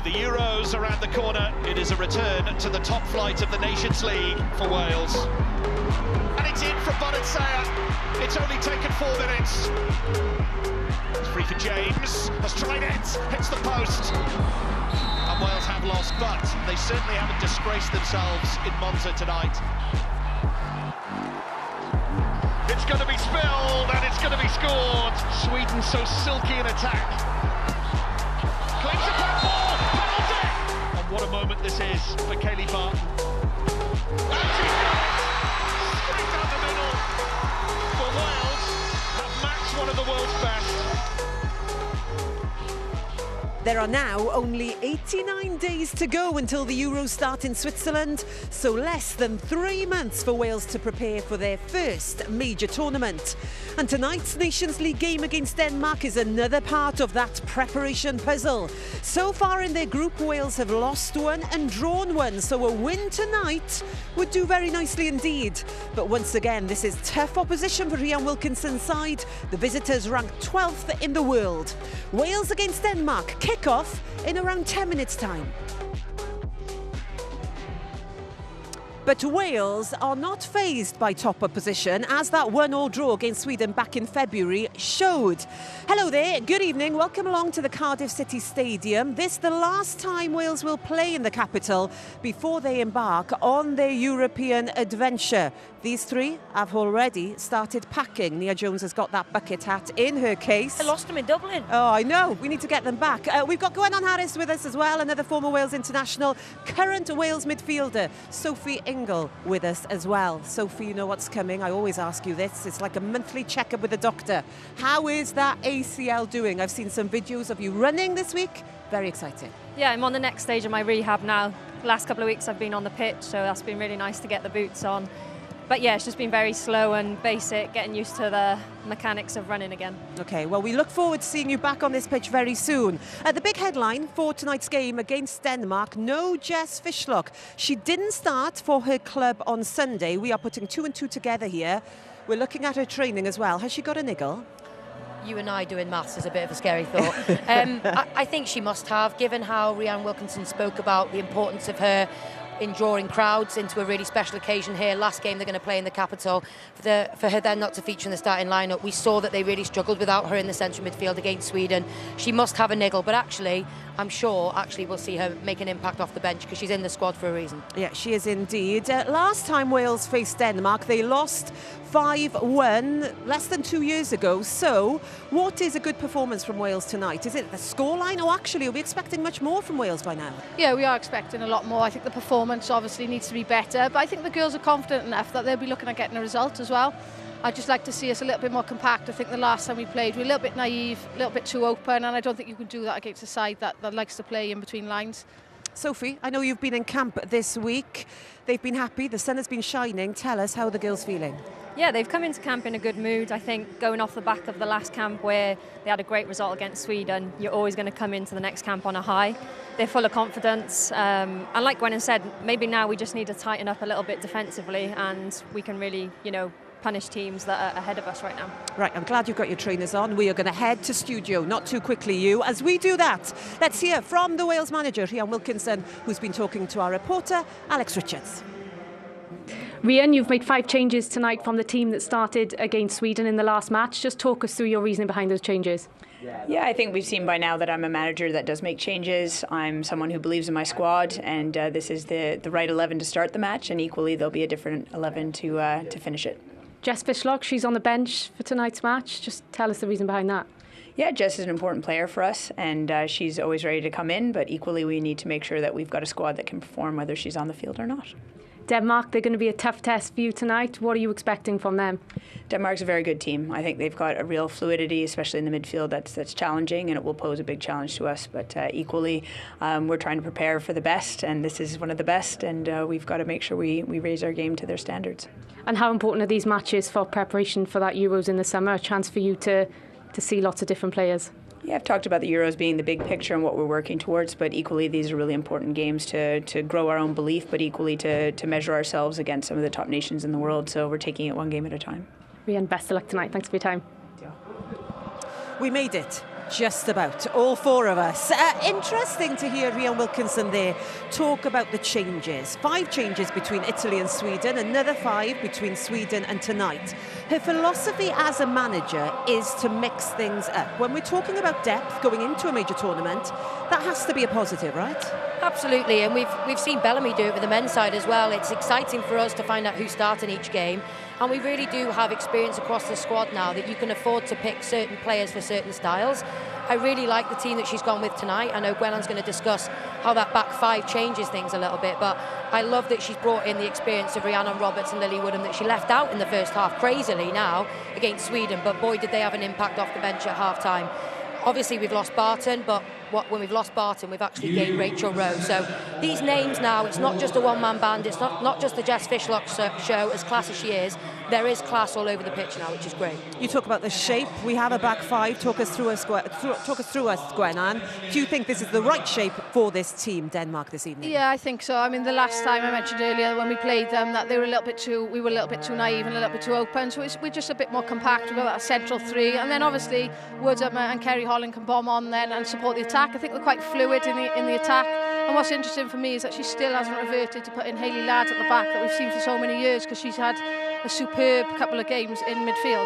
With the Euros around the corner, it is a return to the top flight of the Nations League for Wales. And it's in from Bonnet-Sayer. It's only taken 4 minutes. It's free for James, has tried it, hits the post. And Wales have lost, but they certainly haven't disgraced themselves in Monza tonight. It's going to be spilled and it's going to be scored. Sweden so silky in attack. Claims the back ball, penalty! And what a moment this is for Kayleigh Barton. And she's got it! Straight down the middle. For Wales have matched one of the world's best. There are now only 89 days to go until the Euros start in Switzerland, so less than 3 months for Wales to prepare for their first major tournament. And tonight's Nations League game against Denmark is another part of that preparation puzzle. So far in their group, Wales have lost one and drawn one, so a win tonight would do very nicely indeed. But once again, this is tough opposition for Rhian Wilkinson's side. The visitors ranked 12th in the world. Wales against Denmark, kick-off in around 10 minutes' time. But Wales are not fazed by top opposition, as that 1-1 draw against Sweden back in February showed. Hello there, good evening, welcome along to the Cardiff City Stadium. This the last time Wales will play in the capital before they embark on their European adventure. These three have already started packing. Nia Jones has got that bucket hat in her case. I lost them in Dublin. Oh, I know. We need to get them back. We've got Gwennon Harris with us as well, another former Wales international, current Wales midfielder, Sophie Ingle, with us as well. Sophie, you know what's coming. I always ask you this. It's like a monthly checkup with the doctor. How is that ACL doing? I've seen some videos of you running this week. Very exciting. Yeah, I'm on the next stage of my rehab now. The last couple of weeks I've been on the pitch, so that's been really nice to get the boots on. But yeah, it's just been very slow and basic, getting used to the mechanics of running again. Okay, well, we look forward to seeing you back on this pitch very soon. The big headline for tonight's game against Denmark, no Jess Fishlock. She didn't start for her club on Sunday. We are putting 2 and 2 together here. We're looking at her training as well. Has she got a niggle? You and I doing maths is a bit of a scary thought. I think she must have, given how Rhian Wilkinson spoke about the importance of her in drawing crowds into a really special occasion here. Last game they're going to play in the capital. For her then not to feature in the starting lineup, we saw that they really struggled without her in the central midfield against Sweden. She must have a niggle, but actually, I'm sure we'll see her make an impact off the bench because she's in the squad for a reason. Yeah, she is indeed. Last time Wales faced Denmark, they lost 5-1 less than 2 years ago. So what is a good performance from Wales tonight? Is it the scoreline, or actually are we expecting much more from Wales by now? Yeah, we are expecting a lot more. I think the performance obviously needs to be better, but I think the girls are confident enough that they'll be looking at getting a result as well. I'd just like to see us a little bit more compact. I think the last time we played, we were a little bit naive, a little bit too open, and I don't think you can do that against a side that likes to play in between lines. Sophie, I know you've been in camp this week. They've been happy, the sun has been shining. Tell us, how are the girls feeling? Yeah, they've come into camp in a good mood. I think going off the back of the last camp where they had a great result against Sweden, you're always going to come into the next camp on a high. They're full of confidence. And like Gwennon said, maybe now we just need to tighten up a little bit defensively and we can really, punish teams that are ahead of us right now. Right, I'm glad you've got your trainers on. We are going to head to studio, not too quickly, you. As we do that, let's hear from the Wales manager, Rhian Wilkinson, who's been talking to our reporter, Alex Richards. Rhian, you've made 5 changes tonight from the team that started against Sweden in the last match. Just talk us through your reasoning behind those changes. Yeah, I think we've seen by now that I'm a manager that does make changes. I'm someone who believes in my squad, and this is the right 11 to start the match, and equally there'll be a different 11 to finish it. Jess Fishlock, she's on the bench for tonight's match. Just tell us the reason behind that. Yeah, Jess is an important player for us, and she's always ready to come in, but equally we need to make sure that we've got a squad that can perform whether she's on the field or not. Denmark, they're going to be a tough test for you tonight. What are you expecting from them? Denmark's a very good team. I think they've got a real fluidity, especially in the midfield, that's challenging, and it will pose a big challenge to us. But equally, we're trying to prepare for the best, and this is one of the best, and we've got to make sure we raise our game to their standards. And how important are these matches for preparation for that Euros in the summer? A chance for you to see lots of different players? Yeah, I've talked about the Euros being the big picture and what we're working towards, but equally these are really important games to grow our own belief, but equally to measure ourselves against some of the top nations in the world. So we're taking it one game at a time. Rhian, best of luck tonight. Thanks for your time. We made it. Just about, all four of us. Interesting to hear Rian Wilkinson there talk about the changes. 5 changes between Italy and Sweden, another 5 between Sweden and tonight. Her philosophy as a manager is to mix things up. When we're talking about depth going into a major tournament, that has to be a positive, right? Absolutely, and we've seen Bellamy do it with the men's side as well. It's exciting for us to find out who's starting each game, and we really do have experience across the squad now that you can afford to pick certain players for certain styles. I really like the team that she's gone with tonight. I know Gwennan's going to discuss how that back 5 changes things a little bit, but I love that she's brought in the experience of Rhiannon Roberts and Lily Woodham that she left out in the first half, crazily now, against Sweden, but boy did they have an impact off the bench at half-time. Obviously we've lost Barton, but when we've lost Barton, we've actually gained Rachel Rowe. So these names now, it's not just a one-man band, it's not just the Jess Fishlock show, as class as she is. There is class all over the pitch now, which is great. You talk about the shape. We have a back 5. Talk us through us, Gwennan. Do you think this is the right shape for this team, Denmark, this evening? Yeah, I think so. I mean, the last time I mentioned earlier when we played them that we were a little bit too naive and a little bit too open. So we're just a bit more compact. We've got that central 3, and then obviously Woodham and Kerry Holland can bomb on then and support the attack. I think we're quite fluid in the attack. And what's interesting for me is that she still hasn't reverted to putting Hayley Ladd at the back that we've seen for so many years, because she's had a superb couple of games in midfield.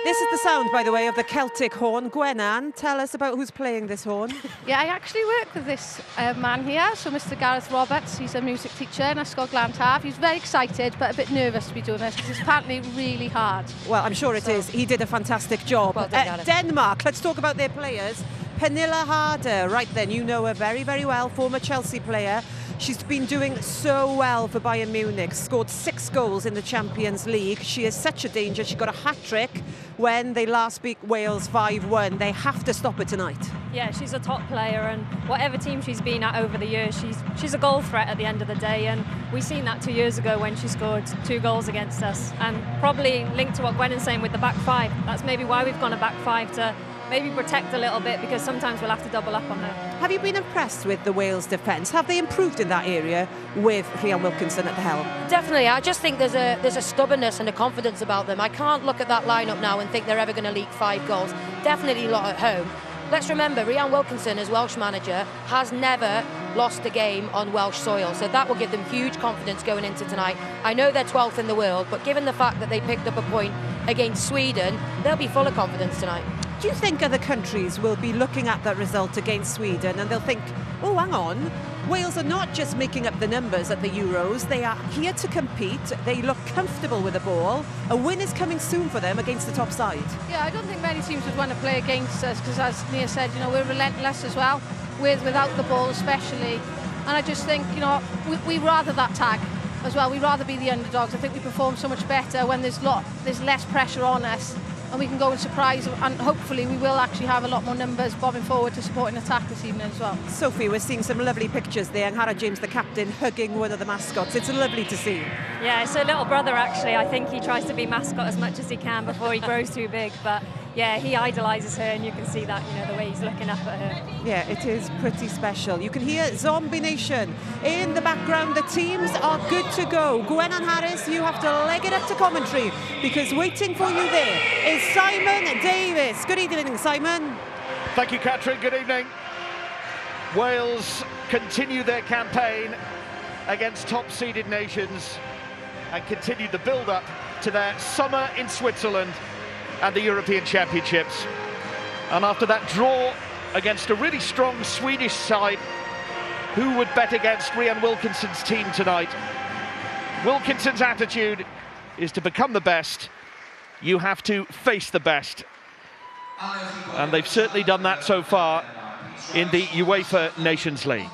This is the sound, by the way, of the Celtic horn. Gwennan, tell us about who's playing this horn. Yeah, I actually work with this man here, so Mr. Gareth Roberts. He's a music teacher in Ysgol Glantaf. He's very excited, but a bit nervous to be doing this, because it's apparently really hard. Well, I'm sure it is. He did a fantastic job. Well done, Denmark, let's talk about their players. Pernilla Harder, right then, you know her very, very well, former Chelsea player. She's been doing so well for Bayern Munich, scored 6 goals in the Champions League. She is such a danger. She got a hat-trick when they last beat Wales 5-1. They have to stop her tonight. Yeah, she's a top player, and whatever team she's been at over the years, she's a goal threat at the end of the day, and we've seen that 2 years ago when she scored 2 goals against us, and probably linked to what Gwennan's saying with the back 5. That's maybe why we've gone a back 5, to maybe protect a little bit, because sometimes we'll have to double up on her. Have you been impressed with the Wales defence? Have they improved in that area with Rian Wilkinson at the helm? Definitely. I just think there's a stubbornness and a confidence about them. I can't look at that lineup now and think they're ever going to leak 5 goals. Definitely not at home. Let's remember, Rian Wilkinson, as Welsh manager, has never lost a game on Welsh soil, so that will give them huge confidence going into tonight. I know they're 12th in the world, but given the fact that they picked up a point against Sweden, they'll be full of confidence tonight. Do you think other countries will be looking at that result against Sweden and they'll think, oh, hang on, Wales are not just making up the numbers at the Euros, they are here to compete, they look comfortable with the ball, a win is coming soon for them against the top side? Yeah, I don't think many teams would want to play against us, because as Nia said, you know, we're relentless as well, without the ball especially, and I just think, you know, we rather that tag as well. We'd rather be the underdogs. I think we perform so much better when there's less pressure on us, and we can go and surprise, and hopefully we will actually have a lot more numbers bobbing forward to support an attack this evening as well. Sophie, we're seeing some lovely pictures there, and Hannah James, the captain, hugging one of the mascots. It's lovely to see. Yeah, it's her little brother actually. I think he tries to be mascot as much as he can before he grows too big, but yeah, he idolises her, and you can see that, you know, the way he's looking up at her. Yeah, it is pretty special. You can hear Zombie Nation in the background. The teams are good to go. Gwennan Harris, you have to leg it up to commentary, because waiting for you there is Simon Davis. Good evening, Simon. Thank you, Catherine. Good evening. Wales continue their campaign against top-seeded nations and continue the build-up to their summer in Switzerland and the European Championships. And after that draw against a really strong Swedish side, who would bet against Rian Wilkinson's team tonight? Wilkinson's attitude is to become the best. You have to face the best. And they've certainly done that so far in the UEFA Nations League.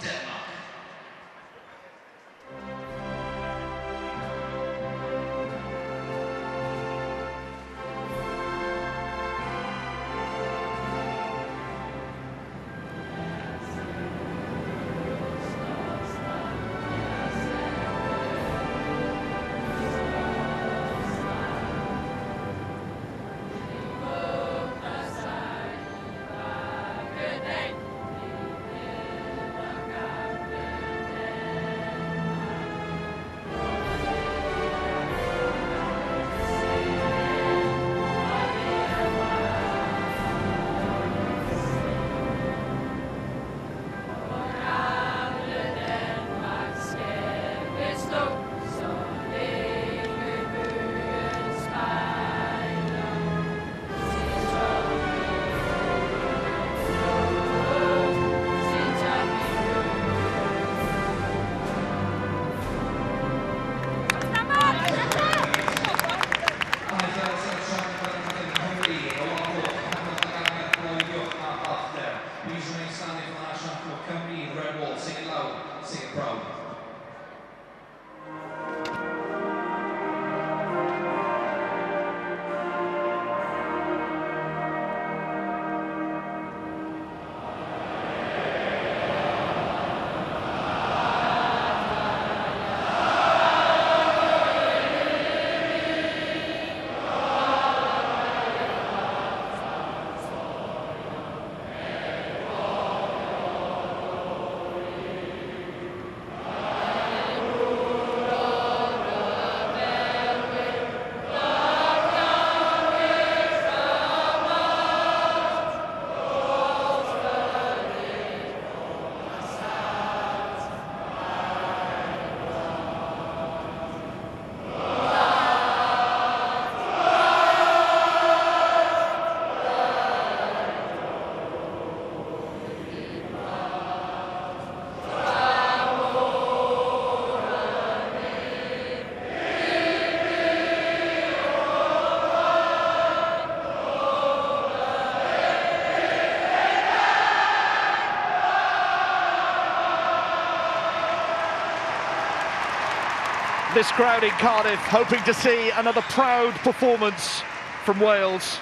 This crowd in Cardiff hoping to see another proud performance from Wales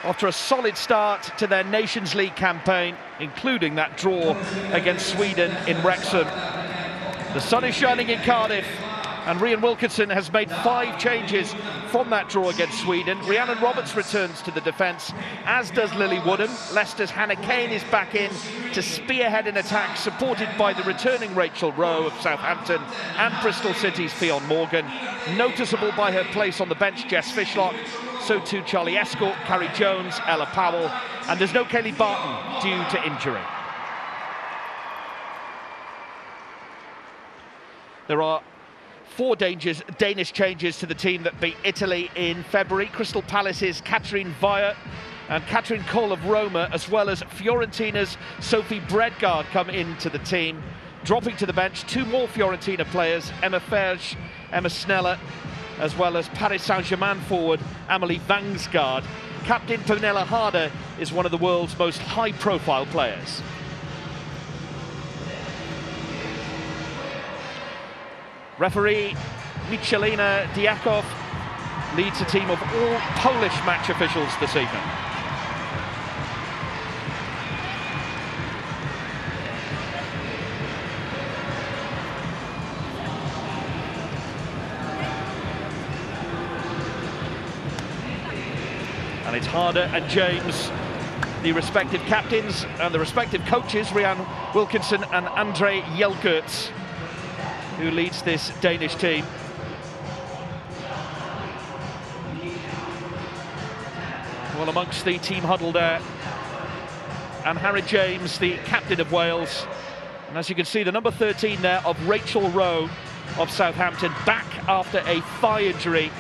after a solid start to their Nations League campaign, including that draw against Sweden in Wrexham. The sun is shining in Cardiff, and Rhian Wilkinson has made 5 changes from that draw against Sweden. Rhiannon Roberts returns to the defence, as does Lily Woodham. Leicester's Hannah Kane is back in to spearhead an attack, supported by the returning Rachel Rowe of Southampton and Bristol City's Fionn Morgan. Noticeable by her place on the bench, Jess Fishlock. So too Charlie Escort, Carrie Jones, Ella Powell, and there's no Kaylee Barton due to injury. There are 4 Danish changes to the team that beat Italy in February. Crystal Palace's Katrine Weyer and Katrin Kohl of Roma, as well as Fiorentina's Sophie Bredgaard, come into the team. Dropping to the bench, 2 more Fiorentina players, Emma Ferge, Emma Sneller, as well as Paris Saint-Germain forward Amelie Vangsgaard. Captain Pernilla Harder is one of the world's most high-profile players. Referee Michalina Diakov leads a team of all Polish match officials this evening. And it's Harder and James, the respective captains, and the respective coaches, Rhian Wilkinson and Andre Jelgerts, who leads this Danish team. Well, amongst the team huddle there, and Harry James, the captain of Wales. And as you can see, the number 13 there of Rachel Rowe of Southampton, back after a thigh injury,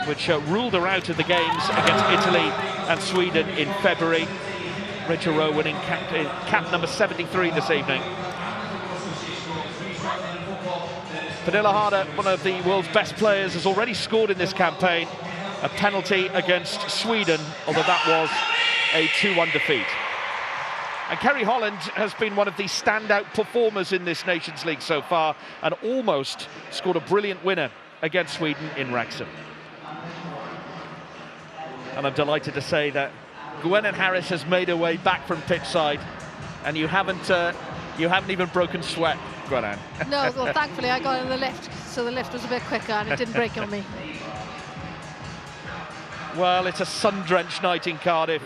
which ruled her out of the games against Italy and Sweden in February. Rachel Rowe winning cap number 73 this evening. Pernilla Harder, one of the world's best players, has already scored in this campaign. A penalty against Sweden, although that was a 2-1 defeat. And Kerry Holland has been one of the standout performers in this Nations League so far, and almost scored a brilliant winner against Sweden in Wrexham. And I'm delighted to say that Gwennon Harris has made her way back from pitch side, and you haven't even broken sweat, Gwennon. No, well, thankfully I got in the lift, so the lift was a bit quicker and it didn't break on me. Well, it's a sun-drenched night in Cardiff,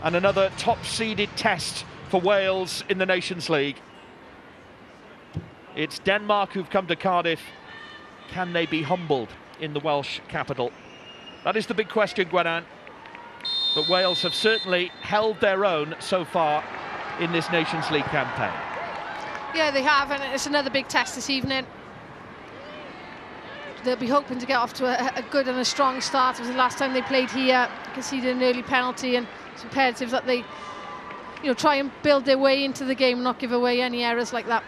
and another top-seeded test for Wales in the Nations League. It's Denmark who've come to Cardiff. Can they be humbled in the Welsh capital? That is the big question, Gwennan. But Wales have certainly held their own so far in this Nations League campaign. Yeah, they have, and it's another big test this evening. They'll be hoping to get off to a good and a strong start. It was the last time they played here, conceded an early penalty, and it's imperative that they, try and build their way into the game, not give away any errors like that.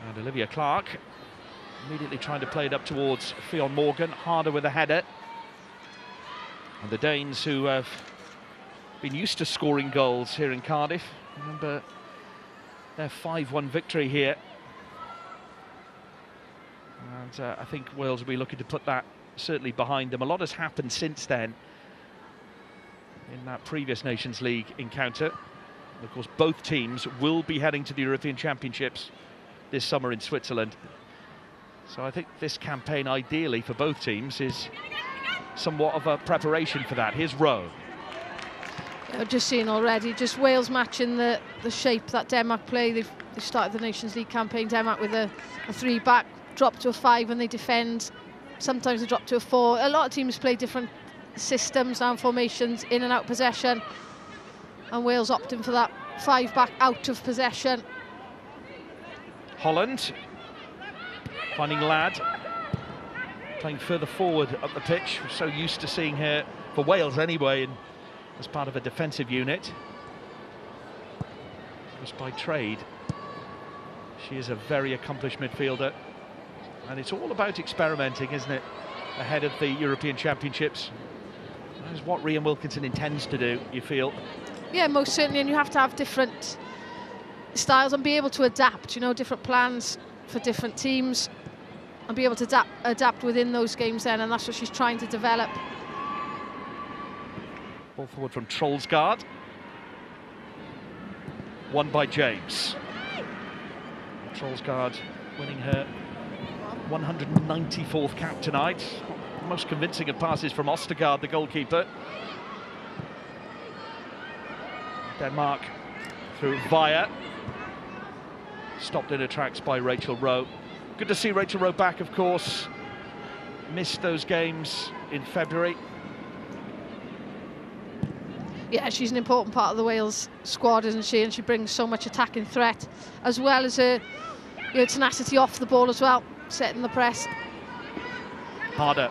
And Olivia Clark immediately trying to play it up towards Fionn Morgan, Harder with a header. And the Danes, who have been used to scoring goals here in Cardiff, remember their 5-1 victory here. And I think Wales will be looking to put that certainly behind them. A lot has happened since then in that previous Nations League encounter. And of course, both teams will be heading to the European Championships this summer in Switzerland. So I think this campaign, ideally for both teams, is somewhat of a preparation for that. Here's Rowe. I've just seen already, just Wales matching the shape that Denmark play. They've started the Nations League campaign, Denmark, with a 3-back, drop to a 5 when they defend. Sometimes they drop to a 4. A lot of teams play different systems and formations, in and out possession. And Wales opting for that 5-back out of possession. Holland finding Ladd, playing further forward up the pitch. We're so used to seeing her, for Wales anyway, as part of a defensive unit. Just by trade, she is a very accomplished midfielder. And it's all about experimenting, isn't it, ahead of the European Championships. That is what Rhian Wilkinson intends to do, you feel? Yeah, most certainly, and you have to have different styles and be able to adapt, you know, different plans for different teams and be able to adapt within those games then, and that's what she's trying to develop. Ball forward from Trollsgaard. Won by James. Trollsgaard winning her 194th cap tonight. Most convincing of passes from Ostergaard, the goalkeeper. Denmark through Via. Stopped in her tracks by Rachel Rowe. Good to see Rachel Rowe back, of course. Missed those games in February. Yeah, she's an important part of the Wales squad, isn't she? And she brings so much attacking threat, as well as her tenacity off the ball as well, setting the press. Harder.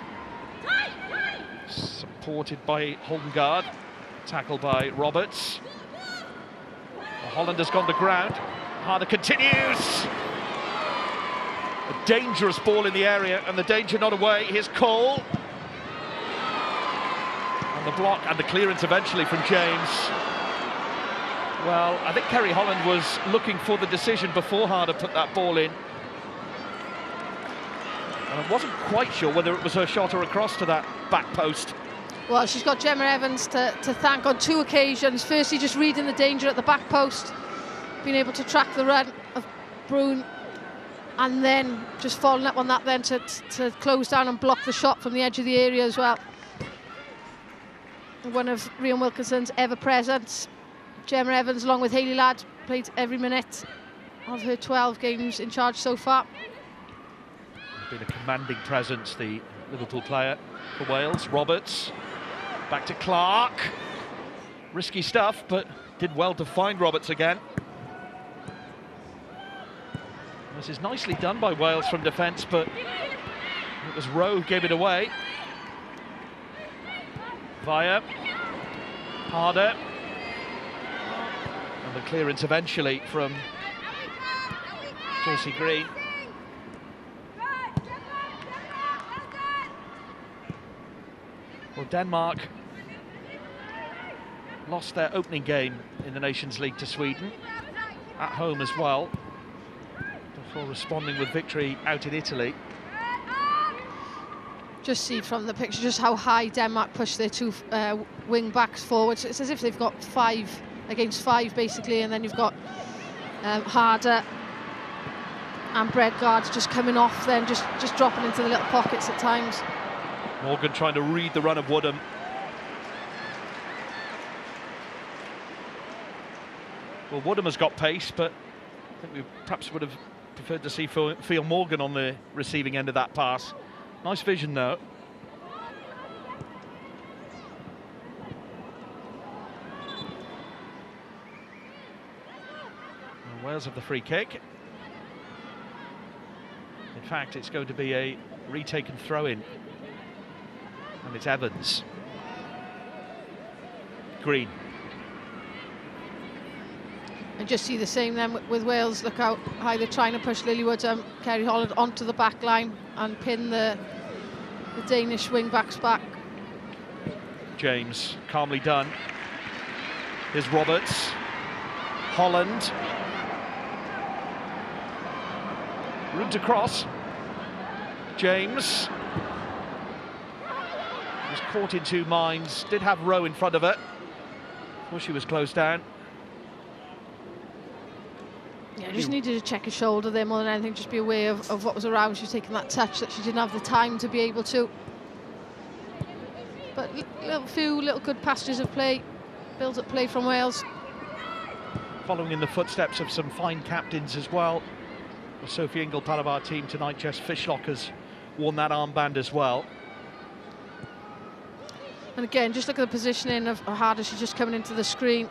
Supported by Holmgaard. Tackle by Roberts. Holland has gone to ground. Harder continues. A dangerous ball in the area, and the danger not away. Here's Cole. And the block and the clearance eventually from James. Well, I think Kerry Holland was looking for the decision before Harder put that ball in. And I wasn't quite sure whether it was her shot or a cross to that back post. Well, she's got Gemma Evans to thank on 2 occasions. Firstly, just reading the danger at the back post, being able to track the run of Brune, and then just following up on that then to close down and block the shot from the edge of the area as well. One of Rhian Wilkinson's ever-presence. Gemma Evans, along with Hayley Ladd, played every minute of her 12 games in charge so far. Been a commanding presence, the Liverpool player for Wales. Roberts, back to Clark. Risky stuff, but did well to find Roberts again. This is nicely done by Wales from defence, but it was Rowe who gave it away. Via. Harder. And the clearance eventually from Josie Green. Well, Denmark lost their opening game in the Nations League to Sweden, at home as well, before responding with victory out in Italy. Just see from the picture just how high Denmark pushed their 2 wing backs forward. So it's as if they've got 5 against 5 basically, and then you've got Harder and Bredgaard just coming off, then just dropping into the little pockets at times. Morgan trying to read the run of Woodham. Well, Woodham has got pace, but I think we perhaps would have preferred to see Phil Morgan on the receiving end of that pass. Nice vision, though. Well, Wales have the free kick. In fact, it's going to be a retaken throw-in. And it's Evans. Green. And just see the same then with Wales. Look how high they're trying to push Lily Woodham, Kerry Holland onto the back line and pin the Danish wing backs back. James, calmly done. Here's Roberts. Holland. Room to cross. James. Was caught in 2 minds. Did have Rowe in front of her. Before she was closed down. Yeah, just needed to check her shoulder there more than anything, just be aware of what was around. She was taking that touch that she didn't have the time to be able to. But few little good passages of play, build-up play from Wales. Following in the footsteps of some fine captains as well. The Sophie Ingle-Part of our team tonight, Jess Fishlock has worn that armband as well. And again, just look at the positioning of Harder. She's just coming into the screen.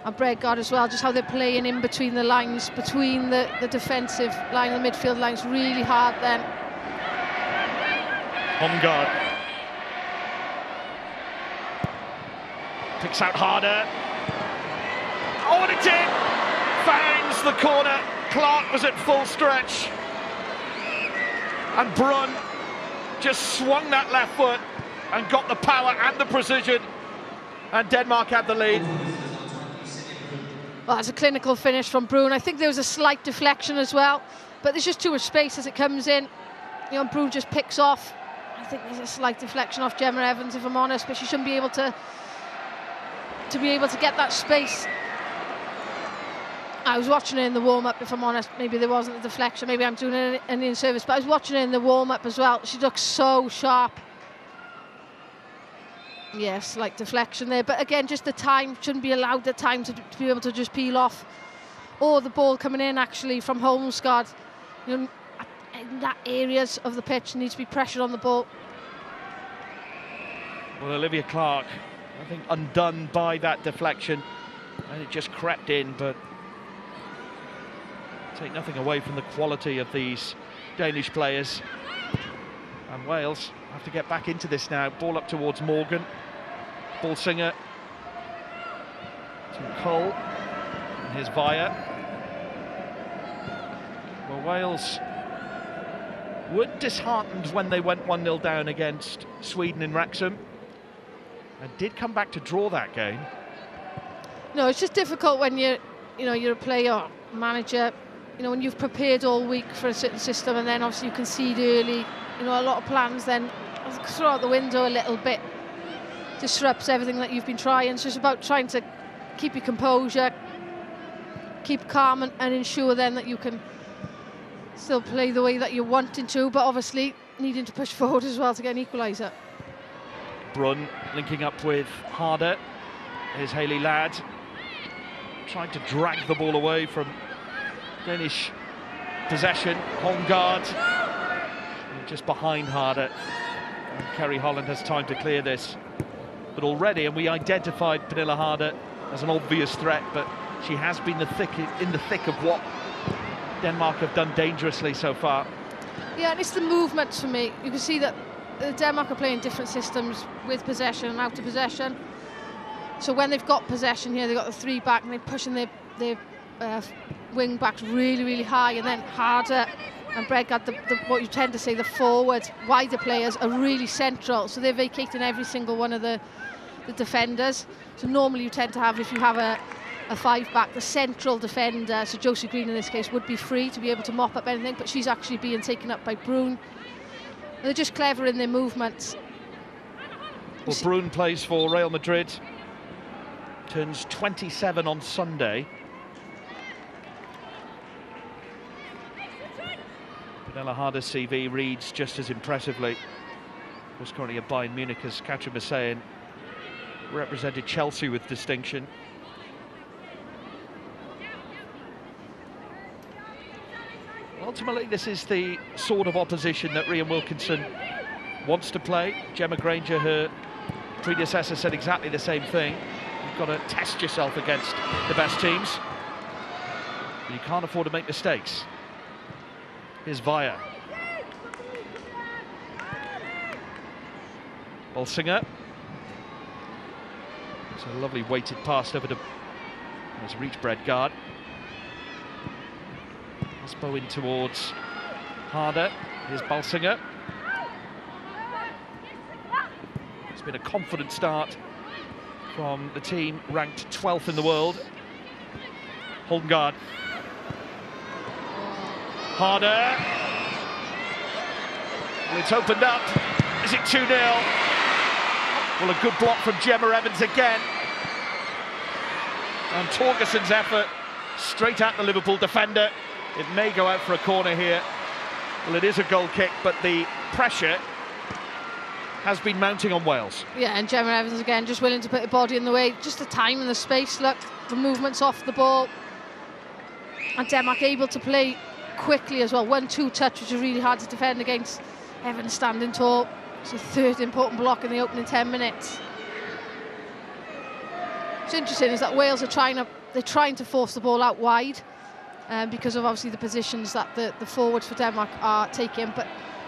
And Bredgaard as well, just how they're playing in between the lines, between the defensive line and the midfield lines, really hard then. Holmgaard. Picks out Harder. Oh, and it's in! Finds the corner. Clark was at full stretch. And Brun just swung that left foot and got the power and the precision. And Denmark had the lead. Well, it's a clinical finish from Brune. I think there was a slight deflection as well, but there's just too much space as it comes in. You know, Brune just picks off. I think there's a slight deflection off Gemma Evans, if I'm honest, but she shouldn't be able to get that space. I was watching her in the warm-up, if I'm honest. Maybe there wasn't a deflection. Maybe I'm doing an in-service, but I was watching her in the warm-up as well. She looks so sharp. Yes, slight deflection there, but again, just the time, shouldn't be allowed the time to be able to just peel off. Or the ball coming in actually from Holmesgard. You know, in that areas of the pitch needs to be pressured on the ball. Well, Olivia Clark, I think, undone by that deflection, and it just crept in, but take nothing away from the quality of these Danish players. And Wales have to get back into this now. Ball up towards Morgan. Balsinger to Cole. And here's Via. Well, Wales were disheartened when they went 1-0 down against Sweden in Wrexham, and did come back to draw that game. No, it's just difficult when you're a player, manager, you know, when you've prepared all week for a certain system and then obviously you concede early. You know, a lot of plans then throw out the window a little bit, disrupts everything that you've been trying. It's just about trying to keep your composure, keep calm, and ensure then that you can still play the way that you're wanting to, but obviously needing to push forward as well to get an equaliser. Brun linking up with Harder. Here's Hayley Ladd, trying to drag the ball away from Danish possession. Holmgaard just behind Harder, and Kerry Holland has time to clear this. But already, and we identified Pernilla Harder as an obvious threat, but she has been in the thick of what Denmark have done dangerously so far. Yeah, and it's the movements for me. You can see that Denmark are playing different systems with possession and out of possession. So when they've got possession here, they've got the three back and they're pushing their wing backs really, really high, and then Harder and Bregard, what you tend to say, the forward, wider players are really central, so they're vacating every single one of the defenders. So normally you tend to have, if you have a five-back, the central defender, so Josie Green in this case, would be free to be able to mop up anything, but she's actually being taken up by Brune. And they're just clever in their movements. Well, Brune plays for Real Madrid, turns 27 on Sunday. Pernilla Harder's CV reads just as impressively. Was currently at Bayern Munich, as Katrin was saying, represented Chelsea with distinction. Ultimately, this is the sort of opposition that Rhian Wilkinson wants to play. Gemma Granger, her predecessor, said exactly the same thing. You've got to test yourself against the best teams, but you can't afford to make mistakes. Here's Via. Balsinger. It's a lovely weighted pass over to... Has reached Bredgard. Let's bow in towards Harder. Here's Balsinger. It's been a confident start from the team ranked 12th in the world. Holmgaard. Harder. Well, it's opened up. Is it 2-0? Well, a good block from Gemma Evans again. And Torgerson's effort straight at the Liverpool defender. It may go out for a corner here. Well, it is a goal kick, but the pressure has been mounting on Wales. Yeah, and Gemma Evans again just willing to put her body in the way. Just the time and the space, look, the movements off the ball. And Denmark able to play quickly as well. 1-2 touch, which is really hard to defend against Evans standing tall. It's the third important block in the opening 10 minutes. What's interesting is that Wales are trying to force the ball out wide because of obviously the positions that the forwards for Denmark are taking, but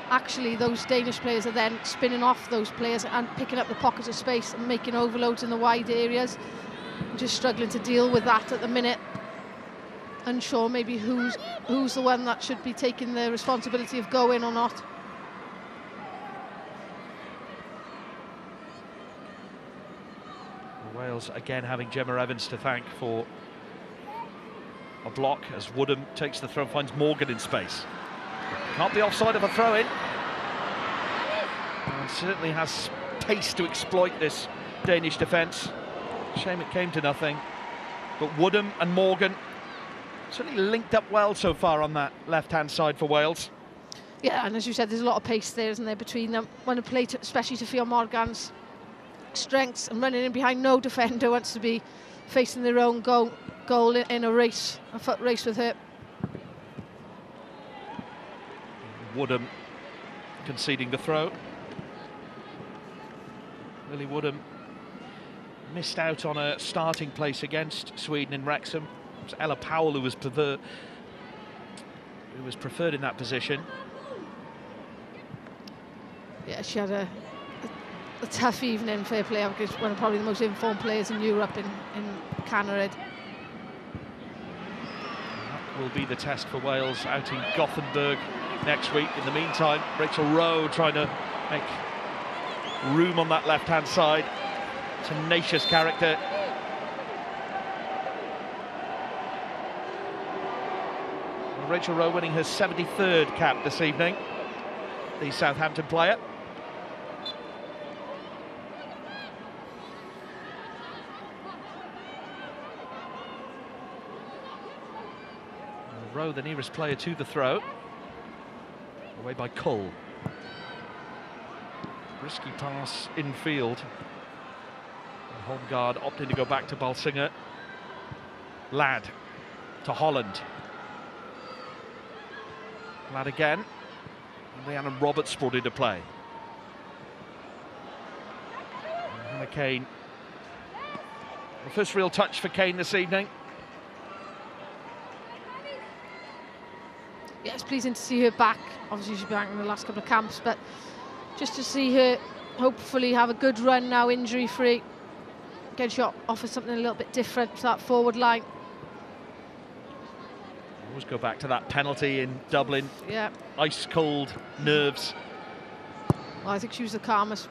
actually those Danish players are then spinning off those players and picking up the pockets of space and making overloads in the wide areas. I'm just struggling to deal with that at the minute. Unsure maybe who's the one that should be taking the responsibility of going or not. Wales again having Gemma Evans to thank for A block as Woodham takes the throw, finds Morgan in space. Can't be offside of a throw-in. And certainly has pace to exploit this Danish defence. Shame it came to nothing. But Woodham and Morgan certainly linked up well so far on that left-hand side for Wales. Yeah, and as you said, there's a lot of pace there, isn't there, between them. When a play, especially to Fio Morgan's strengths and running in behind, no defender wants to be facing their own goal in a race, a foot race with her. Woodham conceding the throw. Lily Woodham missed out on a starting place against Sweden in Wrexham. It was Ella Powell who was preferred in that position. Yeah, she had a tough evening, fair play, because one of probably the most informed players in Europe in Canada. That will be the test for Wales out in Gothenburg next week. In the meantime, Rachel Rowe trying to make room on that left-hand side. Tenacious character. Rachel Rowe winning her 73rd cap this evening, the Southampton player. Rowe, the nearest player to the throw. Away by Cull. Risky pass infield. Home guard opting to go back to Balsinger. Ladd to Holland. Ladd again. And Rhiannon Roberts brought into play. And Hannah Kane. The first real touch for Kane this evening. Yeah, it's pleasing to see her back. Obviously she's been back in the last couple of camps, but just to see her hopefully have a good run now, injury-free. Again, she offers something a little bit different to that forward line. Always go back to that penalty in Dublin. Yeah. Ice cold nerves. Well, I think she was the calmest.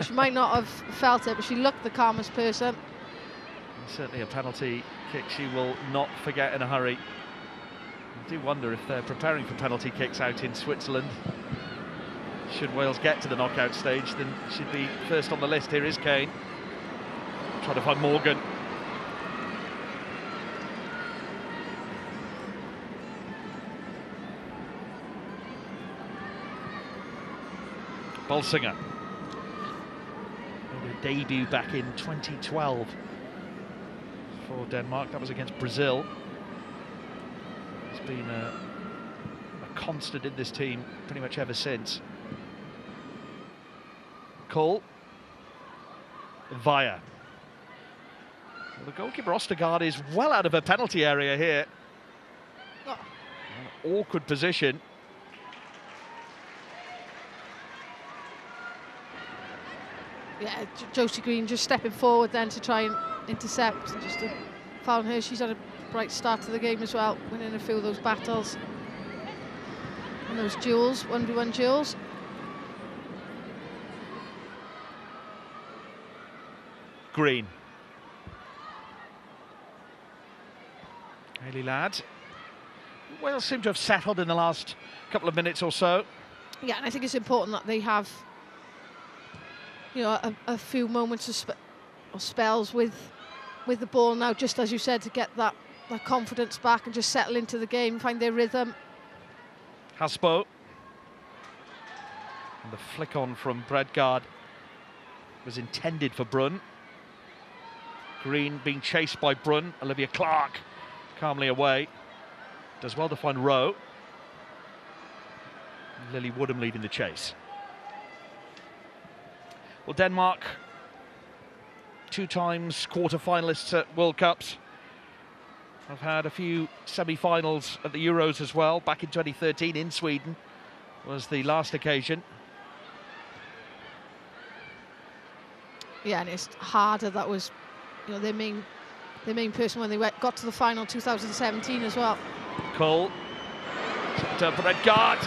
She might not have felt it, but she looked the calmest person. And certainly a penalty kick she will not forget in a hurry. I do wonder if they're preparing for penalty kicks out in Switzerland. Should Wales get to the knockout stage, then she'd be first on the list. Here is Kane. Trying to find Morgan. Balsinger. Made her debut back in 2012 for Denmark. That was against Brazil. It's been a constant in this team pretty much ever since. Cole. Via. Well, the goalkeeper Ostergaard is well out of a penalty area here. Oh. An awkward position. Yeah, Josie Green just stepping forward then to try and intercept. And just to foul her. She's had a bright start to the game as well, winning a few of those battles. And those duels, 1v1 duels. Green. Hayley Ladd. Wales seem to have settled in the last couple of minutes or so. Yeah, and I think it's important that they have, you know, a few moments of spells with the ball now, just as you said, to get that confidence back and just settle into the game, find their rhythm. Haspo. And the flick on from Bredgaard was intended for Brunn. Green being chased by Brunn. Olivia Clark calmly away. Does well to find Rowe. Lily Woodham leading the chase. Well, Denmark, 2 times quarter-finalists at World Cups. I've had a few semi-finals at the Euros as well. Back in 2013 in Sweden was the last occasion. Yeah, and it's harder. That was, you know, their main person when they got to the final 2017 as well. Cole to Bredgaard.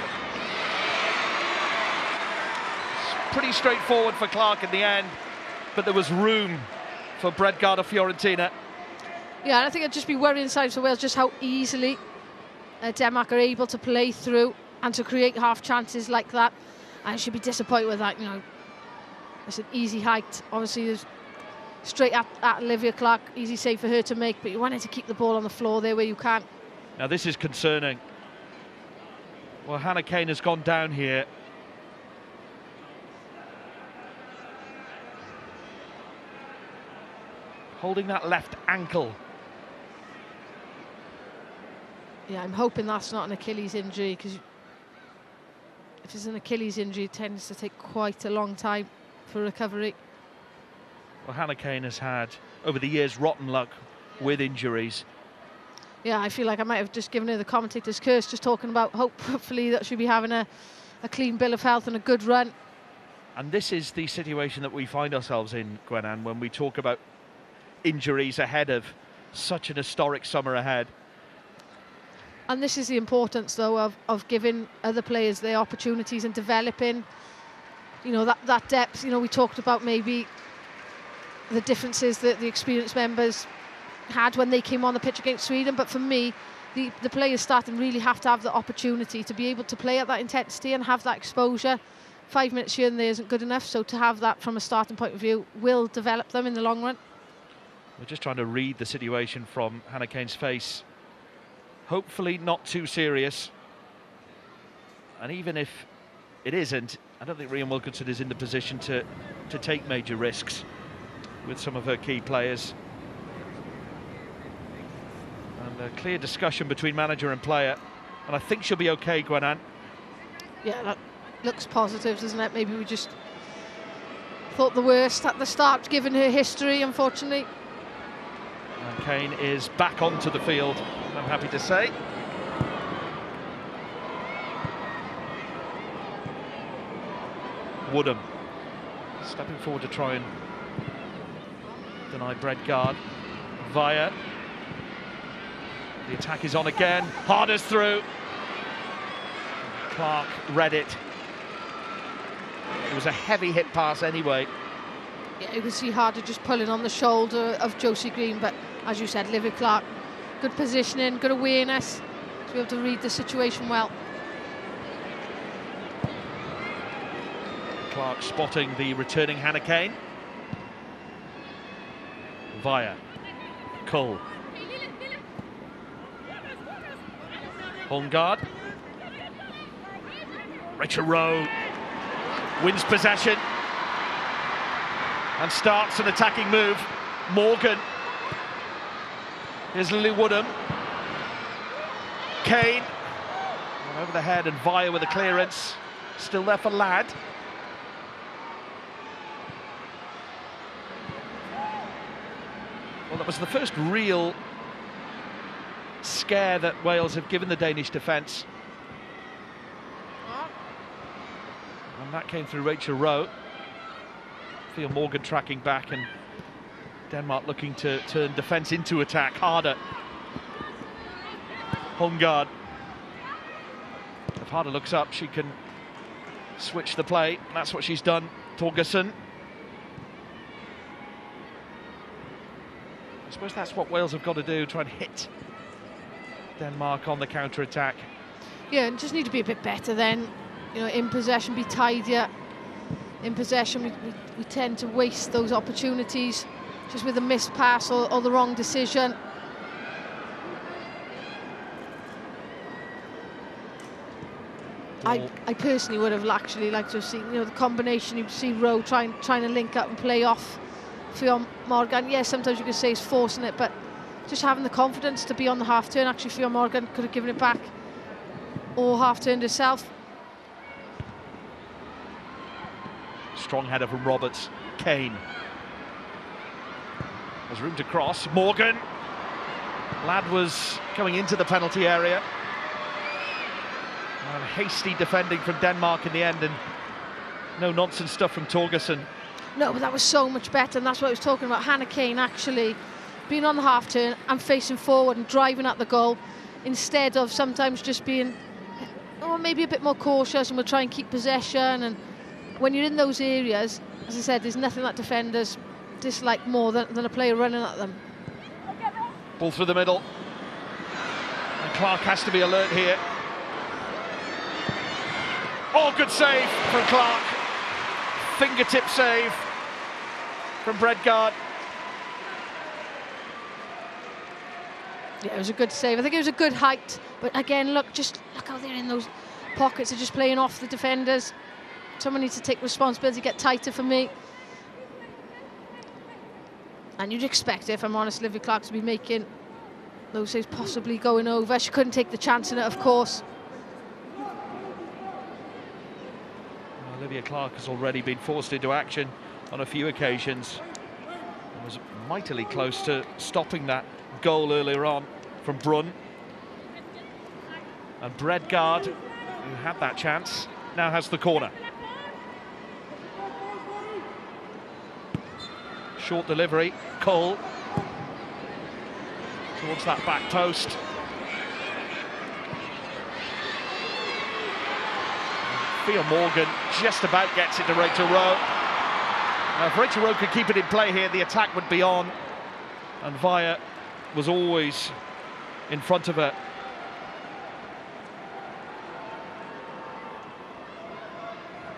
Pretty straightforward for Clark in the end, but there was room for Bredgaard of Fiorentina. Yeah, and I think it'd just be worrying signs for Wales just how easily Denmark are able to play through and to create half chances like that. I should be disappointed with that. You know, it's an easy height. Obviously, there's straight at Olivia Clark, easy save for her to make, but you wanted to keep the ball on the floor there where you can. Now this is concerning. Well, Hannah Kane has gone down here. Holding that left ankle. Yeah, I'm hoping that's not an Achilles injury, because if it's an Achilles injury, it tends to take quite a long time for recovery. Well, Hannah Kane has had, over the years, rotten luck with injuries. Yeah, I feel like I might have just given her the commentator's curse, just talking about hopefully that she'll be having a clean bill of health and a good run. And this is the situation that we find ourselves in, Gwenan, when we talk about injuries ahead of such an historic summer ahead. And this is the importance, though, of giving other players their opportunities and developing, you know, that depth. You know, we talked about maybe the differences that the experienced members had when they came on the pitch against Sweden, but for me, the players starting really have to have the opportunity to be able to play at that intensity and have that exposure. 5 minutes here and there isn't good enough, so to have that from a starting point of view will develop them in the long run. We're just trying to read the situation from Hannah Kane's face. Hopefully not too serious. And even if it isn't, I don't think Rhian Wilkinson is in the position to take major risks with some of her key players. And a clear discussion between manager and player. And I think she'll be okay, Gwenan. Yeah, that looks positive, doesn't it? Maybe we just thought the worst at the start, given her history, unfortunately. And Kane is back onto the field, I'm happy to say. Woodham stepping forward to try and deny Brett Guard. Via. The attack is on again. Harder's through. Clark read it. It was a heavy hit pass anyway. Yeah, you can see Harder just pulling on the shoulder of Josie Green, but as you said, Olivia Clark, good positioning, good awareness to be able to read the situation well. Clark spotting the returning Hannah Kane. Via. Cole. Holmgaard. Rachel Rowe wins possession and starts an attacking move. Morgan. Here's Lily Woodham. Kane. Over the head, and Via with a clearance. Still there for Ladd. Well, that was the first real scare that Wales have given the Danish defence. And that came through Rachel Rowe. Feel Morgan tracking back, and Denmark looking to turn defence into attack. Harder. Holmgaard. If Harder looks up, she can switch the play. That's what she's done. Torgersen. I suppose that's what Wales have got to do, try and hit Denmark on the counter-attack. Yeah, and just need to be a bit better then. You know, in possession, be tidier. In possession, we tend to waste those opportunities just with a missed pass or the wrong decision. I personally would have actually liked to have seen, you know, the combination. You see Rowe trying to link up and play off Fionn Morgan. Yes, sometimes you could say he's forcing it, but just having the confidence to be on the half turn. Actually, Fionn Morgan could have given it back or half turned herself. Strong header from Roberts. Kane. There's room to cross. Morgan. Ladd was going into the penalty area. And hasty defending from Denmark in the end, and no nonsense stuff from Torgersen. No, but that was so much better, and that's what I was talking about. Hannah Kane actually being on the half turn and facing forward and driving at the goal, instead of sometimes just being, oh, maybe a bit more cautious, and we'll try and keep possession. And when you're in those areas, as I said, there's nothing that defenders dislike more than a player running at them. Ball through the middle. And Clark has to be alert here. Oh, good save from Clark. Fingertip save from Bredgard. Yeah, it was a good save. I think it was a good height. But again, look how they're in those pockets. They're just playing off the defenders. Someone needs to take responsibility, get tighter for me. And you'd expect, if I'm honest, Olivia Clark to be making those saves, possibly going over. She couldn't take the chance in it, of course. Olivia Clark has already been forced into action on a few occasions. And was mightily close to stopping that goal earlier on from Brunn. And Bredgard, who had that chance, now has the corner. Short delivery, Cole towards that back post. Fia Morgan just about gets it to Rachel Rowe. Now, if Rachel Rowe could keep it in play here, the attack would be on. And Via was always in front of her.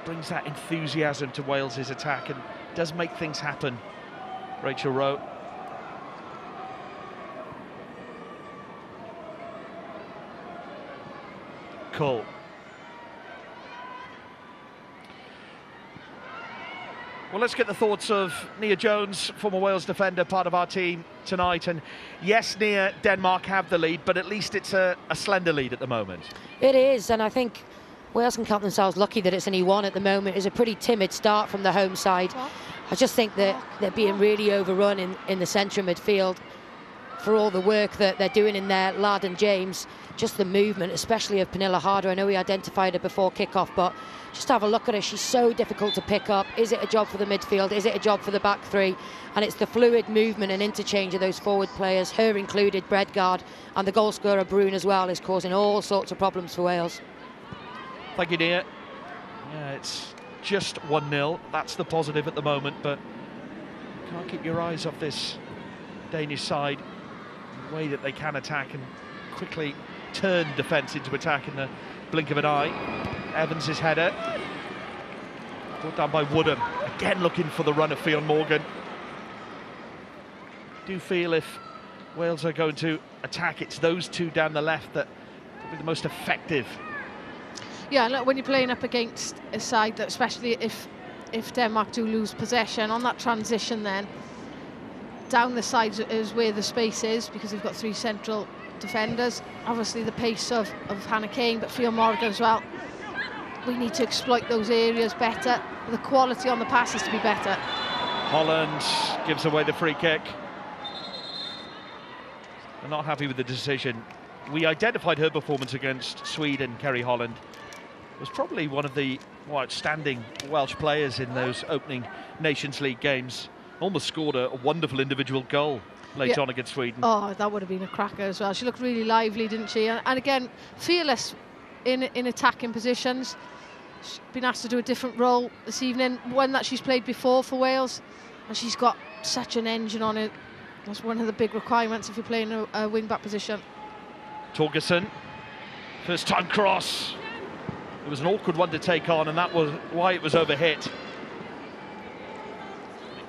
Brings that enthusiasm to Wales's attack and does make things happen. Rachel Rowe. Cole. Well, let's get the thoughts of Nia Jones, former Wales defender, part of our team tonight. And yes, Nia, Denmark have the lead, but at least it's a slender lead at the moment. It is, and I think Wales can count themselves lucky that it's only one at the moment. It's a pretty timid start from the home side. I just think that they're being really overrun in the centre of midfield for all the work that they're doing in there. Ladd and James, just the movement, especially of Pernilla Harder. I know we identified her before kick-off, but just have a look at her. She's so difficult to pick up. Is it a job for the midfield? Is it a job for the back three? And it's the fluid movement and interchange of those forward players, her included, Bredgard, and the goal scorer Brun as well, is causing all sorts of problems for Wales. Thank you, Nia. Yeah, it's just 1-0. That's the positive at the moment, but you can't keep your eyes off this Danish side. The way that they can attack and quickly turn defence into attack in the blink of an eye. Evans' header. Brought down by Woodham. Again looking for the run of Fionn Morgan. I do feel if Wales are going to attack, it's those two down the left that are probably the most effective. Yeah, look, when you're playing up against a side that, especially if Denmark do lose possession, on that transition then, down the sides is where the space is, because they've got three central defenders. Obviously the pace of Hannah Kane, but Fionn Morgan as well. We need to exploit those areas better. The quality on the passes to be better. Holland gives away the free kick. They're not happy with the decision. We identified her performance against Sweden, Kerry Holland. Was probably one of the more outstanding Welsh players in those opening Nations League games. Almost scored a wonderful individual goal late on against Sweden. Oh, that would have been a cracker as well. She looked really lively, didn't she? And again, fearless in attacking positions. She's been asked to do a different role this evening, one that she's played before for Wales, and she's got such an engine on it. That's one of the big requirements if you're playing a wing-back position. Torgerson, first time cross. It was an awkward one to take on, and that was why it was overhit. It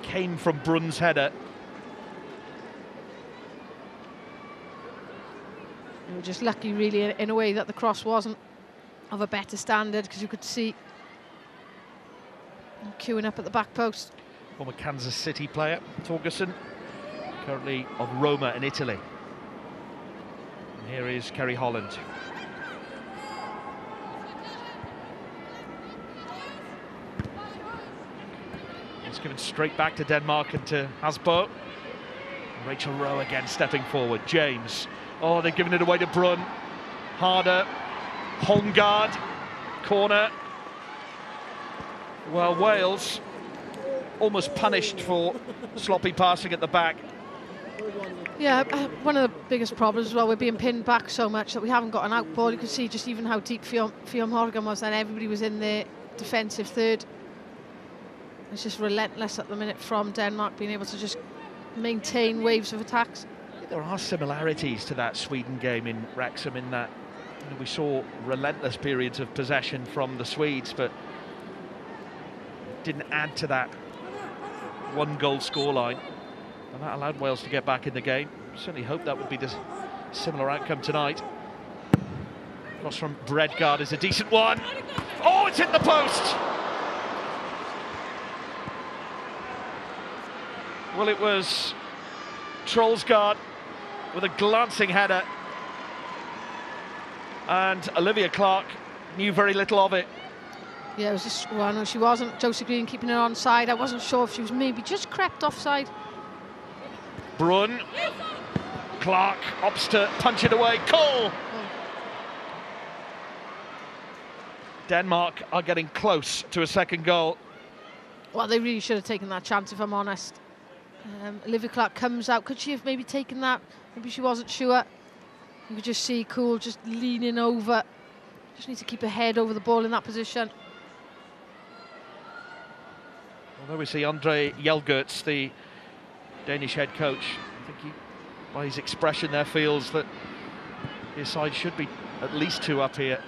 came from Brunn's header. We were just lucky, really, in a way, that the cross wasn't of a better standard, because you could see him queuing up at the back post. Former Kansas City player, Torgerson, currently of Roma in Italy. And here is Kerry Holland. It's given straight back to Denmark and to Hasbo. Rachel Rowe again stepping forward. James. Oh, they've given it away to Brunn. Harder. Holmgaard. Corner. Well, Wales almost punished for sloppy passing at the back. Yeah, one of the biggest problems as well, we're being pinned back so much that we haven't got an out ball. You can see just even how deep Fionn Morgan was, and everybody was in the defensive third. It's just relentless at the minute from Denmark, being able to just maintain waves of attacks. there are similarities to that Sweden game in Wrexham in that we saw relentless periods of possession from the Swedes, but didn't add to that one-goal scoreline, and that allowed Wales to get back in the game. Certainly hope that would be the similar outcome tonight. Cross from Bredgard is a decent one. Oh, it's hit the post! Well, it was Trollsgaard with a glancing header, and Olivia Clark knew very little of it. Yeah, it was just, well, no, she wasn't. Josie Green keeping her onside. I wasn't sure if she was maybe just crept offside. Brun, Clark opts to punch it away. Cole! Denmark are getting close to a second goal. Well, they really should have taken that chance, if I'm honest. Olivia Clark comes out. Could she have maybe taken that? Maybe she wasn't sure. You could just see Cool just leaning over. Just need to keep her head over the ball in that position. Although we see Andre Jelgerts, the Danish head coach, I think he, by his expression there, feels that his side should be at least 2 up here.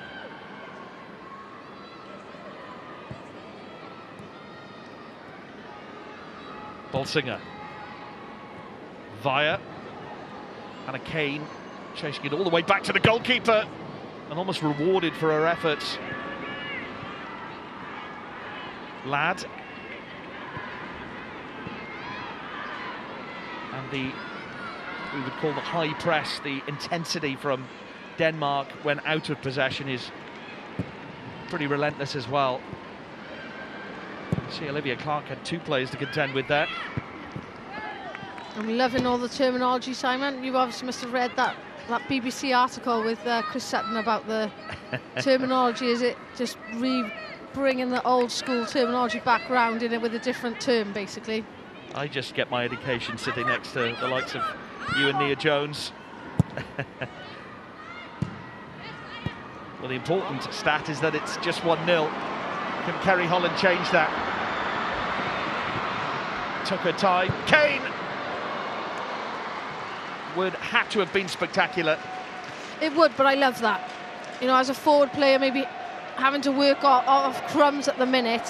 Bolsinger. Via. Anna Kane chasing it all the way back to the goalkeeper and almost rewarded for her efforts. Ladd. And we would call the high press, the intensity from Denmark when out of possession is pretty relentless as well. See, Olivia Clark had 2 players to contend with there. I'm loving all the terminology, Simon. You obviously must have read that BBC article with Chris Sutton about the terminology. Is it just bringing the old school terminology back round in it with a different term, basically? I just get my education sitting next to the likes of you and Nia Jones. Well, the important stat is that it's just 1-0. Can Kerry Holland change that? Took her time. Kane would have to have been spectacular. It would, but I love that. You know, as a forward player, maybe having to work off crumbs at the minute,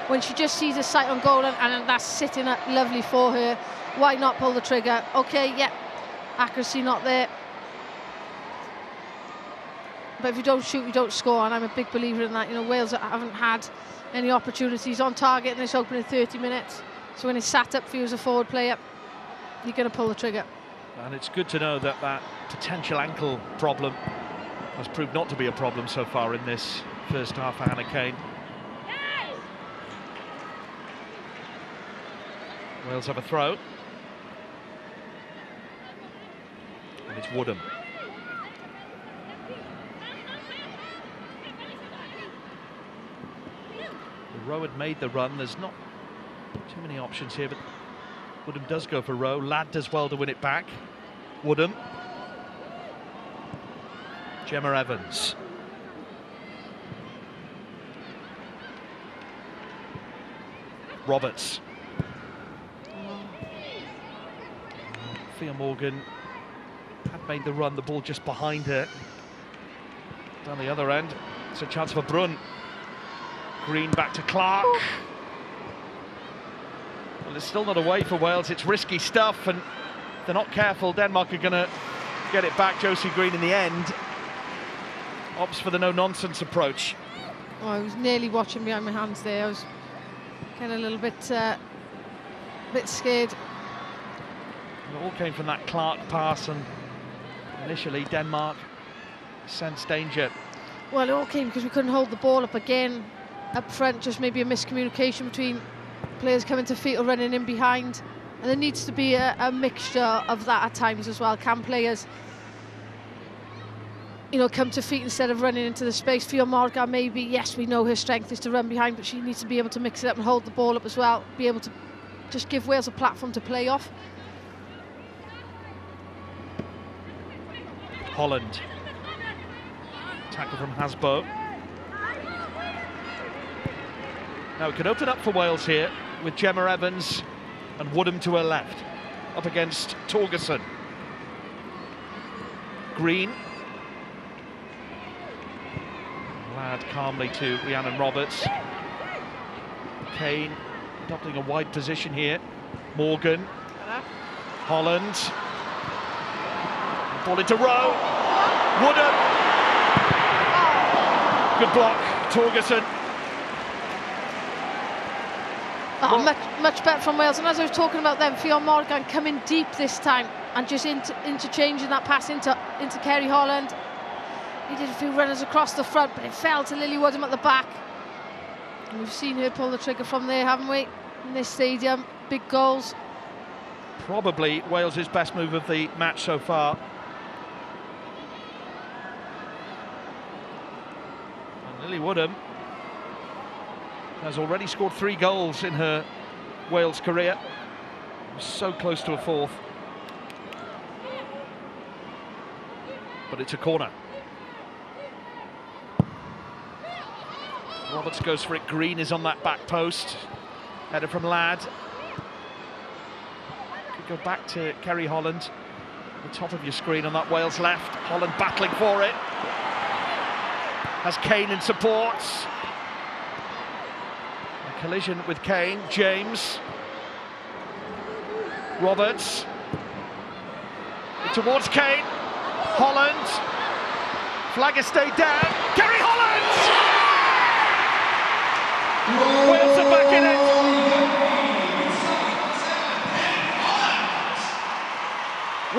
when she just sees a sight on goal and that's sitting up lovely for her, why not pull the trigger? Okay, yeah, accuracy not there. But if you don't shoot, you don't score, and I'm a big believer in that. You know, Wales haven't had any opportunities on target in this opening 30 minutes. So when it's sat up for you as a forward player, you're going to pull the trigger. And it's good to know that that potential ankle problem has proved not to be a problem so far in this first half for Hannah Kane. Wales have a throw. And it's Woodham. Rowe had made the run. There's not too many options here, but Woodham does go for Rowe. Ladd does well to win it back. Woodham. Gemma Evans. Roberts. Thea Morgan had made the run, the ball just behind her. Down the other end, it's a chance for Brun. Green back to Clark. Well, it's still not away for Wales. It's risky stuff, and if they're not careful, Denmark are going to get it back. Josie Green in the end opts for the no-nonsense approach. Oh, I was nearly watching behind my hands there. I was kind of a little bit scared. It all came from that Clark pass, and initially Denmark sensed danger. Well, it all came because we couldn't hold the ball up again. Up front, just maybe a miscommunication between players coming to feet or running in behind. And there needs to be a mixture of that at times as well. Can players, you know, come to feet instead of running into the space? Fia Morgan, maybe, yes, we know her strength is to run behind, but she needs to be able to mix it up and hold the ball up as well. Be able to just give Wales a platform to play off. Holland. Tackle from Hasbo. Now it can open up for Wales here with Gemma Evans and Woodham to her left, up against Torgerson. Green. Ladd calmly to Rhiannon Roberts. Kane adopting a wide position here. Morgan. Holland. Ball into Rowe. Woodham. Good block. Torgerson. Much better from Wales. And as I was talking about them, Fionn Morgan coming deep this time and just interchanging that pass into Kerry Holland. He did a few runners across the front, but it fell to Lily Woodham at the back. And we've seen her pull the trigger from there, haven't we? In this stadium, big goals. Probably Wales' best move of the match so far. And Lily Woodham has already scored 3 goals in her Wales career. So close to a 4th. But it's a corner. Roberts goes for it. Green is on that back post. Header from Ladd. Could go back to Kerry Holland. The top of your screen on that Wales left. Holland battling for it. Has Kane in support. A collision with Kane. James. Roberts. Towards Kane. Holland. Flag has stayed down. Kerry Holland! Wales are back in it.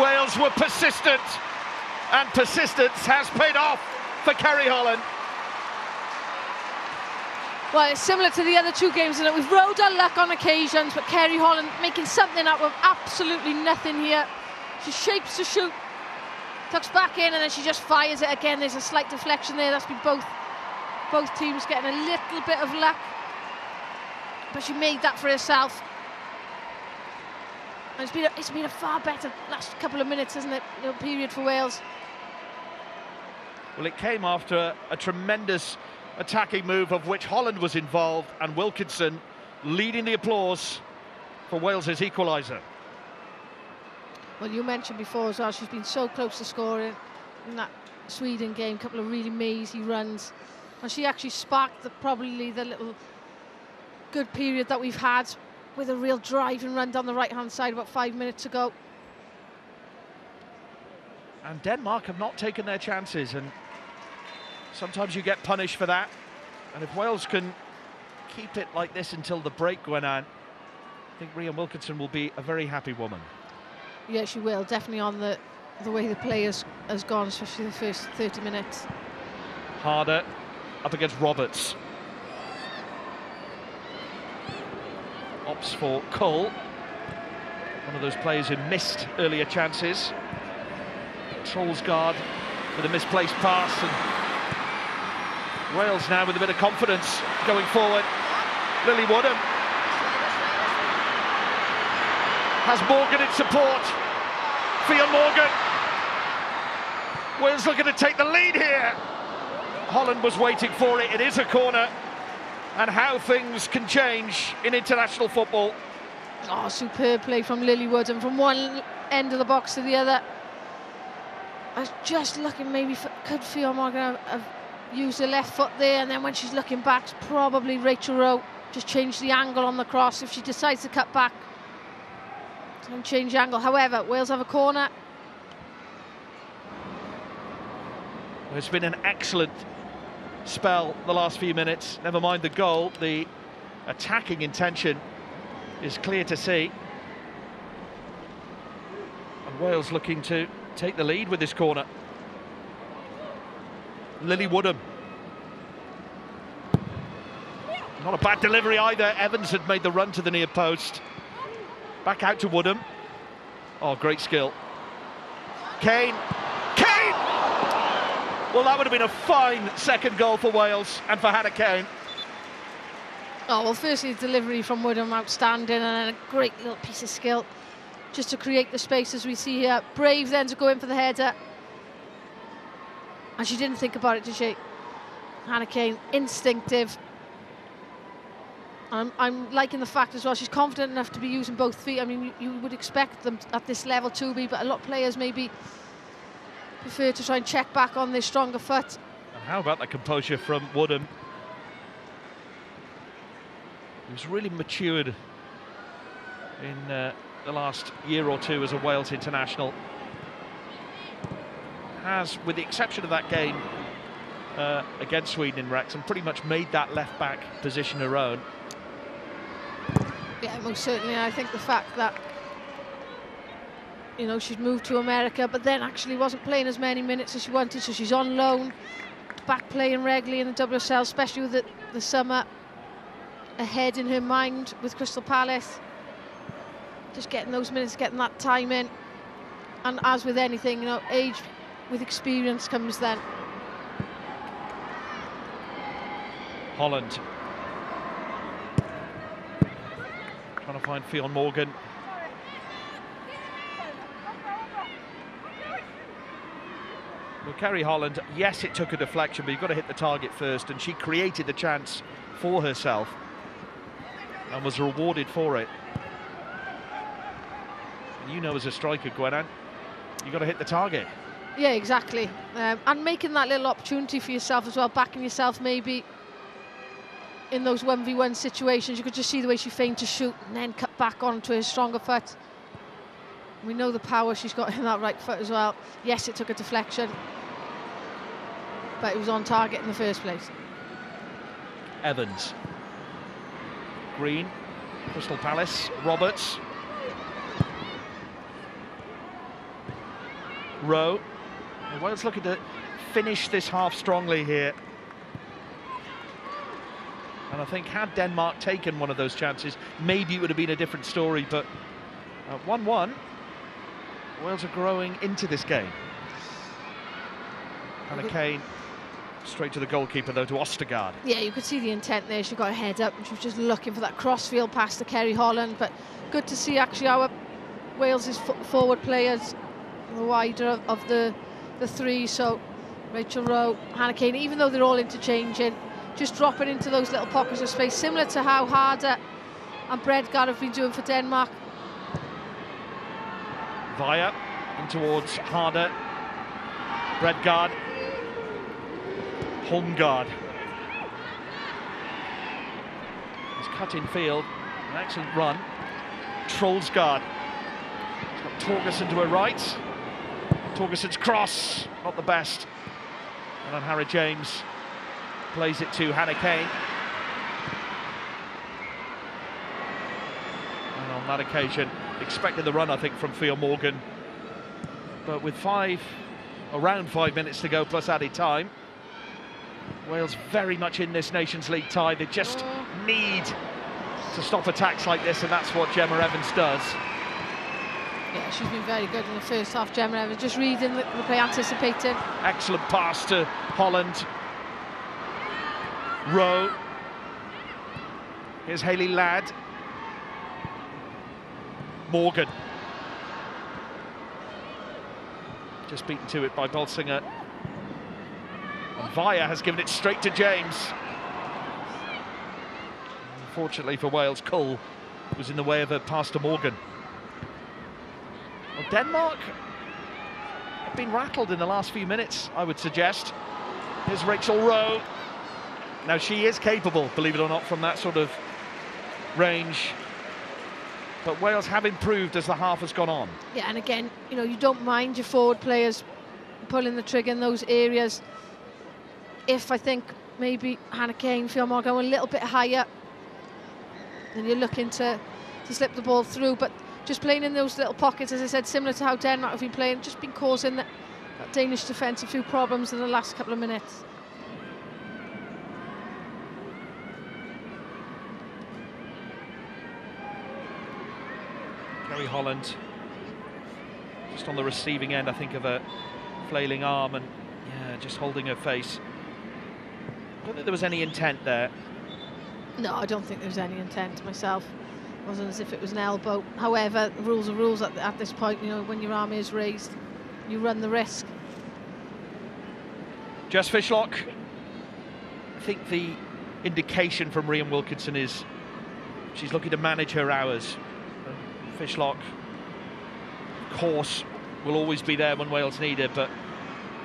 Wales were persistent, and persistence has paid off for Kerry Holland. Well, it's similar to the other 2 games, and we've rode our luck on occasions, but Kerry Holland making something out of absolutely nothing here. She shapes to shoot, tucks back in, and then she just fires it again. There's a slight deflection there. That's been both teams getting a little bit of luck. But she made that for herself. And it's been a far better last couple of minutes, hasn't it? Period for Wales. Well, it came after a tremendous attacking move of which Holland was involved, and Wilkinson leading the applause for Wales's equaliser. Well, you mentioned before as well, she's been so close to scoring in that Sweden game. A couple of really mazy runs. And she actually sparked probably the little good period that we've had with a real drive and run down the right-hand side about 5 minutes ago. And Denmark have not taken their chances, and sometimes you get punished for that. And if Wales can keep it like this until the break, Gwenan, I think Rhian Wilkinson will be a very happy woman. Yeah, she will, definitely on the way the play has gone, especially the first 30 minutes. Harder up against Roberts. Opts for Cole, one of those players who missed earlier chances. Trollsgaard with a misplaced pass, and Wales now with a bit of confidence going forward. Lily Woodham has Morgan in support. Fionn Morgan. Wales looking to take the lead here. Holland was waiting for it. It is a corner. And how things can change in international football. Oh, superb play from Lily Woodham from one end of the box to the other. I was just looking, maybe could Fionn Morgan have used her left foot there, and then when she's looking back, probably Rachel Rowe just changed the angle on the cross if she decides to cut back and change the angle. However, Wales have a corner. It's been an excellent spell the last few minutes. Never mind the goal, the attacking intention is clear to see. And Wales looking to take the lead with this corner. Lily Woodham. Not a bad delivery either. Evans had made the run to the near post. Back out to Woodham. Oh, great skill. Kane. Kane! Well, that would have been a fine second goal for Wales and for Hannah Kane. Oh, well, firstly, the delivery from Woodham, outstanding, and then a great little piece of skill just to create the space as we see here. Brave then to go in for the header. And she didn't think about it, did she? Hannah Kane, instinctive. I'm liking the fact as well, she's confident enough to be using both feet. I mean, you would expect them at this level to be, but a lot of players maybe prefer to try and check back on their stronger foot. And how about the composure from Woodham? He's really matured in the last year or two as a Wales international. Has, with the exception of that game against Sweden in Wrexham, pretty much made that left-back position her own. Yeah, most certainly. I think the fact that, you know, she's moved to America, but then actually wasn't playing as many minutes as she wanted, so she's on loan, back playing regularly in the WSL, especially with the summer ahead in her mind with Crystal Palace. Just getting those minutes, getting that time in. And as with anything, you know, age with experience comes then. Holland. Trying to find Fionn Morgan. Well, Kerry Holland, yes, it took a deflection, but you've got to hit the target first, and she created the chance for herself and was rewarded for it. And you know, as a striker, Gwenan, you've got to hit the target. Yeah, exactly. And making that little opportunity for yourself as well, backing yourself maybe in those 1v1 situations. You could just see the way she feigned to shoot and then cut back onto her stronger foot. We know the power she's got in that right foot as well. Yes, it took a deflection, but it was on target in the first place. Evans. Green. Crystal Palace. Roberts. Rowe. Wales looking to finish this half strongly here. And I think had Denmark taken one of those chances, maybe it would have been a different story, but 1-1, Wales are growing into this game. Hannah Kane straight to the goalkeeper, though, to Ostergaard. Yeah, you could see the intent there. She got her head up and she was just looking for that crossfield pass to Kerry Holland, but good to see actually our Wales' forward players, the wider of the three, so Rachel Rowe, Hannah Kane, even though they're all interchanging, just dropping into those little pockets of space, similar to how Harder and Bredgaard have been doing for Denmark. Via in towards Harder. Bredgaard. Holmgaard. He's cut in field. An excellent run. Trollsgaard. He's got Torgerson to her right. Torgerson's cross, not the best. And then Harry James plays it to Hannah Kane. And on that occasion, expected the run, I think, from Fionn Morgan. But with around 5 minutes to go plus added time, Wales very much in this Nations League tie. They just need to stop attacks like this, and that's what Gemma Evans does. Yeah, she's been very good in the first half, Gemma Evans, just reading the play, anticipating. Excellent pass to Holland. Rowe. Here's Hayley Ladd. Morgan. Just beaten to it by Bolsinger. And Via has given it straight to James. Unfortunately for Wales, Cole was in the way of a pass to Morgan. Well, Denmark have been rattled in the last few minutes, I would suggest. Here's Rachel Rowe. Now, she is capable, believe it or not, from that sort of range. But Wales have improved as the half has gone on. Yeah, and again, you know, you don't mind your forward players pulling the trigger in those areas. If I think maybe Hannah Kane, Fionn Morgan were a little bit higher, then you're looking to slip the ball through. But just playing in those little pockets, as I said, similar to how Denmark have been playing, just been causing that Danish defence a few problems in the last couple of minutes. Kerry Holland just on the receiving end, I think, of a flailing arm, and yeah, just holding her face. I don't think there was any intent there. No, I don't think there was any intent myself. It wasn't as if it was an elbow. However, the rules are rules at this point. You know, when your arm is raised, you run the risk. Jess Fishlock. I think the indication from Rhian Wilkinson is she's looking to manage her hours. Fishlock, of course, will always be there when Wales need it, but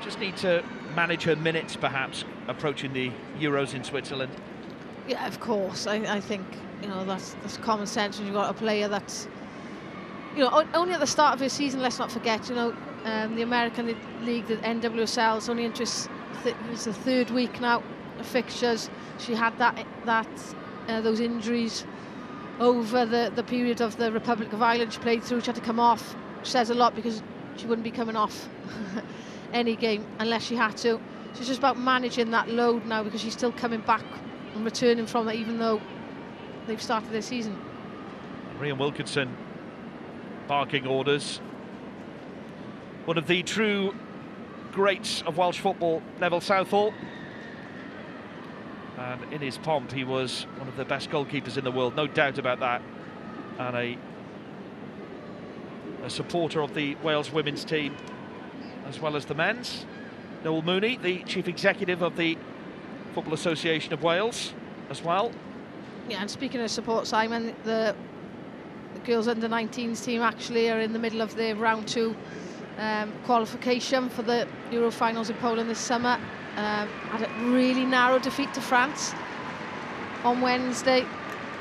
just need to manage her minutes, perhaps, approaching the Euros in Switzerland? Yeah, of course. I think, you know, that's common sense when you've got a player that's, you know, only at the start of his season, let's not forget, you know, the American League, the NWSL, is only into it's the third week now of fixtures. She had those injuries over the period of the Republic of Ireland she played through. She had to come off, which says a lot because she wouldn't be coming off any game unless she had to. So it's just about managing that load now, because she's still coming back and returning from it, even though they've started their season. Rhian Wilkinson barking orders. One of the true greats of Welsh football, Neville Southall. And in his pomp, he was one of the best goalkeepers in the world, no doubt about that. And a supporter of the Wales women's team, as well as the men's. Noel Mooney, the Chief Executive of the Football Association of Wales, as well. Yeah, and speaking of support, Simon, the girls under-19s team actually are in the middle of their round 2 qualification for the Euro finals in Poland this summer. Had a really narrow defeat to France on Wednesday.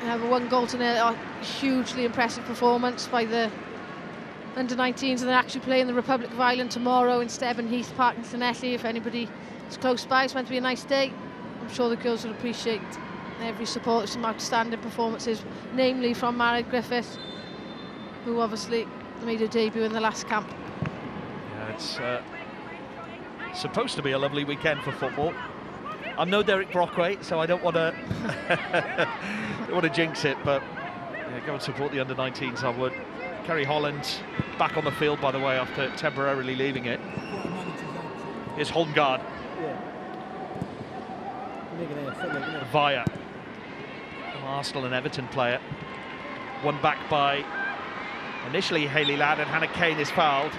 Have a 1-goal-0, a hugely impressive performance by the under-19s, and they're actually playing the Republic of Ireland tomorrow in Steban Heath Park in Llanelli. If anybody is close by, it's meant to be a nice day. I'm sure the girls will appreciate every support. Some outstanding performances, namely from Mairead Griffith, who obviously made her debut in the last camp. Yeah, it's supposed to be a lovely weekend for football. I'm no Derek Brockway, so I don't want to jinx it, but yeah, go and support the under-19s, I would. Kerry Holland back on the field, by the way, after temporarily leaving it. Here's Holmgaard. Via, an Arsenal and Everton player. Won back by initially Hayley Ladd, and Hannah Kane is fouled.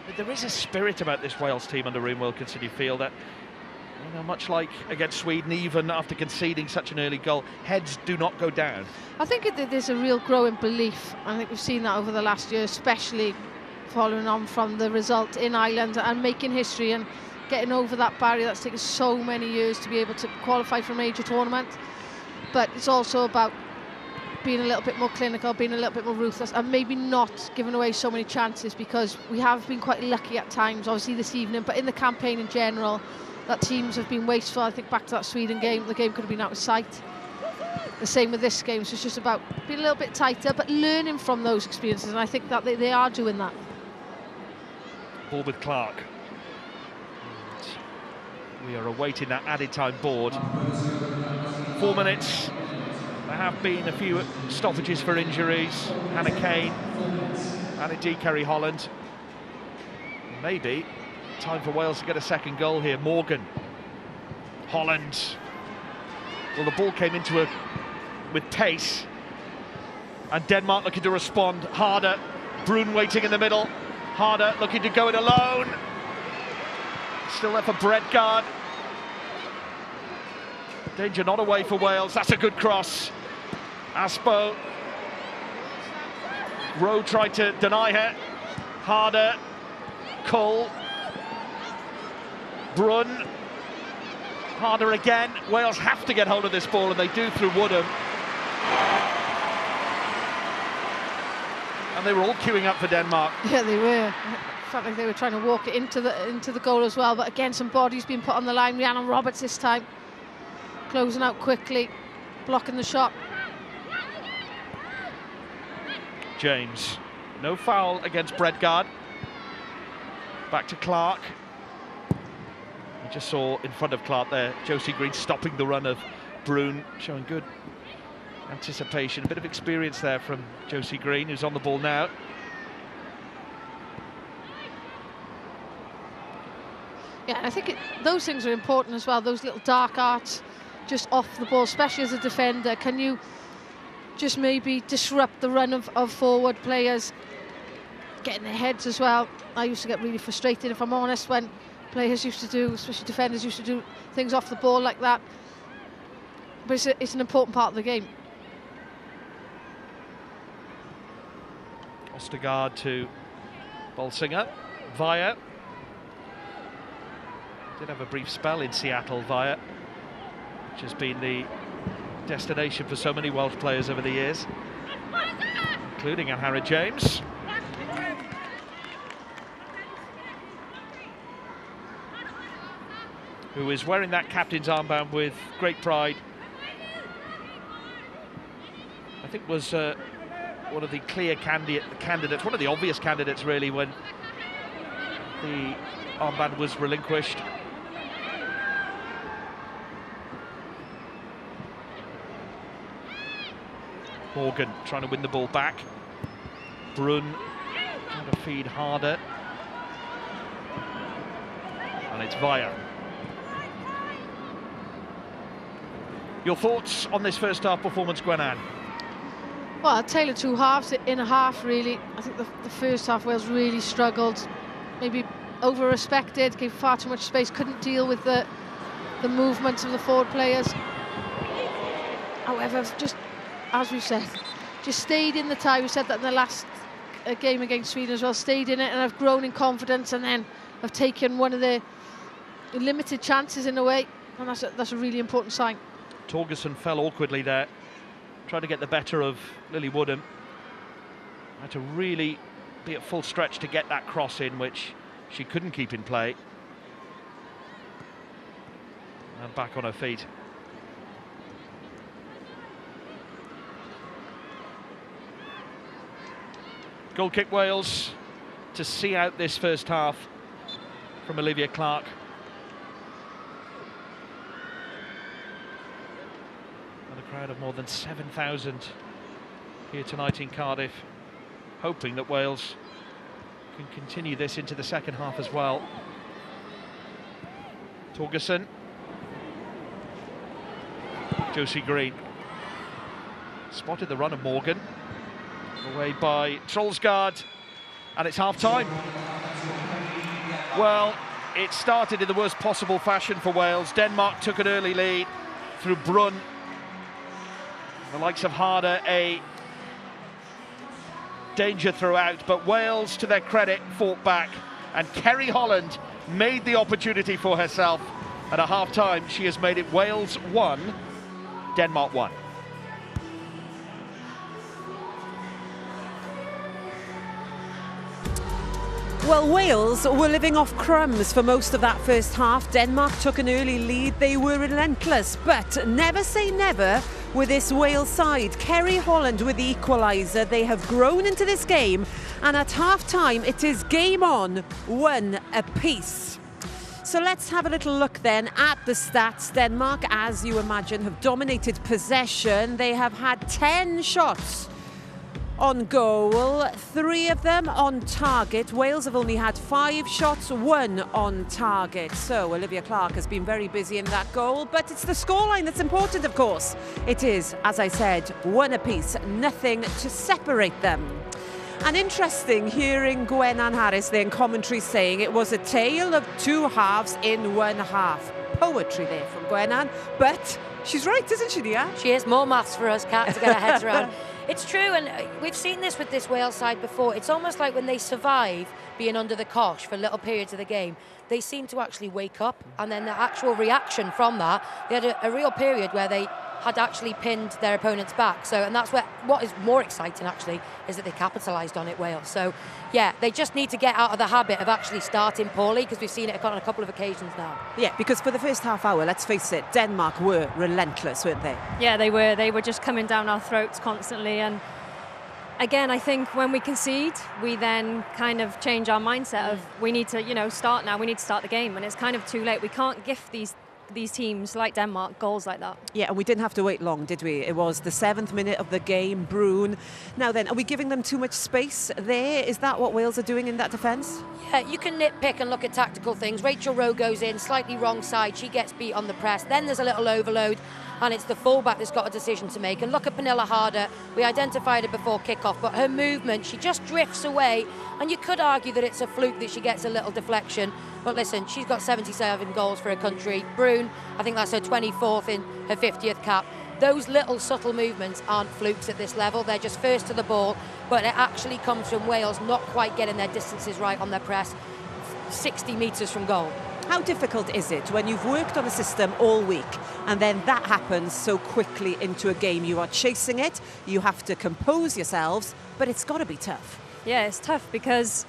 But there is a spirit about this Wales team under Rhian Wilkinson. You feel that, you know, much like against Sweden, even after conceding such an early goal, heads do not go down. I think there's a real growing belief. I think we've seen that over the last year, especially following on from the result in Ireland and making history and getting over that barrier that's taken so many years to be able to qualify for a major tournament. But it's also about being a little bit more clinical, being a little bit more ruthless, and maybe not giving away so many chances, because we have been quite lucky at times, obviously this evening, but in the campaign in general, that teams have been wasteful. I think back to that Sweden game, the game could have been out of sight. The same with this game, so it's just about being a little bit tighter, but learning from those experiences, and I think that they are doing that. Ball with Clark. And we are awaiting that added time board. 4 minutes. There have been a few stoppages for injuries. Hannah Kane and indeed Kerry Holland. Maybe time for Wales to get a second goal here. Morgan. Holland. Well, the ball came into her with pace. And Denmark looking to respond. Harder. Brun waiting in the middle. Harder looking to go it alone. Still there for Bredgard. Danger not away for Wales. That's a good cross. Aspo. Rowe tried to deny her. Harder. Cole. Brun. Harder again. Wales have to get hold of this ball, and they do through Woodham. And they were all queuing up for Denmark. Yeah, they were. Felt like they were trying to walk it into the goal as well. But again, some bodies being put on the line. Rhiannon Roberts this time, closing out quickly, blocking the shot. James, no foul against Bredgard. Back to Clark. We just saw in front of Clark there, Josie Green stopping the run of Brun, showing good anticipation, a bit of experience there from Josie Green, who's on the ball now. Yeah, I think those things are important as well, those little dark arts just off the ball, especially as a defender. Can you just maybe disrupt the run of forward players, getting their heads as well? I used to get really frustrated, if I'm honest, when players used to do, especially defenders used to do things off the ball like that. But it's an important part of the game. Ostergaard to Bolsinger. Via. Did have a brief spell in Seattle, Via, which has been the destination for so many Welsh players over the years, including Harry James. Who is wearing that captain's armband with great pride. I think was one of the clear candidates, one of the obvious candidates really, when the armband was relinquished. Morgan trying to win the ball back. Brun trying to feed harder. And it's Via. Your thoughts on this first half performance, Gwenan? Well, a tale of two halves in a half, really. I think the first half Wales really struggled, maybe over-respected, gave far too much space, couldn't deal with the movements of the forward players. However, just as we've said, just stayed in the tie. We said that in the last game against Sweden as well, stayed in it and have grown in confidence, and then have taken one of the limited chances in a way, and that's a really important sign. Torgerson fell awkwardly there, tried to get the better of Lily Woodham. Had to really be at full stretch to get that cross in, which she couldn't keep in play. And back on her feet. Goal kick Wales to see out this first half from Olivia Clark. And a crowd of more than 7,000 here tonight in Cardiff, hoping that Wales can continue this into the second half as well. Torgerson. Josie Green. Spotted the run of Morgan. Away by Trollsgaard, and it's half-time. Well, it started in the worst possible fashion for Wales. Denmark took an early lead through Brun. The likes of Harder, a danger throughout, but Wales, to their credit, fought back, and Kerry Holland made the opportunity for herself. At a half-time, she has made it Wales 1, Denmark 1. Well, Wales were living off crumbs for most of that first half. Denmark took an early lead. They were relentless, but never say never with this Wales side. Kerry Holland with the equaliser. They have grown into this game, and at half-time it is game on, 1 apiece. So let's have a little look then at the stats. Denmark, as you imagine, have dominated possession. They have had 10 shots on goal, 3 of them on target. Wales have only had 5 shots, 1 on target. So Olivia Clark has been very busy in that goal, but it's the scoreline that's important, of course. It is, as I said, 1 apiece, nothing to separate them. And interesting hearing Gwenan Harris there in commentary saying it was a tale of 2 halves in 1 half. Poetry there from Gwenan, but she's right, isn't she, Nia? She is. More maths for us, Kat, to get our heads around. It's true, and we've seen this with this Wales side before. It's almost like when they survive being under the cosh for little periods of the game, they seem to actually wake up, and then the actual reaction from that, they had a real period where they had actually pinned their opponents back. So, and that's what is more exciting actually is that they capitalised on it, Wales. So yeah, they just need to get out of the habit of actually starting poorly, because we've seen it on a couple of occasions now. Yeah, because for the first half hour, let's face it, Denmark were relentless, weren't they? Yeah, they were. They were just coming down our throats constantly, and again, I think when we concede, we then kind of change our mindset of we need to, start now. We need to start the game, and it's kind of too late. We can't gift these teams like Denmark goals like that. Yeah, and we didn't have to wait long, did we? It was the 7th minute of the game, Brun. Now then, are we giving them too much space there? Is that what Wales are doing in that defence? Yeah, you can nitpick and look at tactical things. Rachel Rowe goes in, slightly wrong side, she gets beat on the press, then there's a little overload, and it's the fullback that's got a decision to make. And look at Pernilla Harder, we identified her before kick-off, but her movement, she just drifts away, and you could argue that it's a fluke that she gets a little deflection. But listen, she's got 77 goals for her country. Brun, I think that's her 24th in her 50th cap. those little subtle movements aren't flukes at this level. They're just first to the ball, but it actually comes from Wales not quite getting their distances right on their press 60 metres from goal. How difficult is it when you've worked on a system all week and then that happens so quickly into a game? You are chasing it, you have to compose yourselves, but it's got to be tough. Yeah, it's tough because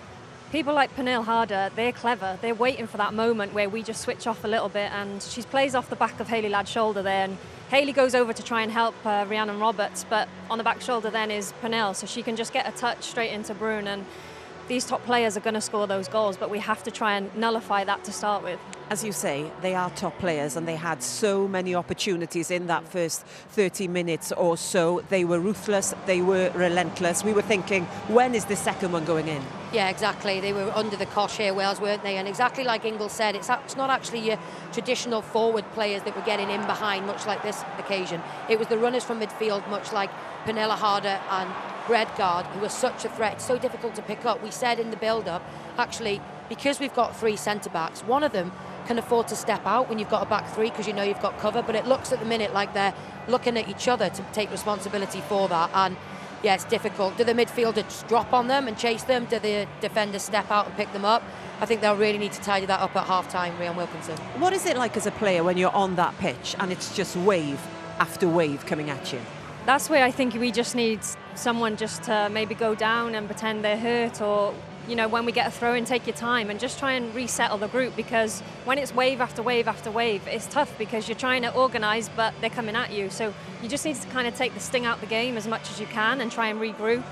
people like Pernille Harder, they're clever. They're waiting for that moment where we just switch off a little bit, and she plays off the back of Hayley Ladd's shoulder there, and Hayley goes over to try and help Rhiannon Roberts, but on the back shoulder then is Pernille, so she can just get a touch straight into Brune, and these top players are going to score those goals, but we have to try and nullify that to start with. As you say, they are top players and they had so many opportunities in that first 30 minutes or so. They were ruthless, they were relentless. We were thinking, when is the second one going in? Yeah, exactly. They were under the cosh here, Wales, weren't they? And exactly like Ingle said, it's not actually your traditional forward players that were getting in behind, much like this occasion. It was the runners from midfield, much like Pernille Harder and Bredgaard, who were such a threat, so difficult to pick up. We said in the build-up, actually, because we've got three centre-backs, one of them can afford to step out when you've got a back three because you know you've got cover, but it looks at the minute like they're looking at each other to take responsibility for that, and yeah, it's difficult. Do the midfielders drop on them and chase them? Do the defenders step out and pick them up? I think they'll really need to tidy that up at half-time, Rhian Wilkinson. What is it like as a player when you're on that pitch and it's just wave after wave coming at you? That's where I think we just need someone just to maybe go down and pretend they're hurt, or, you know, when we get a throw in, take your time and just try and resettle the group, because when it's wave after wave after wave, it's tough because you're trying to organise but they're coming at you. So you just need to kind of take the sting out the game as much as you can and try and regroup.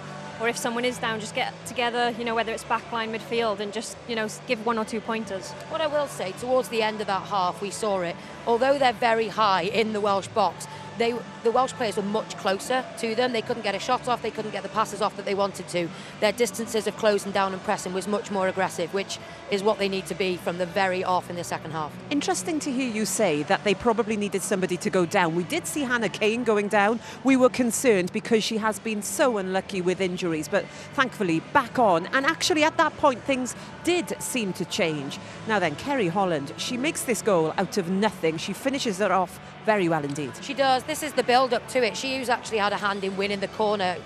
Or if someone is down, just get together, you know, whether it's backline, midfield, and just, you know, give 1 or 2 pointers. What I will say, towards the end of that half, we saw it. Although they're very high in the Welsh box, the Welsh players were much closer to them. They couldn't get a shot off, they couldn't get the passes off that they wanted to. Their distances of closing down and pressing was much more aggressive, which is what they need to be from the very off in the second half. Interesting to hear you say that they probably needed somebody to go down. We did see Hannah Kane going down. We were concerned because she has been so unlucky with injuries, but thankfully back on. And actually at that point things did seem to change. Now then, Kerry Holland, she makes this goal out of nothing. She finishes it off very well indeed. She does. This is the build-up to it. She who's actually had a hand in winning the corner,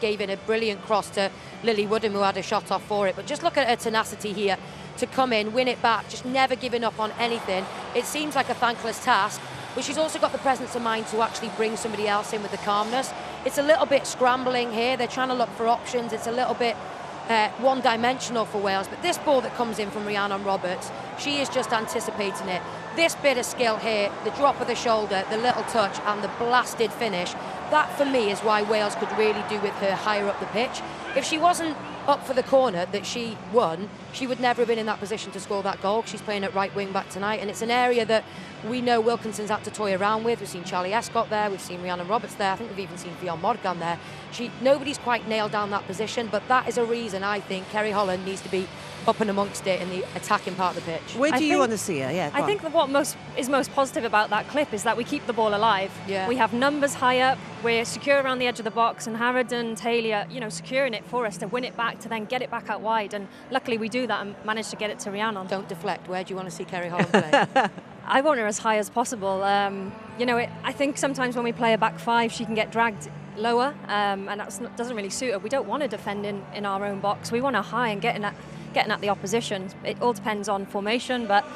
gave in a brilliant cross to Lily Woodham, who had a shot off for it. But just look at her tenacity here to come in, win it back, just never giving up on anything. It seems like a thankless task, but she's also got the presence of mind to actually bring somebody else in with the calmness. It's a little bit scrambling here. They're trying to look for options. It's a little bit one-dimensional for Wales, but this ball that comes in from Rhiannon Roberts, she is just anticipating it. This bit of skill here, the drop of the shoulder, the little touch and the blasted finish, that for me is why Wales could really do with her higher up the pitch. If she wasn't up for the corner that she won, she would never have been in that position to score that goal. She's playing at right wing back tonight, and it's an area that we know Wilkinson's had to toy around with. We've seen Charlie Escott there, we've seen Rhiannon Roberts there, I think we've even seen Fionn Morgan there. Nobody's quite nailed down that position, but that is a reason I think Kerry Holland needs to be up and amongst it in the attacking part of the pitch. Where do you want to see her? Yeah, I think that what is most positive about that clip is that we keep the ball alive. Yeah. We have numbers high up, we're secure around the edge of the box, and Harrod and Haley are, you know, securing it for us to win it back, to then get it back out wide, and luckily we do that and manage to get it to Rhiannon. Don't deflect. Where do you want to see Kerry Holland play? I want her as high as possible. You know, I think sometimes when we play a back five, she can get dragged lower, and that doesn't really suit her. We don't want to defend in our own box. We want her high and getting at the opposition. It all depends on formation, but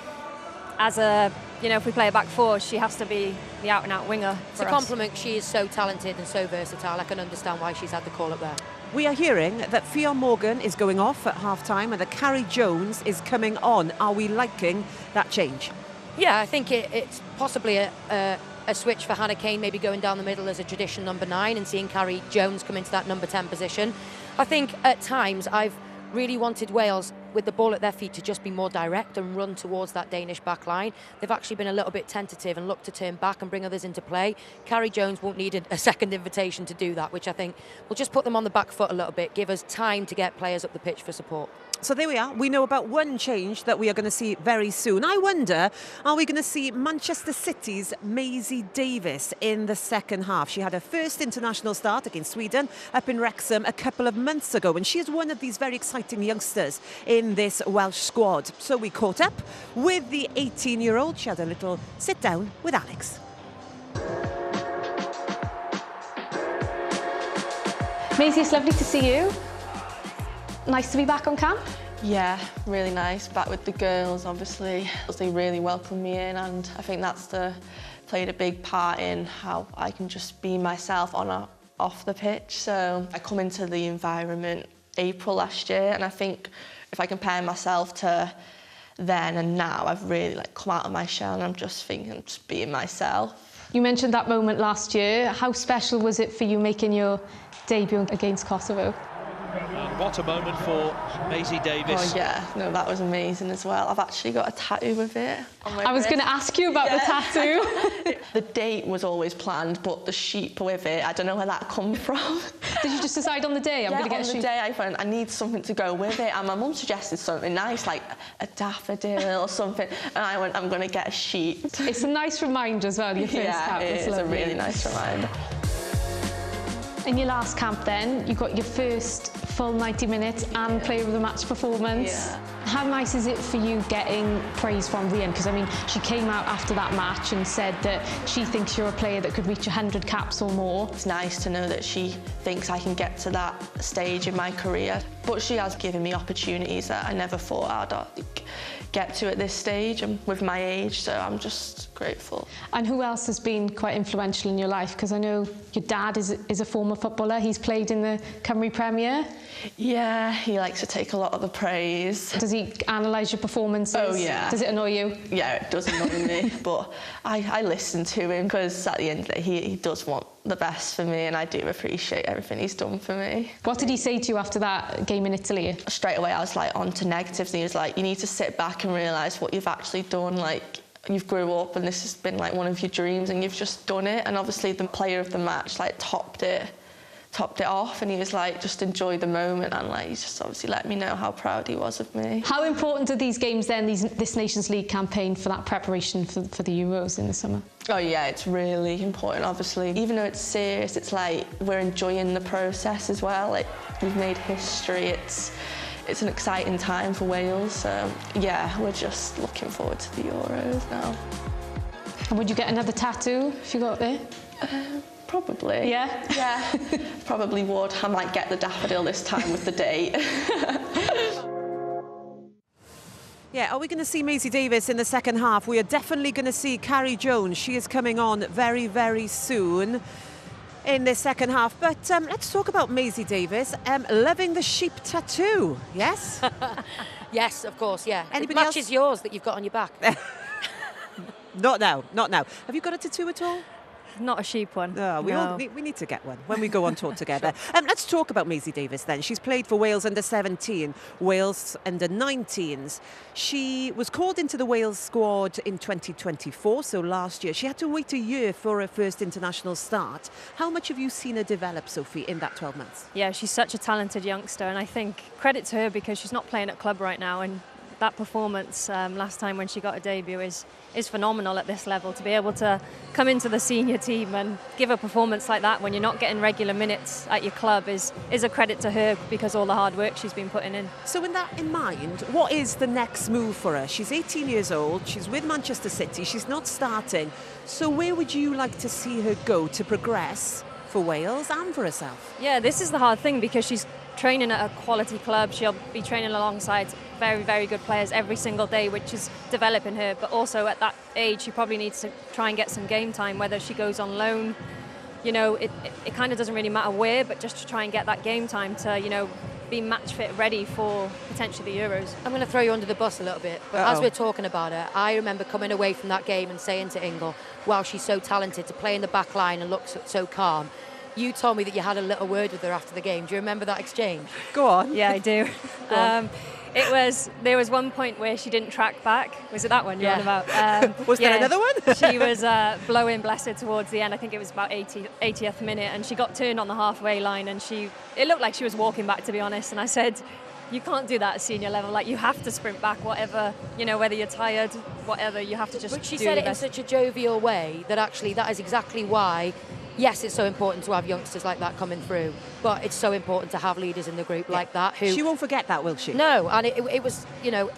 if we play a back four, she has to be the out-and-out winger. It's a compliment. She is so talented and so versatile. I can understand why she's had the call up there. We are hearing that Fionn Morgan is going off at half-time and that Carrie Jones is coming on. Are we liking that change? Yeah, I think it's possibly a switch for Hannah Kane, maybe going down the middle as a traditional number 9 and seeing Carrie Jones come into that number 10 position. I think at times I've really wanted Wales with the ball at their feet to just be more direct and run towards that Danish back line. They've actually been a little bit tentative and looked to turn back and bring others into play. Carrie Jones won't need a second invitation to do that, which I think will just put them on the back foot a little bit, give us time to get players up the pitch for support. So there we are. We know about one change that we are going to see very soon. I wonder, are we going to see Manchester City's Maisie Davis in the second half? She had her first international start against Sweden up in Wrexham a couple of months ago, and she is one of these very exciting youngsters in this Welsh squad. So we caught up with the 18-year-old. She had a little sit down with Alex. Maisie, it's lovely to see you. Nice to be back on camp. Yeah, really nice. Back with the girls, obviously. They really welcomed me in, and I think that's played a big part in how I can just be myself on or off the pitch. So I come into the environment April last year, and I think if I compare myself to then and now, I've really come out of my shell, and I'm just thinking, just being myself. You mentioned that moment last year. How special was it for you making your debut against Kosovo? What a moment for Maisie Davis. Oh yeah, no, that was amazing as well. I've actually got a tattoo with it on my I was going to ask you about the tattoo. The date was always planned, but the sheep with it, I don't know where that come from. Did you just decide on the day, I'm going to get a sheep? On the day I went, I need something to go with it, and my mum suggested something nice, like a daffodil or something, and I went, I'm going to get a sheep. It's a nice reminder as well, your first camp. It's a really nice reminder. In your last camp then, you got your first full 90 minutes and player of the match performance. Yeah. How nice is it for you getting praise from Rhian? Because I mean, she came out after that match and said that she thinks you're a player that could reach 100 caps or more. It's nice to know that she thinks I can get to that stage in my career, but she has given me opportunities that I never thought I'd get to at this stage and with my age, so I'm just grateful. And who else has been quite influential in your life? Because I know your dad is a former footballer. He's played in the Cymru Premier. Yeah, he likes to take a lot of the praise. Does he analyse your performances? Oh yeah. Does it annoy you? Yeah, it does annoy me, but I listen to him because at the end of the day he does want the best for me, and I do appreciate everything he's done for me. What did he say to you after that game in Italy? Straight away I was on to negatives, and he was like, you need to sit back and realise what you've actually done, you've grew up and this has been one of your dreams and you've just done it. And obviously the player of the match topped it off, and he was just enjoy the moment, and he just obviously let me know how proud he was of me. How important are these games then, this Nations League campaign, for that preparation for the Euros in the summer? Oh yeah, it's really important, obviously. Even though it's serious, it's we're enjoying the process as well. We've made history, it's an exciting time for Wales, so yeah, we're just looking forward to the Euros now. And would you get another tattoo if you got there? Probably. Yeah? Yeah, probably would. I might get the daffodil this time with the date. Yeah, are we going to see Maisie Davis in the second half? We are definitely going to see Carrie Jones. She is coming on very, very soon in this second half. But let's talk about Maisie Davis. Loving the sheep tattoo, yes? Yes, of course, yeah. Anybody it matches else? yours that you've got on your back. Not now. Have you got a tattoo at all? Not a sheep one. No, we need to get one when we go on tour together. Let's talk about Maisie Davis then. She's played for Wales under-17, Wales under-19s. She was called into the Wales squad in 2024, so last year. She had to wait a year for her first international start. How much have you seen her develop, Sophie, in that 12 months? Yeah, she's such a talented youngster, and I think credit to her because she's not playing at club right now, and that performance last time when she got a debut is phenomenal at this level. To be able to come into the senior team and give a performance like that when you're not getting regular minutes at your club is a credit to her because all the hard work she's been putting in. So with that in mind, what is the next move for her? She's 18 years old, she's with Manchester City, she's not starting. So where would you like to see her go to progress for Wales and for herself? Yeah, this is the hard thing because she's training at a quality club. She'll be training alongside very, very good players every single day, which is developing her. But also at that age, she probably needs to try and get some game time, whether she goes on loan. It kind of doesn't really matter where, but just to try and get that game time to, be match fit ready for potentially the Euros. I'm going to throw you under the bus a little bit, but as we're talking about her, I remember coming away from that game and saying to Ingle, wow, she's so talented to play in the back line and look so calm. You told me that you had a little word with her after the game. Do you remember that exchange? Go on. Yeah, I do. There was one point where she didn't track back. Was it that one you're on about? Was there another one? She was blowing blessed towards the end. I think it was about 80th minute, and she got turned on the halfway line, and it looked like she was walking back, to be honest. And I said, you can't do that at senior level. You have to sprint back, whatever, whether you're tired, whatever, you have to just. But she said it in such a jovial way that actually that is exactly why. Yes, it's so important to have youngsters like that coming through, but it's so important to have leaders in the group like that who... She won't forget that, will she? No, and it was,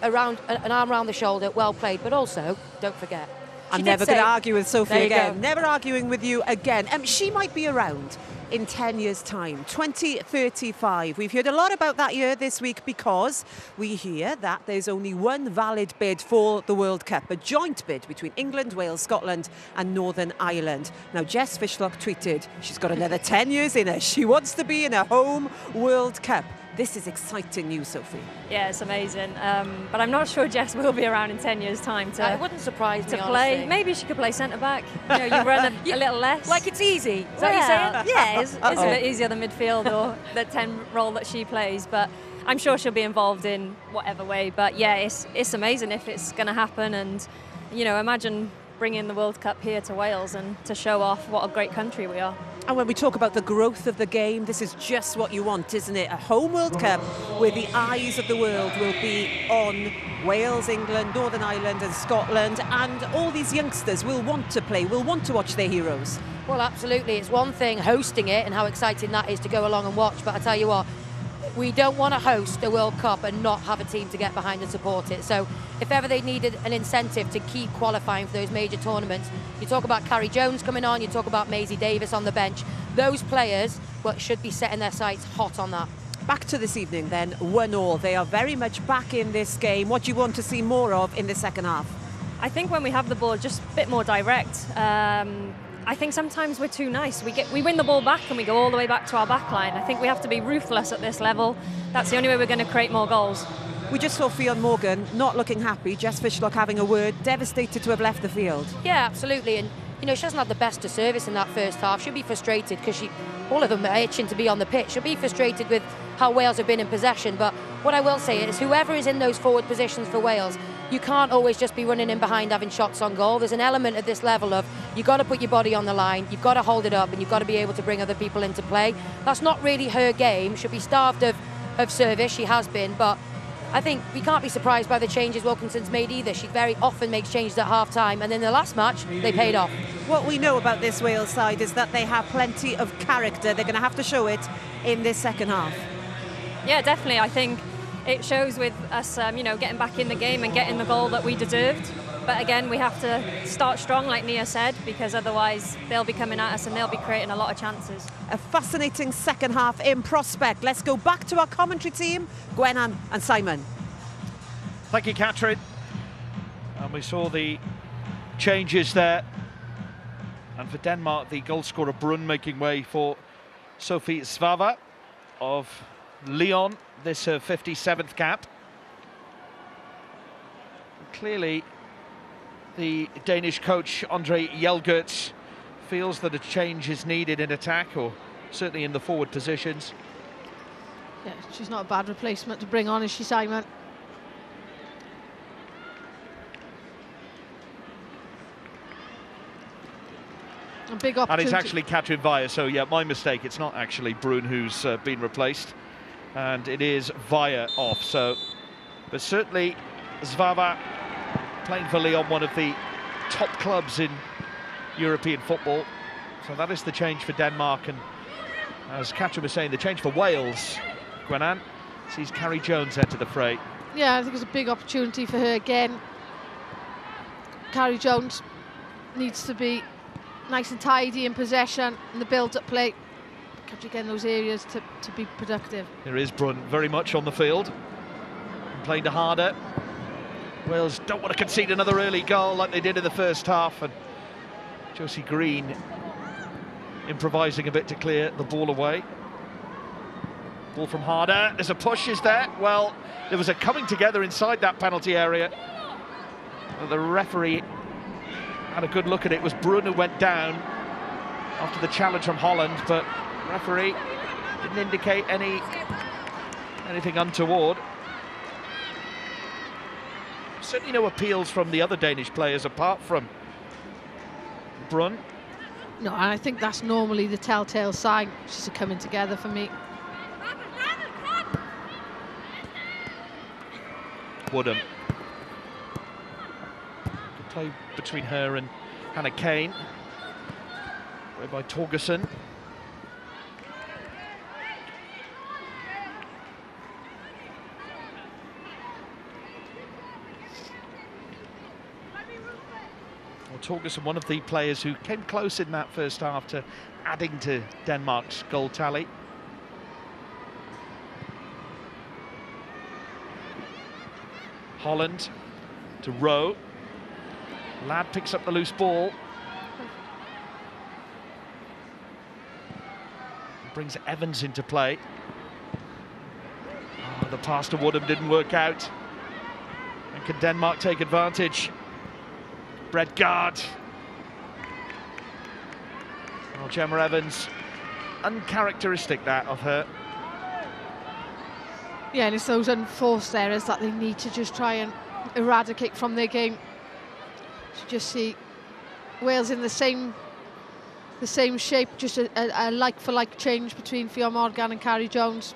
around an arm around the shoulder, well played, but also, don't forget. I'm never going to argue with Sophie again. Never arguing with you again. She might be around in 10 years' time, 2035. We've heard a lot about that year this week because we hear that there's only one valid bid for the World Cup, a joint bid between England, Wales, Scotland and Northern Ireland. Now, Jess Fishlock tweeted she's got another 10 years in her. She wants to be in a home World Cup. This is exciting news, Sophie. Yeah, it's amazing. But I'm not sure Jess will be around in 10 years' time to. It wouldn't surprise me, to play. honestly. Maybe she could play centre back. You know, you run a little less. Like it's easy. Is that what you're saying? Yeah, it's a bit easier than midfield or the 10 role that she plays. But I'm sure she'll be involved in whatever way. But yeah, it's amazing if it's going to happen. And you know, imagine bringing the World Cup here to Wales and to show off what a great country we are. And when we talk about the growth of the game, this is just what you want, isn't it? A home World Cup where the eyes of the world will be on Wales, England, Northern Ireland and Scotland, and all these youngsters will want to play, will want to watch their heroes. Well, absolutely. It's one thing hosting it and how exciting that is to go along and watch, but I tell you what, we don't want to host a World Cup and not have a team to get behind and support it. So if ever they needed an incentive to keep qualifying for those major tournaments, you talk about Carrie Jones coming on, you talk about Maisie Davis on the bench, those players should be setting their sights hot on that. Back to this evening then, 1-1. They are very much back in this game. What do you want to see more of in the second half? I think when we have the ball, just a bit more direct. I think sometimes we're too nice. We win the ball back and we go all the way back to our back line. I think we have to be ruthless at this level. That's the only way we're going to create more goals. We just saw Fionn Morgan not looking happy, Jess Fishlock having a word, devastated to have left the field. Yeah, absolutely. And you know, she hasn't had the best of service in that first half. She'll be frustrated because all of them are itching to be on the pitch. She'll be frustrated with how Wales have been in possession. But what I will say is whoever is in those forward positions for Wales, you can't always just be running in behind having shots on goal. There's an element at this level of you've got to put your body on the line, you've got to hold it up and you've got to be able to bring other people into play. That's not really her game. She'll be starved of service, she has been, but I think we can't be surprised by the changes Wilkinson's made either. She very often makes changes at half-time, and in the last match, they paid off. What we know about this Wales side is that they have plenty of character. They're going to have to show it in this second half. Yeah, definitely. I think it shows with us, you know, getting back in the game and getting the goal that we deserved. But again, we have to start strong, like Nia said, because otherwise they'll be coming at us and they'll be creating a lot of chances. A fascinating second half in prospect. Let's go back to our commentary team, Gwenan and Simon. Thank you, Catherine. And we saw the changes there. And for Denmark, the goal scorer Brun making way for Sophie Svava of Lyon. This her 57th cap. Clearly, the Danish coach Andre Jelgerts feels that a change is needed in attack, or certainly in the forward positions. Yeah, she's not a bad replacement to bring on, is she, Simon? A big opportunity. And it's actually Katrin Veijer, so yeah, my mistake. It's not actually Brun who's been replaced, and it is Veijer off. So, but certainly Svava playing for Lyon, one of the top clubs in European football. So that is the change for Denmark, and as Katrin was saying, the change for Wales, Gwenan, sees Carrie Jones enter the fray. Yeah, I think it's a big opportunity for her again. Carrie Jones needs to be nice and tidy in possession in the build-up play. Capture again those areas to be productive. There is Brun very much on the field, playing to Harder. Wales don't want to concede another early goal like they did in the first half, and Josie Green improvising a bit to clear the ball away. Ball from Harder, there's a push, is there? Well, there was a coming together inside that penalty area. The referee had a good look at it. It was Brun who went down after the challenge from Holland, but the referee didn't indicate anything untoward. Certainly no appeals from the other Danish players apart from Brun. No, and I think that's normally the telltale sign. She's coming together for me. Woodham. Good play between her and Hannah Kane. Played by Torgerson. Torgerson, one of the players who came close in that first half to adding to Denmark's goal tally. Holland to Rowe. Ladd picks up the loose ball. Brings Evans into play. Oh, the pass to Woodham didn't work out. And can Denmark take advantage? Bredgaard. Oh, Gemma Evans. Uncharacteristic, that, of her. Yeah, and it's those unforced errors that they need to just try and eradicate from their game. You just see Wales in the same shape, just a like-for-like change between Ffion Morgan and Carrie Jones.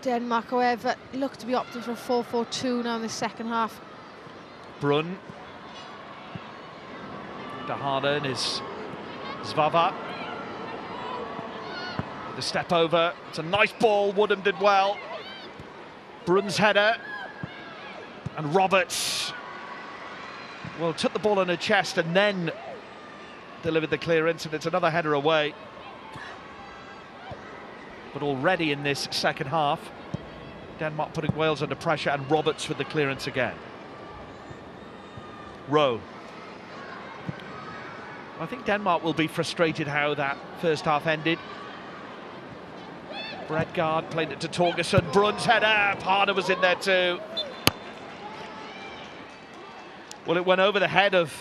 Denmark, however, look to be opting for a 4-4-2 now in the second half. Brun. De Harden is Zvava. The step over. It's a nice ball. Woodham did well. Brun's header. And Roberts, well, took the ball on her chest and then delivered the clearance, and it's another header away. But already in this second half, Denmark putting Wales under pressure, and Roberts with the clearance again. Rowe. I think Denmark will be frustrated how that first half ended. Bredgaard played it to Torgerson. Brun's header. Harder was in there too. Well, it went over the head of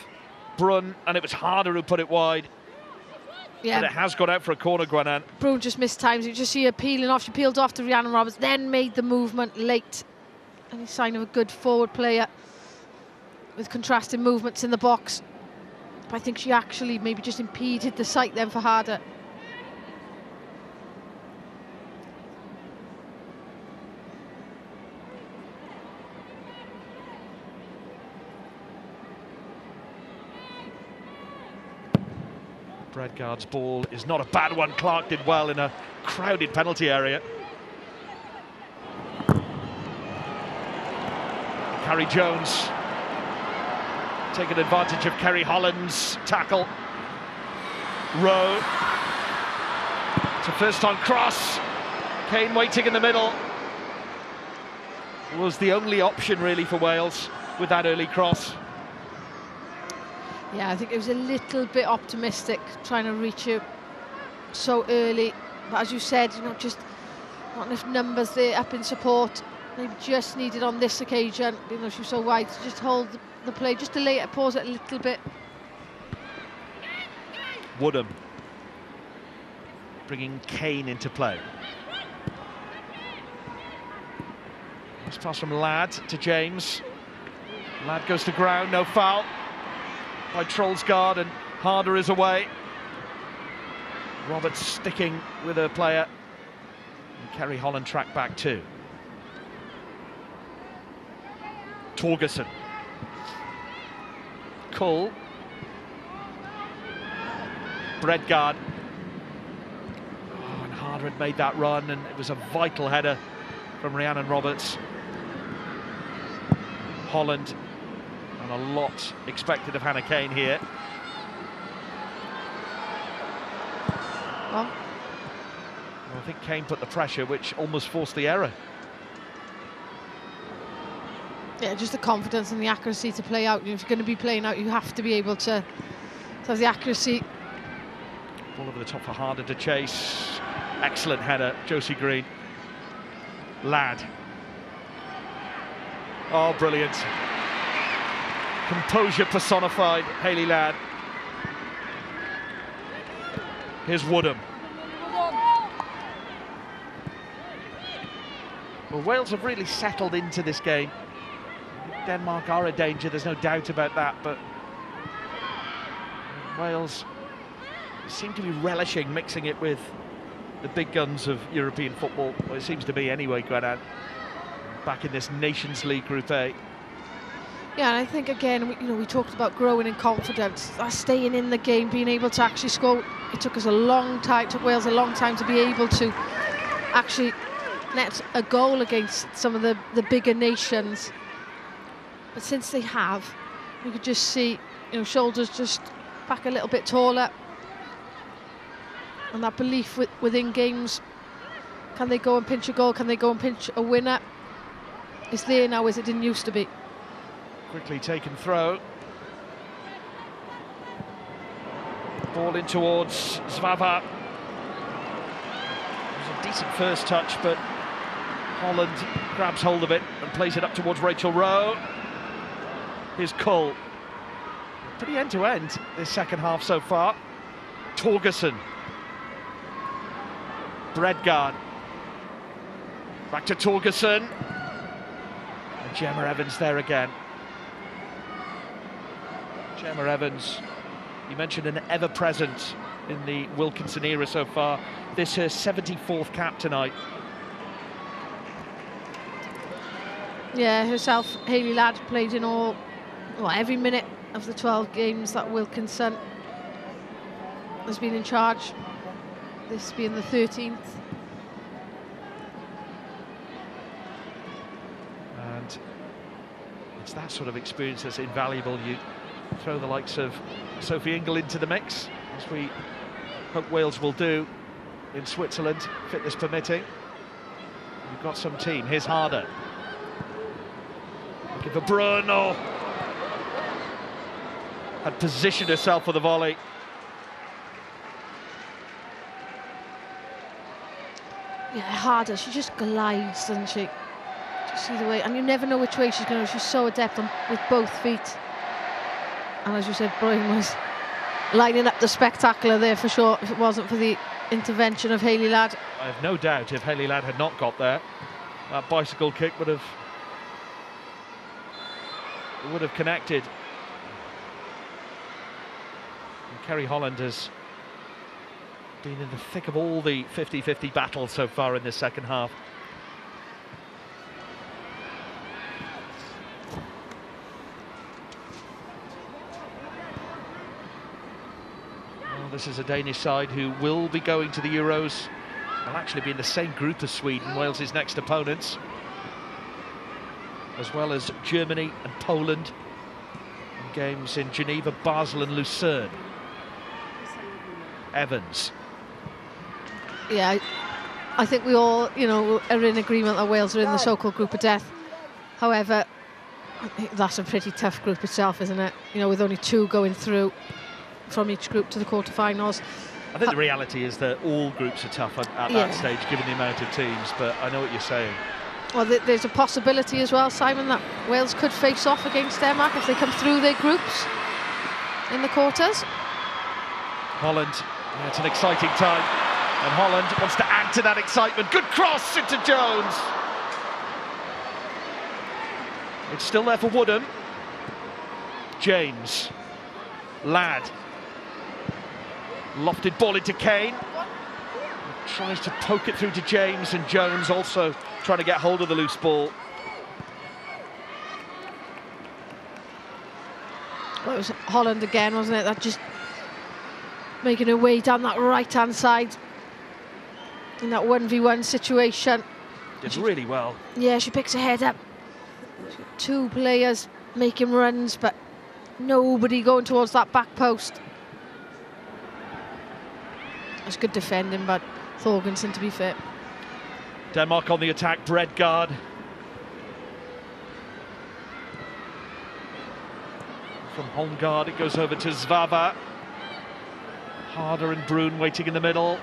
Brun, and it was Harder who put it wide. Yeah. But it has gone out for a corner, Gwenan. Brun just missed times. You just see her peeling off. She peeled off to Rhiannon Roberts, then made the movement late. Any sign of a good forward player with contrasting movements in the box. But I think she actually maybe just impeded the sight then for Harder. Bredgaard's ball is not a bad one. Clark did well in a crowded penalty area. Carrie Jones taking advantage of Kerry Holland's tackle. Rowe. It's a first-time cross. Kane waiting in the middle. Was the only option really for Wales with that early cross. Yeah, I think it was a little bit optimistic trying to reach it so early. But as you said, you know, just not enough numbers there up in support. Maybe just needed on this occasion, you know, she was so wide to just hold the play, just delay it, pause it a little bit. Woodham bringing Kane into play. Nice pass from Ladd to James. Ladd goes to ground, no foul by Trollsgaard, and Harder is away. Roberts sticking with her player. And Kerry Holland tracked back too. Torgerson. Cole. Bredgaard. Oh, and Harder had made that run, and it was a vital header from Rhiannon Roberts. Holland. And a lot expected of Hannah Kane here. Well, I think Kane put the pressure, which almost forced the error. Yeah, just the confidence and the accuracy to play out. If you're going to be playing out, you have to be able to have the accuracy. Ball over the top for Harder to chase. Excellent header, Josie Green. Ladd. Oh, brilliant. Composure personified, Hayley Ladd. Here's Woodham. Well, Wales have really settled into this game. Denmark are a danger, there's no doubt about that, but Wales seem to be relishing mixing it with the big guns of European football. Well, it seems to be anyway, Gwenan. Back in this Nations League Group A. Yeah, and I think again, we talked about growing in confidence, staying in the game, being able to actually score. It took us a long time, it took Wales a long time to be able to actually net a goal against some of the bigger nations. But since they have, You could just see, shoulders just back a little bit taller. And that belief within games, can they go and pinch a goal, can they go and pinch a winner? It's there now as it didn't used to be. Quickly taken throw. Ball in towards Zvava. It was a decent first touch, but Holland grabs hold of it and plays it up towards Rachel Rowe. Here's Cole. Pretty end-to-end this second half so far. Torgerson. Bredgard. Back to Torgerson. And Gemma Evans there again. Gemma Evans, you mentioned an ever-present in the Wilkinson era so far. This her 74th cap tonight. Yeah, herself, Hayley Ladd, played in every minute of the 12 games that Wilkinson has been in charge. This being the 13th. And it's that sort of experience that's invaluable. You throw the likes of Sophie Ingle into the mix, as we hope Wales will do in Switzerland, fitness permitting. We've got some team. Here's Harder. Looking for Bruno. Had positioned herself for the volley. Yeah, Harder, she just glides, doesn't she? Just see the way, and you never know which way she's going. She's so adept with both feet. And as you said, Brian was lining up the spectacular there for sure, if it wasn't for the intervention of Hayley Ladd. I have no doubt if Hayley Ladd had not got there, that bicycle kick would have connected. And Kerry Holland has been in the thick of all the 50-50 battles so far in this second half. Well, this is a Danish side who will be going to the Euros. They'll actually be in the same group as Sweden, Wales' next opponents, as well as Germany and Poland in games in Geneva, Basel and Lucerne. Evans. Yeah, I think we all, are in agreement that Wales are in the so-called group of death. However, I think that's a pretty tough group itself, isn't it? With only 2 going through from each group to the quarterfinals. I think the reality is that all groups are tough at that stage, given the amount of teams, but I know what you're saying. Well, there's a possibility as well, Simon, that Wales could face off against Denmark if they come through their groups in the quarters. Holland, it's an exciting time, and Holland wants to add to that excitement. Good cross into Jones. It's still there for Woodham. James. Ladd. Lofted ball into Kane. Tries to poke it through to James, and Jones also trying to get hold of the loose ball. Well, it was Holland again, wasn't it? That just making her way down that right-hand side in that 1v1 situation. Did really well. Yeah, she picks her head up. 2 players making runs, but nobody going towards that back post. It's good defending, but Thorgensen, to be fair. Denmark on the attack, Bredgard. From Holmgaard, it goes over to Zvava. Harder and Brun waiting in the middle.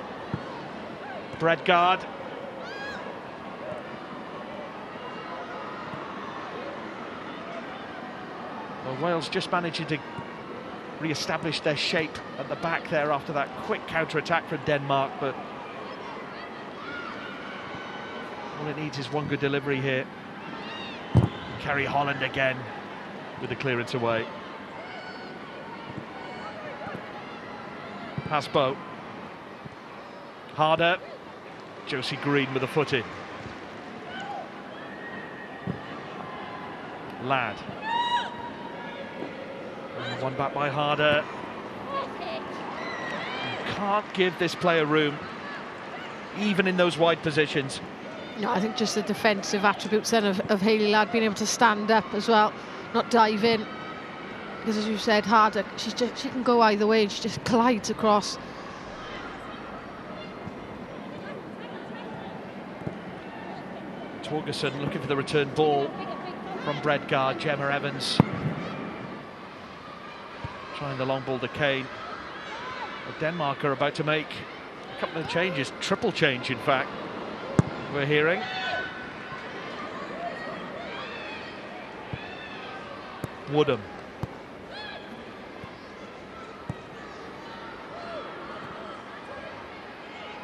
Bredgard. Well, Wales just managing to re-establish their shape at the back there after that quick counter-attack from Denmark, but all it needs is one good delivery here. Kerry Holland again with the clearance away. Pass Bow. Harder. Josie Green with a foot in. Ladd. And one back by Harder. You can't give this player room, even in those wide positions. No, I think just the defensive attributes then of Hayley Ladd being able to stand up as well, not dive in. because as you said, Harder, she can go either way, and she just glides across. Torgerson looking for the return ball from Bredgaard. Gemma Evans trying the long ball to Kane. But Denmark are about to make a couple of changes, triple change in fact, we're hearing. Woodham.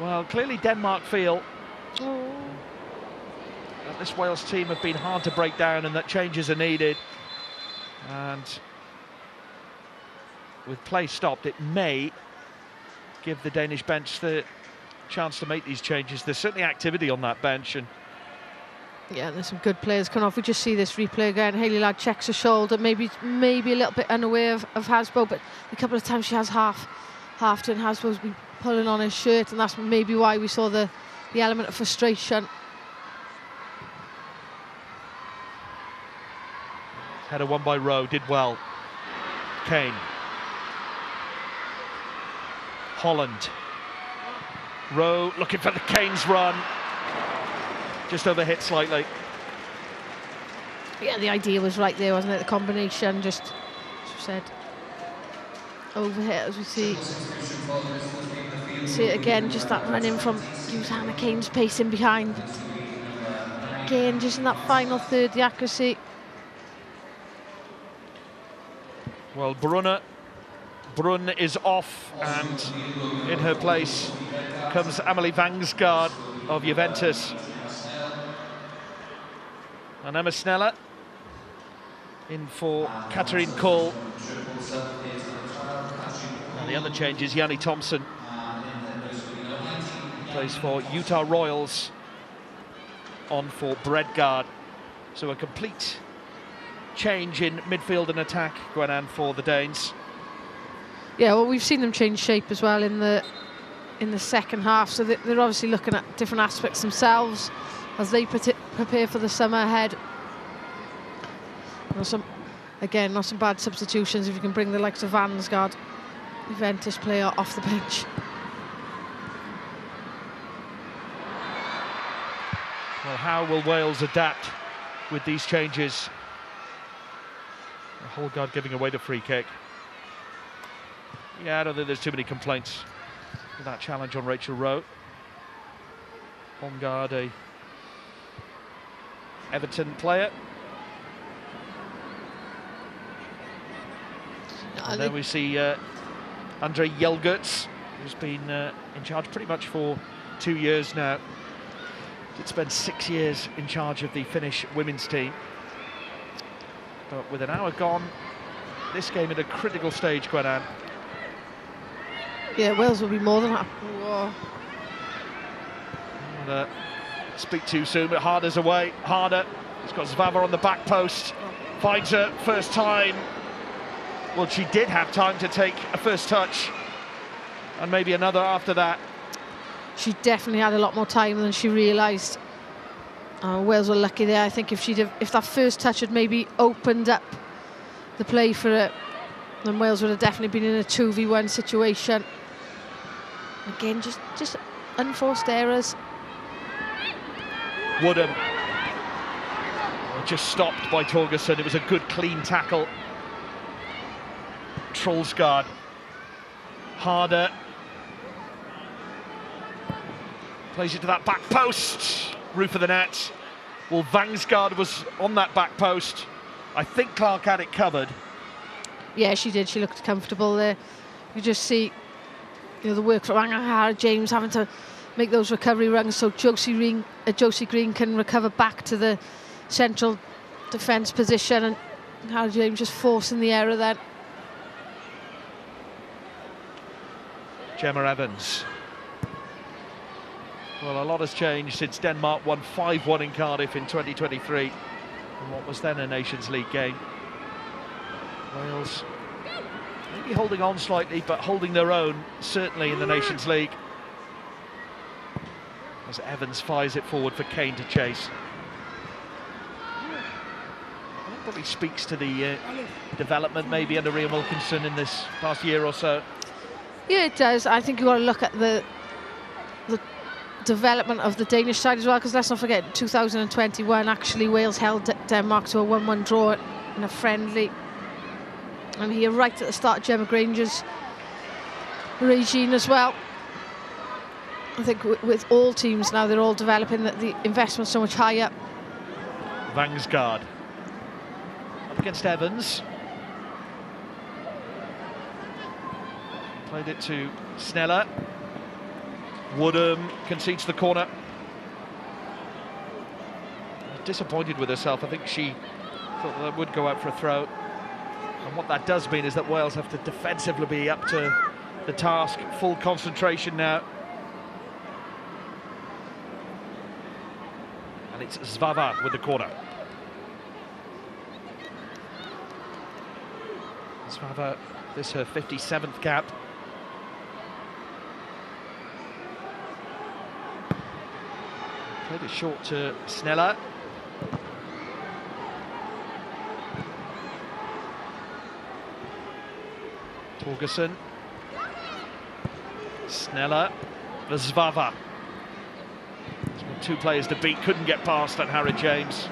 Well, clearly Denmark feel that this Wales team have been hard to break down and that changes are needed. And with play stopped, it may give the Danish bench the chance to make these changes. There's certainly activity on that bench, and yeah, there's some good players coming off. We just see this replay again. Hayley Ladd checks her shoulder, maybe a little bit unaware of Hasbro, but a couple of times she has half to, and Hasbro's been pulling on his shirt, and that's maybe why we saw the element of frustration. Header won by Rowe, did well. Kane. Holland. Rowe looking for the Kane's run. Just overhit slightly. Yeah, the idea was right there, wasn't it? The combination, just, as you said, overhit, as we see it again, just that running from Hannah Kane's pace in behind. Again, just in that final third, the accuracy. Well, Brunn is off, and in her place comes Amelie Vangsgaard of Juventus. And Emma Sneller in for Katarine Kohl. And the other change is Yanni Thompson. Plays for Utah Royals, on for Bredgaard. So a complete change in midfield and attack, Gwenan, for the Danes. Yeah, well, we've seen them change shape as well in the second half, so they're obviously looking at different aspects themselves as they prepare for the summer ahead. Not some bad substitutions if you can bring the likes of Vangsgaard, Juventus player, off the bench. Well, how will Wales adapt with these changes? Holgard giving away the free kick. Yeah, I don't think there's too many complaints with that challenge on Rachel Rowe. Holgard, a Everton player. And then we see Andre Jelgerts, who's been in charge pretty much for 2 years now. Did spend 6 years in charge of the Finnish women's team. But with an hour gone, this game at a critical stage, Gwenan. Yeah, Wales will be more than happy. And, speak too soon, but Harder's away. Harder, he's got Zvava on the back post. Finds her first time. Well, she did have time to take a first touch, and maybe another after that. She definitely had a lot more time than she realised. Wales were lucky there. I think if that first touch had maybe opened up the play for it, then Wales would have definitely been in a 2v1 situation. Again, just unforced errors. Woodham just stopped by Torgerson. It was a good, clean tackle. Trollsgaard. Harder. Plays it to that back post. Roof of the net. Well, Vangsgaard was on that back post. I think Clark had it covered. Yeah, she did. She looked comfortable there. You just see, the work from Angahara James having to make those recovery runs so Josie Green can recover back to the central defence position, and Hara James just forcing the error then. Gemma Evans. Well, a lot has changed since Denmark won 5-1 in Cardiff in 2023 in what was then a Nations League game. Wales maybe holding on slightly, but holding their own, certainly in the Nations League. As Evans fires it forward for Kane to chase. Probably speaks to the development maybe under Rhian Wilkinson in this past year or so. Yeah, it does. I think you got to look at the development of the Danish side as well, because let's not forget 2021 actually Wales held Denmark to a 1-1 draw in a friendly, and here right at the start of Gemma Granger's regime as well. I think with all teams now, they're all developing the investment so much higher. Vangsgaard up against Evans. Played it to Sneller. Woodham concedes the corner. Disappointed with herself. I think she thought that would go out for a throw. And what that does mean is that Wales have to defensively be up to the task. Full concentration now. And it's Zvava with the corner. Zvava, this is her 57th cap. Played it short to Sneller. Torgerson. Sneller. Zvava. Two players to beat, couldn't get past on Harry James.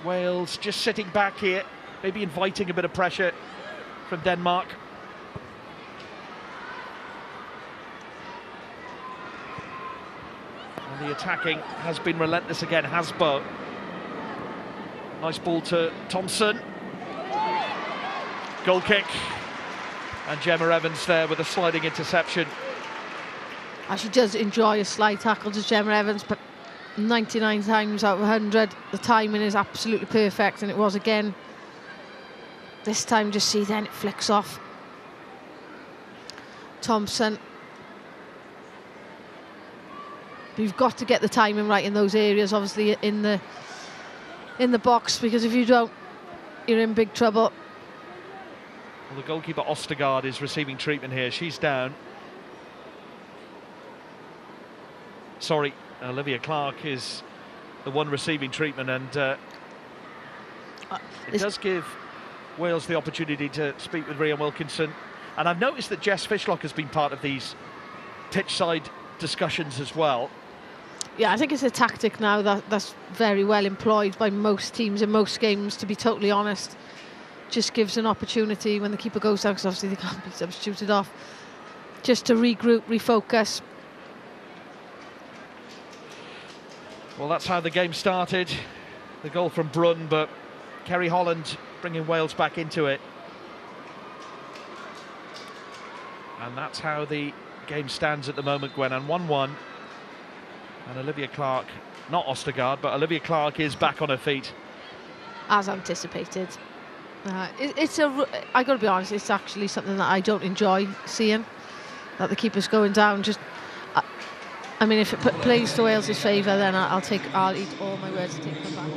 Wales just sitting back here, maybe inviting a bit of pressure from Denmark. And the attacking has been relentless again, Hasbo. Nice ball to Thompson. Goal kick. And Gemma Evans there with a sliding interception. She does enjoy a slide tackle to Gemma Evans, but 99 times out of 100 the timing is absolutely perfect, and it was again this time. Just see then it flicks off Thompson. You've got to get the timing right in those areas, obviously in the box, because if you don't, you're in big trouble. Well, the goalkeeper Ostergaard is receiving treatment here. She's down. Sorry, Olivia Clark is the one receiving treatment, and it does give Wales the opportunity to speak with Rhian Wilkinson. And I've noticed that Jess Fishlock has been part of these pitch-side discussions as well. Yeah, I think it's a tactic now that's very well employed by most teams in most games, to be totally honest. Just gives an opportunity when the keeper goes down, because obviously they can't be substituted off, just to regroup, refocus. Well, that's how the game started. The goal from Brunn, but Kerry Holland bringing Wales back into it. And that's how the game stands at the moment, Gwen, and 1-1. And Olivia Clark, not Ostergaard, but Olivia Clark is back on her feet. As anticipated. I got to be honest, it's actually something that I don't enjoy seeing, that the keeper's going down. Just, I mean, if it plays to Wales' favour, then I'll eat all my words and take them back.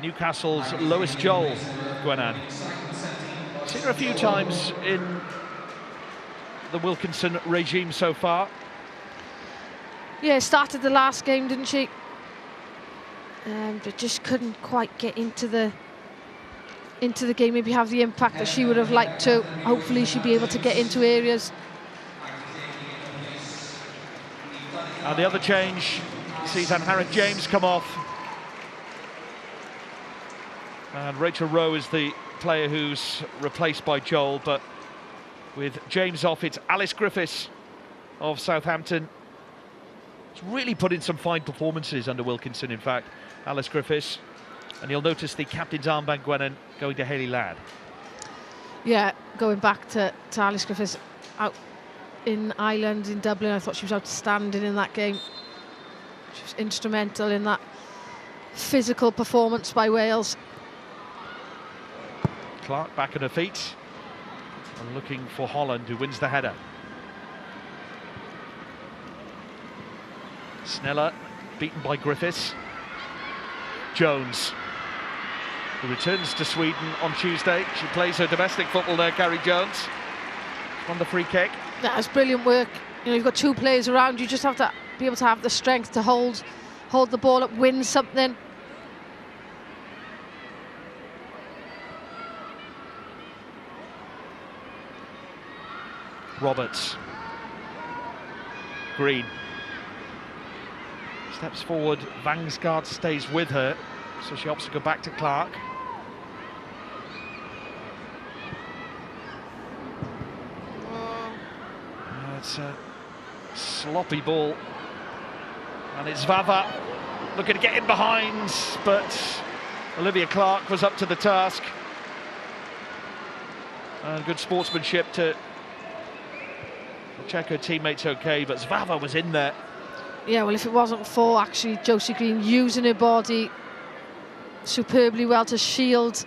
Newcastle's Lois Joel, Gwenan. Seen her a few times in the Wilkinson regime so far. Yeah, started the last game, didn't she? But just couldn't quite get into the game, maybe have the impact that she would have liked to. Hopefully she'll be able to get into areas. And the other change sees Harry James come off. And Rachel Rowe is the player who's replaced by Joel, but with James off, it's Alice Griffiths of Southampton. It's really put in some fine performances under Wilkinson, in fact, Alice Griffiths. And you'll notice the captain's armband, Gwenan, going to Hayley Ladd. Yeah, going back to Alice Griffiths out in Ireland, in Dublin, I thought she was outstanding in that game. She was instrumental in that physical performance by Wales. Clark back on her feet and looking for Holland, who wins the header. Sneller beaten by Griffiths. Jones, who returns to Sweden on Tuesday. She plays her domestic football there, Carrie Jones. On the free kick. That's brilliant work. You know, you've got two players around. You just have to be able to have the strength to hold the ball up, win something. Roberts. Green. Steps forward, Vangsgaard stays with her, so she opts to go back to Clark. It's a sloppy ball, and it's Vava looking to get in behind, but Olivia Clark was up to the task. And good sportsmanship to check her teammates okay, but Zvava was in there. Yeah, well, if it wasn't for actually Josie Green using her body superbly well to shield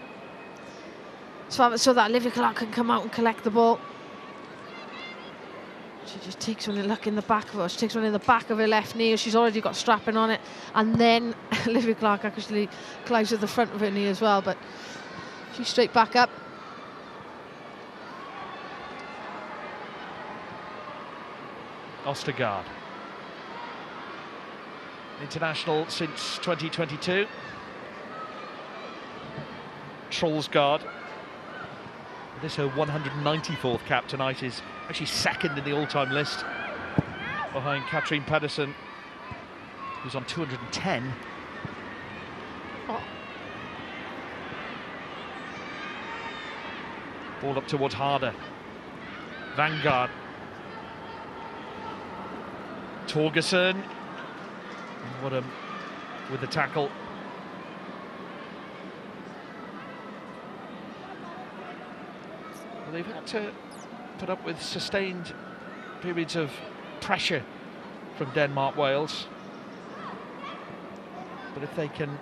Zvava so that Olivia Clark can come out and collect the ball. She just takes one look in the back of her. She takes one in the back of her left knee. She's already got strapping on it, and then Olivia Clark actually climbs to the front of her knee as well. But she's straight back up. Ostergaard, international since 2022. Trollsgaard, this her 194th cap tonight, is actually second in the all-time list behind Katrin Pedersen, who's on 210. Oh. Ball up towards Harder. Vanguard. Torgerson. What a with the tackle. Well, they've had to put up with sustained periods of pressure from Denmark-Wales. But if they can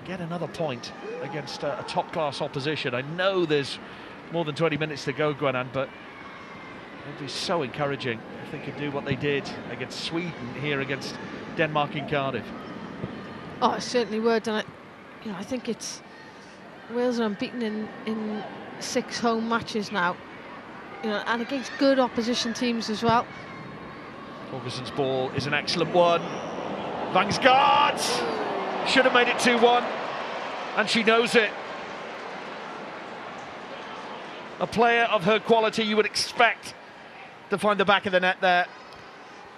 get another point against a top-class opposition, I know there's more than 20 minutes to go, Gwenan, but it'd be so encouraging if they could do what they did against Sweden here against Denmark in Cardiff. Oh, it certainly would, and I think it's Wales are unbeaten in 6 home matches now, and against good opposition teams as well. Torgerson's ball is an excellent one. Vangsgaard should have made it 2-1, and she knows it. A player of her quality you would expect to find the back of the net there.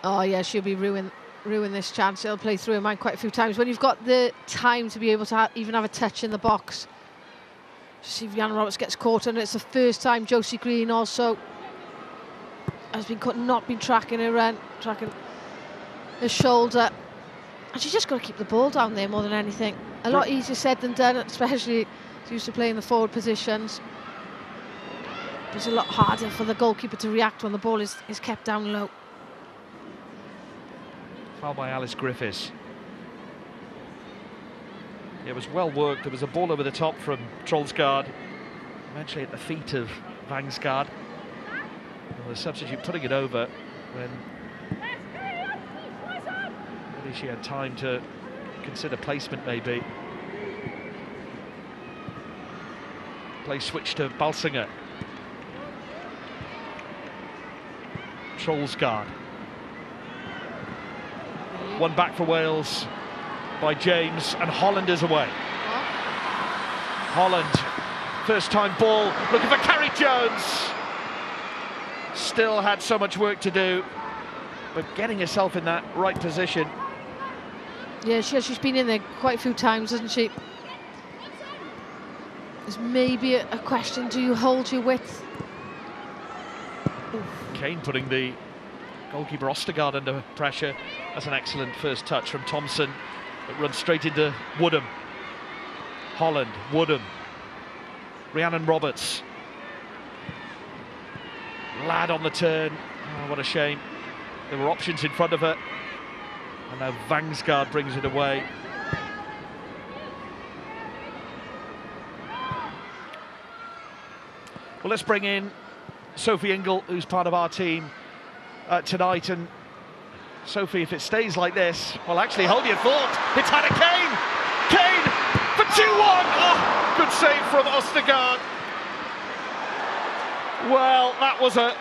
Oh yeah, she'll be ruin this chance. It'll play through her mind quite a few times. When you've got the time to be able to even have a touch in the box. See if Rhiannon Roberts gets caught, and it's the first time Josie Green also has not been tracking her run, tracking her shoulder. And she's just got to keep the ball down there more than anything. A lot easier said than done, especially used to play in the forward positions. It's a lot harder for the goalkeeper to react when the ball is kept down low. Foul by Alice Griffiths. It was well worked. There was a ball over the top from Trollsgaard, eventually at the feet of Vangsgaard. And the substitute putting it over when maybe she had time to consider placement, maybe. Play switch to Balsinger. Trollsgaard. One back for Wales by James, and Holland is away. Holland, first time ball, looking for Carrie Jones. Still had so much work to do, but getting herself in that right position. Yeah, she's been in there quite a few times, hasn't she? There's maybe a question, do you hold your width? Kane putting the goalkeeper Ostergaard under pressure. That's an excellent first touch from Thompson. It runs straight into Woodham. Holland, Woodham. Rhiannon Roberts. Ladd on the turn. Oh, what a shame. There were options in front of her. And now Vangsgaard brings it away. Well, let's bring in Sophie Ingle, who's part of our team tonight. And Sophie, if it stays like this, well, actually, hold your thought. It's Hannah Kane. Kane for 2-1. Oh, good save from Ostergaard. Well, that was a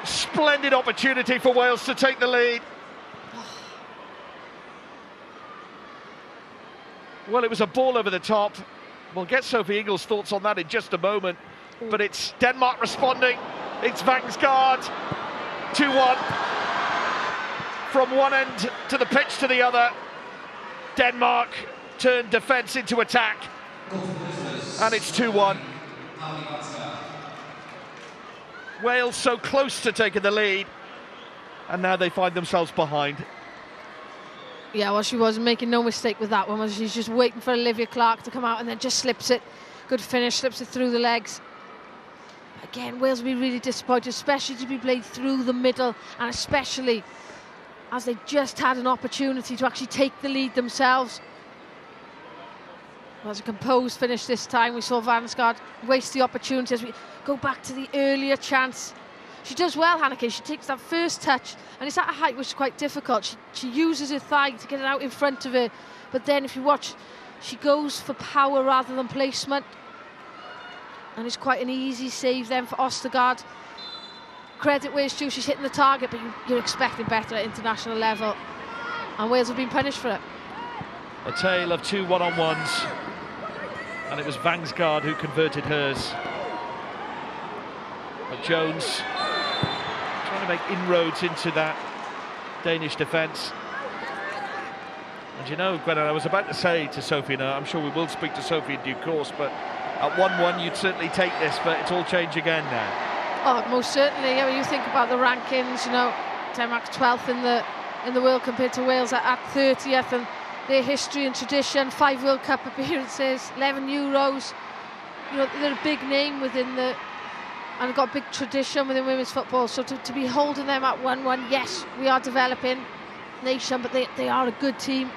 splendid opportunity for Wales to take the lead. Well, it was a ball over the top. We'll get Sophie Ingle's thoughts on that in just a moment. But it's Denmark responding. It's Vangsgaard, 2-1. From one end to the pitch to the other, Denmark turned defence into attack, and it's 2-1. Wales so close to taking the lead, and now they find themselves behind. Yeah, well, she was making no mistake with that one, was she's just waiting for Olivia Clark to come out and then just slips it. Good finish, slips it through the legs. Again, Wales will be really disappointed, especially to be played through the middle, and especially as they just had an opportunity to actually take the lead themselves. Well, it was a composed finish this time. We saw Vangsgaard waste the opportunity as we go back to the earlier chance. She does well, Hanneke. She takes that first touch, and it's at a height which is quite difficult. She uses her thigh to get it out in front of her, but then if you watch, she goes for power rather than placement, and it's quite an easy save then for Ostergaard. Credit where it's due, she's hitting the target, but you're expecting better at international level, and Wales have been punished for it. A tale of two one-on-ones, and it was Vangsgaard who converted hers. But Jones trying to make inroads into that Danish defence. And you know, Gwenna, I was about to say to Sophie, and I'm sure we will speak to Sophie in due course, but at 1-1 you'd certainly take this, but it's all changed again now. Oh, most certainly. Yeah, when you think about the rankings, you know, Denmark's 12th in the world compared to Wales at 30th, and their history and tradition, 5 World Cup appearances, 11 Euros. You know, they're a big name within the, and got a big tradition within women's football. So to be holding them at 1-1, yes, we are developing nation, but they are a good team.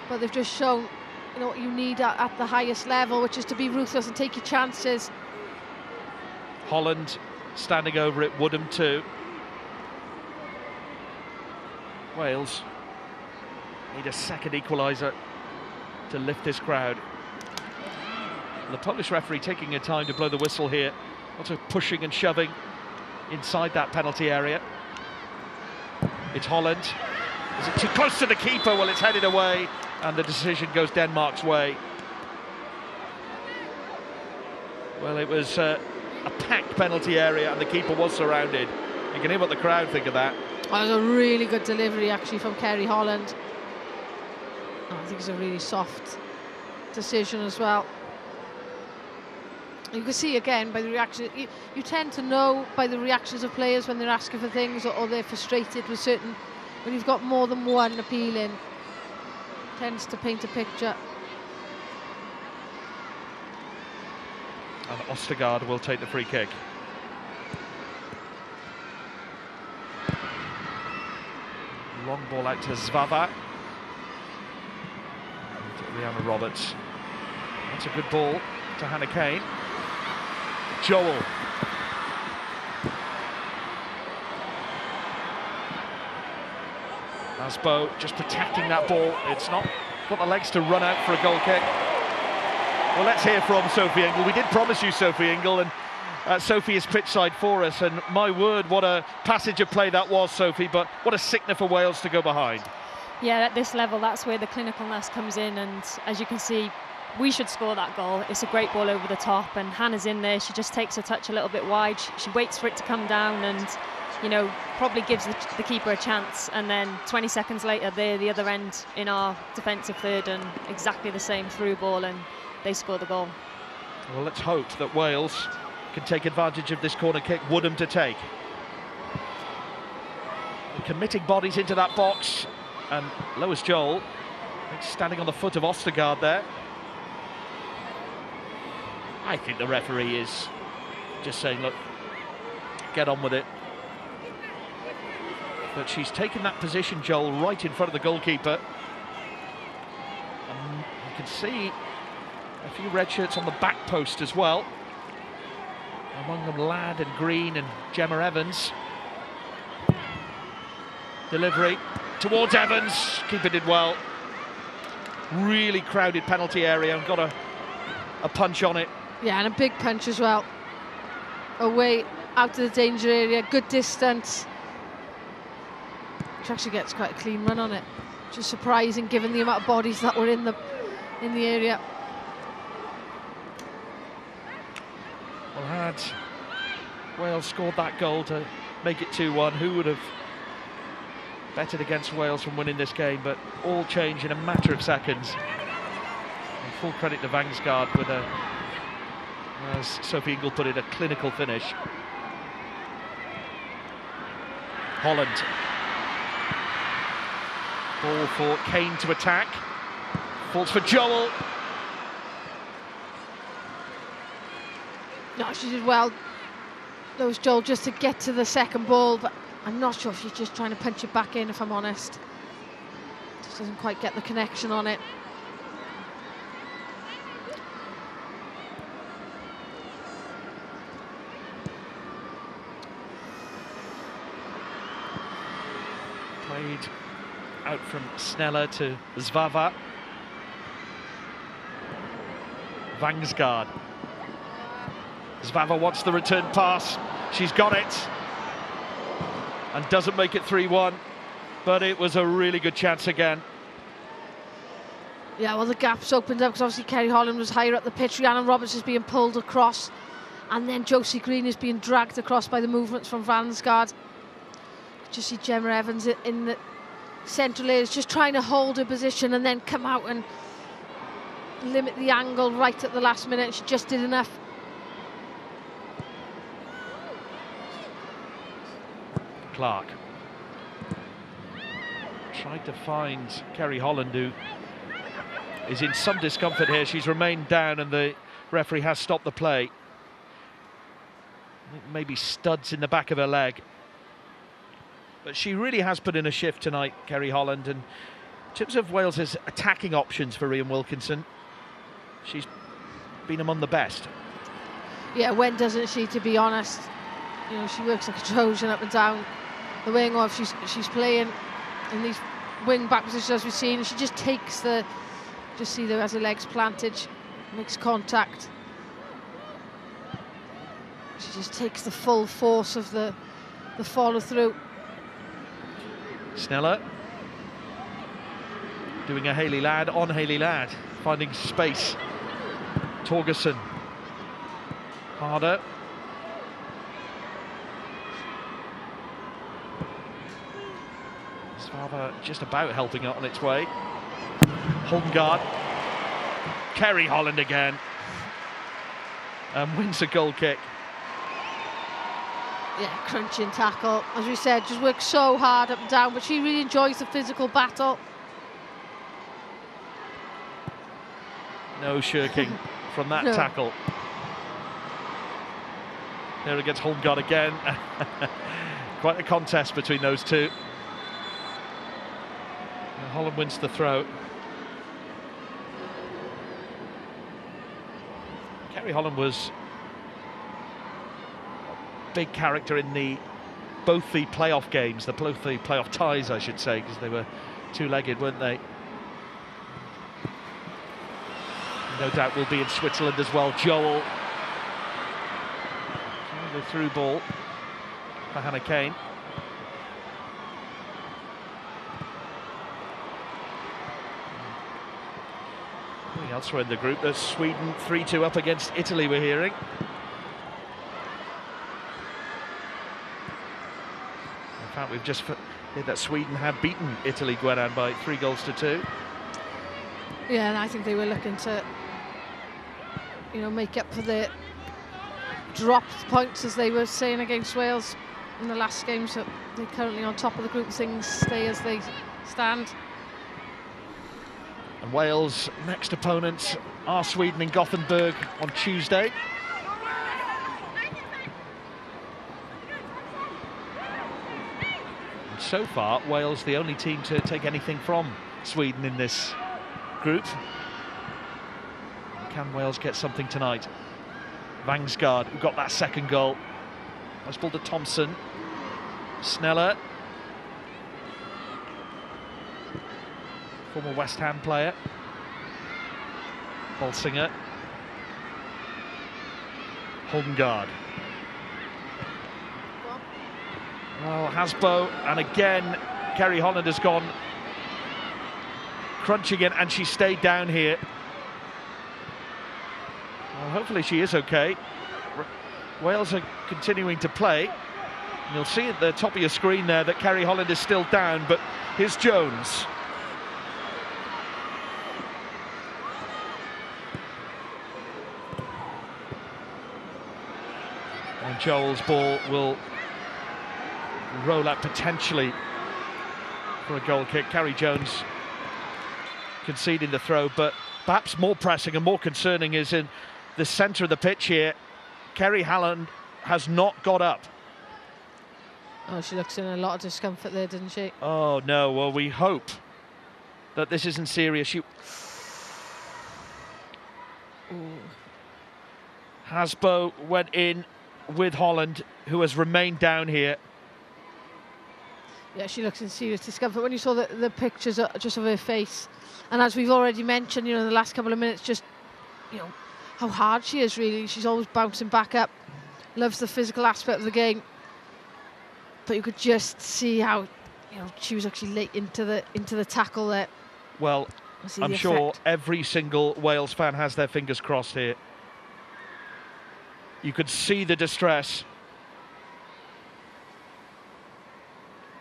But they've just shown, you know, what you need at the highest level, which is to be ruthless and take your chances. Holland standing over it, Woodham too. Wales need a second equaliser to lift this crowd. The Polish referee taking her time to blow the whistle here. Lots of pushing and shoving inside that penalty area. It's Holland. Is it too close to the keeper? Well, it's headed away, and the decision goes Denmark's way. Well, it was a packed penalty area, and the keeper was surrounded. You can hear what the crowd think of that. That was a really good delivery, actually, from Kerry Holland. I think it's a really soft decision as well. You can see again by the reaction, you tend to know by the reactions of players when they're asking for things, or they're frustrated with certain, when you've got more than one appealing, tends to paint a picture. And Ostergaard will take the free kick. Long ball out to Zvava. To Rihanna Roberts. That's a good ball to Hannah Kane. Joel. Asbo just protecting that ball. It's not got the legs to run out for a goal kick. Well, let's hear from Sophie Ingle. We did promise you Sophie Ingle, and Sophie is pitchside for us, and my word, what a passage of play that was, Sophie, but what a sickener for Wales to go behind. Yeah, at this level, that's where the clinicalness comes in, and as you can see, we should score that goal. It's a great ball over the top, and Hannah's in there. She just takes her touch a little bit wide. She waits for it to come down, and you know, probably gives the keeper a chance, and then 20 seconds later they're the other end in our defensive third, and exactly the same through ball, and they score the goal. Well, let's hope that Wales can take advantage of this corner kick. Woodham to take. And committing bodies into that box, and Lois Joel standing on the foot of Ostergaard there. I think the referee is just saying, look, get on with it. But she's taken that position, Joel, right in front of the goalkeeper. And you can see a few red shirts on the back post as well. Among them Ladd and Green and Gemma Evans. Delivery towards Evans. Keeper did well. Really crowded penalty area, and got a punch on it. Yeah, and a big punch as well. Away, out of the danger area, good distance. Which actually gets quite a clean run on it. Which is surprising given the amount of bodies that were in the area. Well, had Wales scored that goal to make it 2-1. Who would have betted against Wales from winning this game? But all change in a matter of seconds. And full credit to Vangsgaard with a, as Sophie Ingle put it, a clinical finish. Holland. Ball for Kane to attack. Falls for Joel. No, she did well. That was Joel just to get to the second ball, but I'm not sure if she's just trying to punch it back in, if I'm honest. Just doesn't quite get the connection on it. Played out from Sneller to Zvava. Vangsgaard. Zvava wants the return pass. She's got it. And doesn't make it 3-1. But it was a really good chance again. Yeah, well, the gap's opened up because obviously Kerry Holland was higher up the pitch. Rhiannon Roberts is being pulled across. And then Josie Green is being dragged across by the movements from Vangsgaard. Just see Gemma Evans in the central areas, just trying to hold her position and then come out and limit the angle right at the last minute. She just did enough. Clark tried to find Kerry Holland, who is in some discomfort here. She's remained down and the referee has stopped the play. Maybe studs in the back of her leg. But she really has put in a shift tonight, Kerry Holland. And in terms of Wales's attacking options for Ian Wilkinson, she's been among the best. Yeah, when doesn't she, to be honest? You know, she works like a Trojan up and down the wing, or if she's playing in these wing back positions as we've seen, she just takes the, just see there as her legs planted, makes contact. She just takes the full force of the follow through. Sneller doing a Hayley Ladd on Hayley Ladd, finding space. Torgerson. Harder. Svava just about helping it on its way. Holmgard. Kerry Holland again. And wins a goal kick. Yeah, crunching tackle. As we said, just works so hard up and down, but she really enjoys the physical battle. No shirking from that tackle. There it gets Holmgard again. Quite a contest between those two. And Holland wins the throw. Kerry Holland was a big character in both the playoff games, both the playoff ties, I should say, because they were two-legged, weren't they? No doubt will be in Switzerland as well. Joel. The through ball for Hannah Kane. Elsewhere in the group, there's Sweden 3-2 up against Italy, we're hearing. In fact, we've just heard that Sweden have beaten Italy, Gwenan, by 3-2. Yeah, and I think they were looking to, you know, make up for the dropped points, as they were saying, against Wales in the last game. So they're currently on top of the group. Things stay as they stand. And Wales' next opponents are Sweden in Gothenburg on Tuesday. And so far, Wales the only team to take anything from Sweden in this group. Can Wales get something tonight? Vangsgaard, who got that second goal. Nice ball to Thompson. Sneller. Former West Ham player. Bolsinger. Holmgard. Well, Hasbo, and again, Kerry Holland has gone crunching it, and she stayed down here. Well, hopefully she is okay. Wales are continuing to play. And you'll see at the top of your screen there that Kerry Holland is still down, but here's Jones. And Joel's ball will roll out potentially for a goal kick. Carrie Jones conceding the throw, but perhaps more pressing and more concerning is in the centre of the pitch here. Kerry Holland has not got up. Oh, she looks in a lot of discomfort there, doesn't she? Oh no, well we hope that this isn't serious. Hasbo went in with Holland, who has remained down here. Yeah, she looks in serious discomfort. When you saw the pictures just of her face, and as we've already mentioned, in the last couple of minutes, just, how hard she is, really. She's always bouncing back up, loves the physical aspect of the game. But you could just see how, she was actually late into the tackle there. Well, I'm sure every single Wales fan has their fingers crossed here. You could see the distress.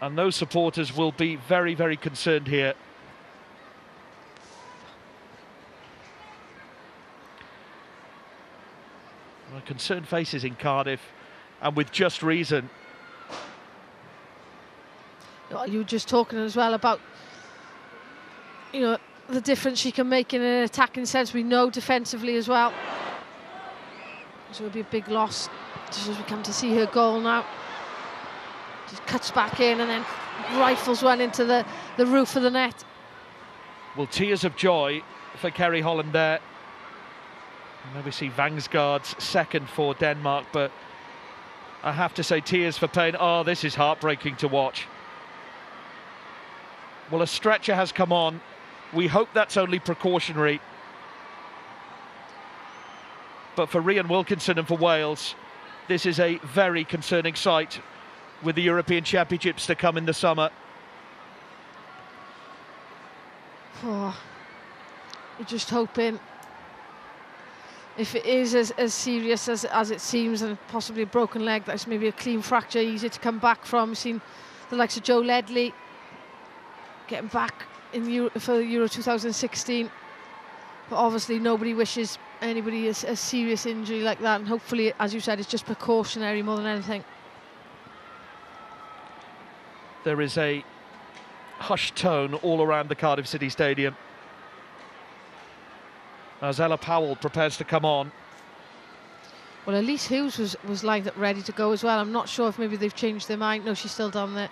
And those supporters will be very, very concerned here. Well, concerned faces in Cardiff, and with just reason. You were just talking as well about, the difference she can make in an attacking sense. We know defensively as well. So it'll be a big loss just as we come to see her goal now. Just cuts back in and then rifles one into the roof of the net. Well, tears of joy for Kerry Holland there. Maybe see Vangsgaard's second for Denmark, but I have to say tears for pain. Oh, this is heartbreaking to watch. Well, a stretcher has come on. We hope that's only precautionary. But for Rhian Wilkinson and for Wales, this is a very concerning sight with the European Championships to come in the summer. Oh, we're just hoping, if it is as serious as it seems, and possibly a broken leg, that's maybe a clean fracture, easier to come back from. We've seen the likes of Joe Ledley getting back for Euro 2016. But obviously nobody wishes anybody a serious injury like that, and hopefully, as you said, it's just precautionary more than anything. There is a hushed tone all around the Cardiff City Stadium as Ella Powell prepares to come on. Well, Elise Hughes was lined up ready to go as well. I'm not sure if maybe they've changed their mind. No, she's still down there.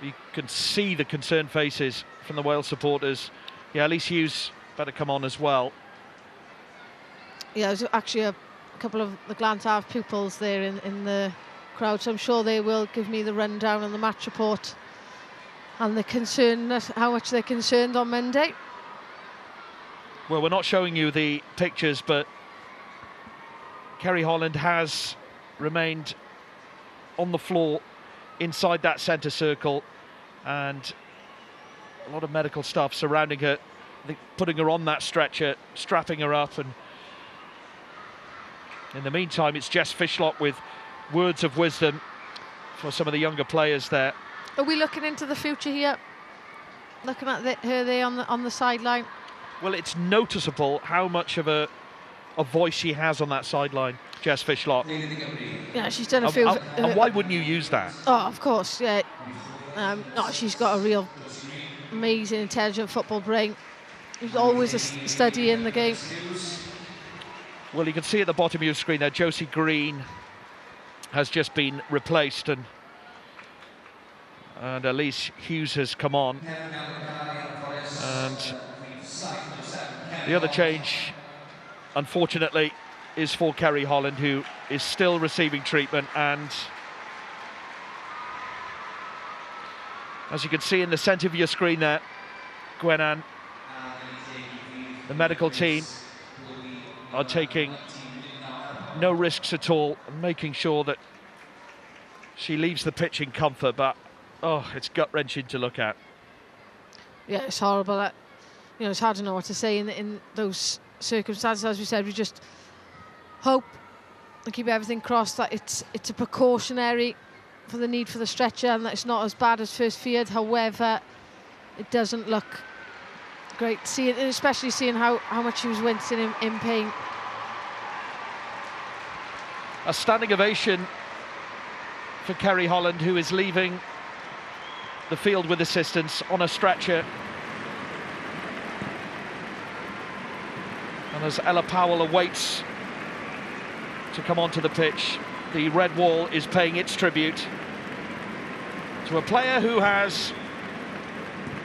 You can see the concerned faces from the Wales supporters. Yeah, Elise Hughes better come on as well. Yeah, there's actually a couple of the Glantaf pupils there in the crowd, so I'm sure they will give me the rundown on the match report and the concern, how much they're concerned on Monday. Well, we're not showing you the pictures, but Kerry Holland has remained on the floor inside that centre circle, and a lot of medical staff surrounding her, I think, putting her on that stretcher, strapping her up, and in the meantime it's Jess Fishlock with words of wisdom for some of the younger players there. Are we looking into the future here? Looking at her there on the sideline? Well, it's noticeable how much of a voice she has on that sideline, Jess Fishlock. Yeah, she's done a few... And why wouldn't you use that? Oh, of course, yeah. She's got a real amazing, intelligent football brain. She's always a study in the game. Well, you can see at the bottom of your screen there, Josie Green has just been replaced, and Elise Hughes has come on. And the other change, unfortunately, is for Kerry Holland, who is still receiving treatment. And as you can see in the centre of your screen there, Gwenan, the medical team are taking no risks at all and making sure that she leaves the pitch in comfort, but it's gut-wrenching to look at. Yeah, it's horrible. It's hard to know what to say in those circumstances. As we said, we just hope and keep everything crossed that it's a precautionary for the need for the stretcher, and that it's not as bad as first feared. However, it doesn't look great, especially seeing how much she was wincing in pain. A standing ovation for Kerry Holland, who is leaving the field with assistance on a stretcher. And as Ella Powell awaits to come onto the pitch, the red wall is paying its tribute to a player who has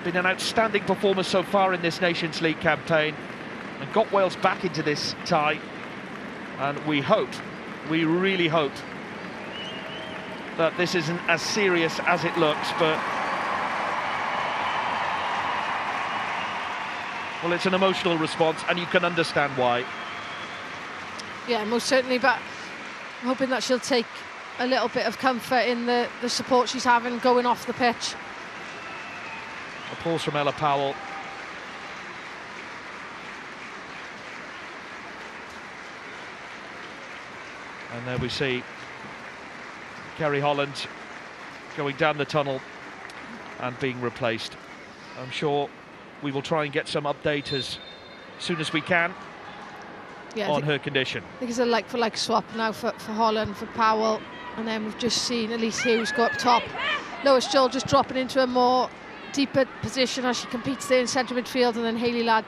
been an outstanding performer so far in this Nations League campaign and got Wales back into this tie. And we really hope that this isn't as serious as it looks, but well, it's an emotional response and you can understand why. Yeah, most certainly, but I'm hoping that she'll take a little bit of comfort in the support she's having going off the pitch. Applause from Ella Powell. And there we see Kerry Holland going down the tunnel and being replaced. I'm sure we will try and get some update as soon as we can on her condition. I think it's a like-for-like swap now for Holland, for Powell, and then we've just seen Elise Hughes go up top. Lois Joel just dropping into a more deeper position as she competes there in centre midfield, and then Hayley Ladd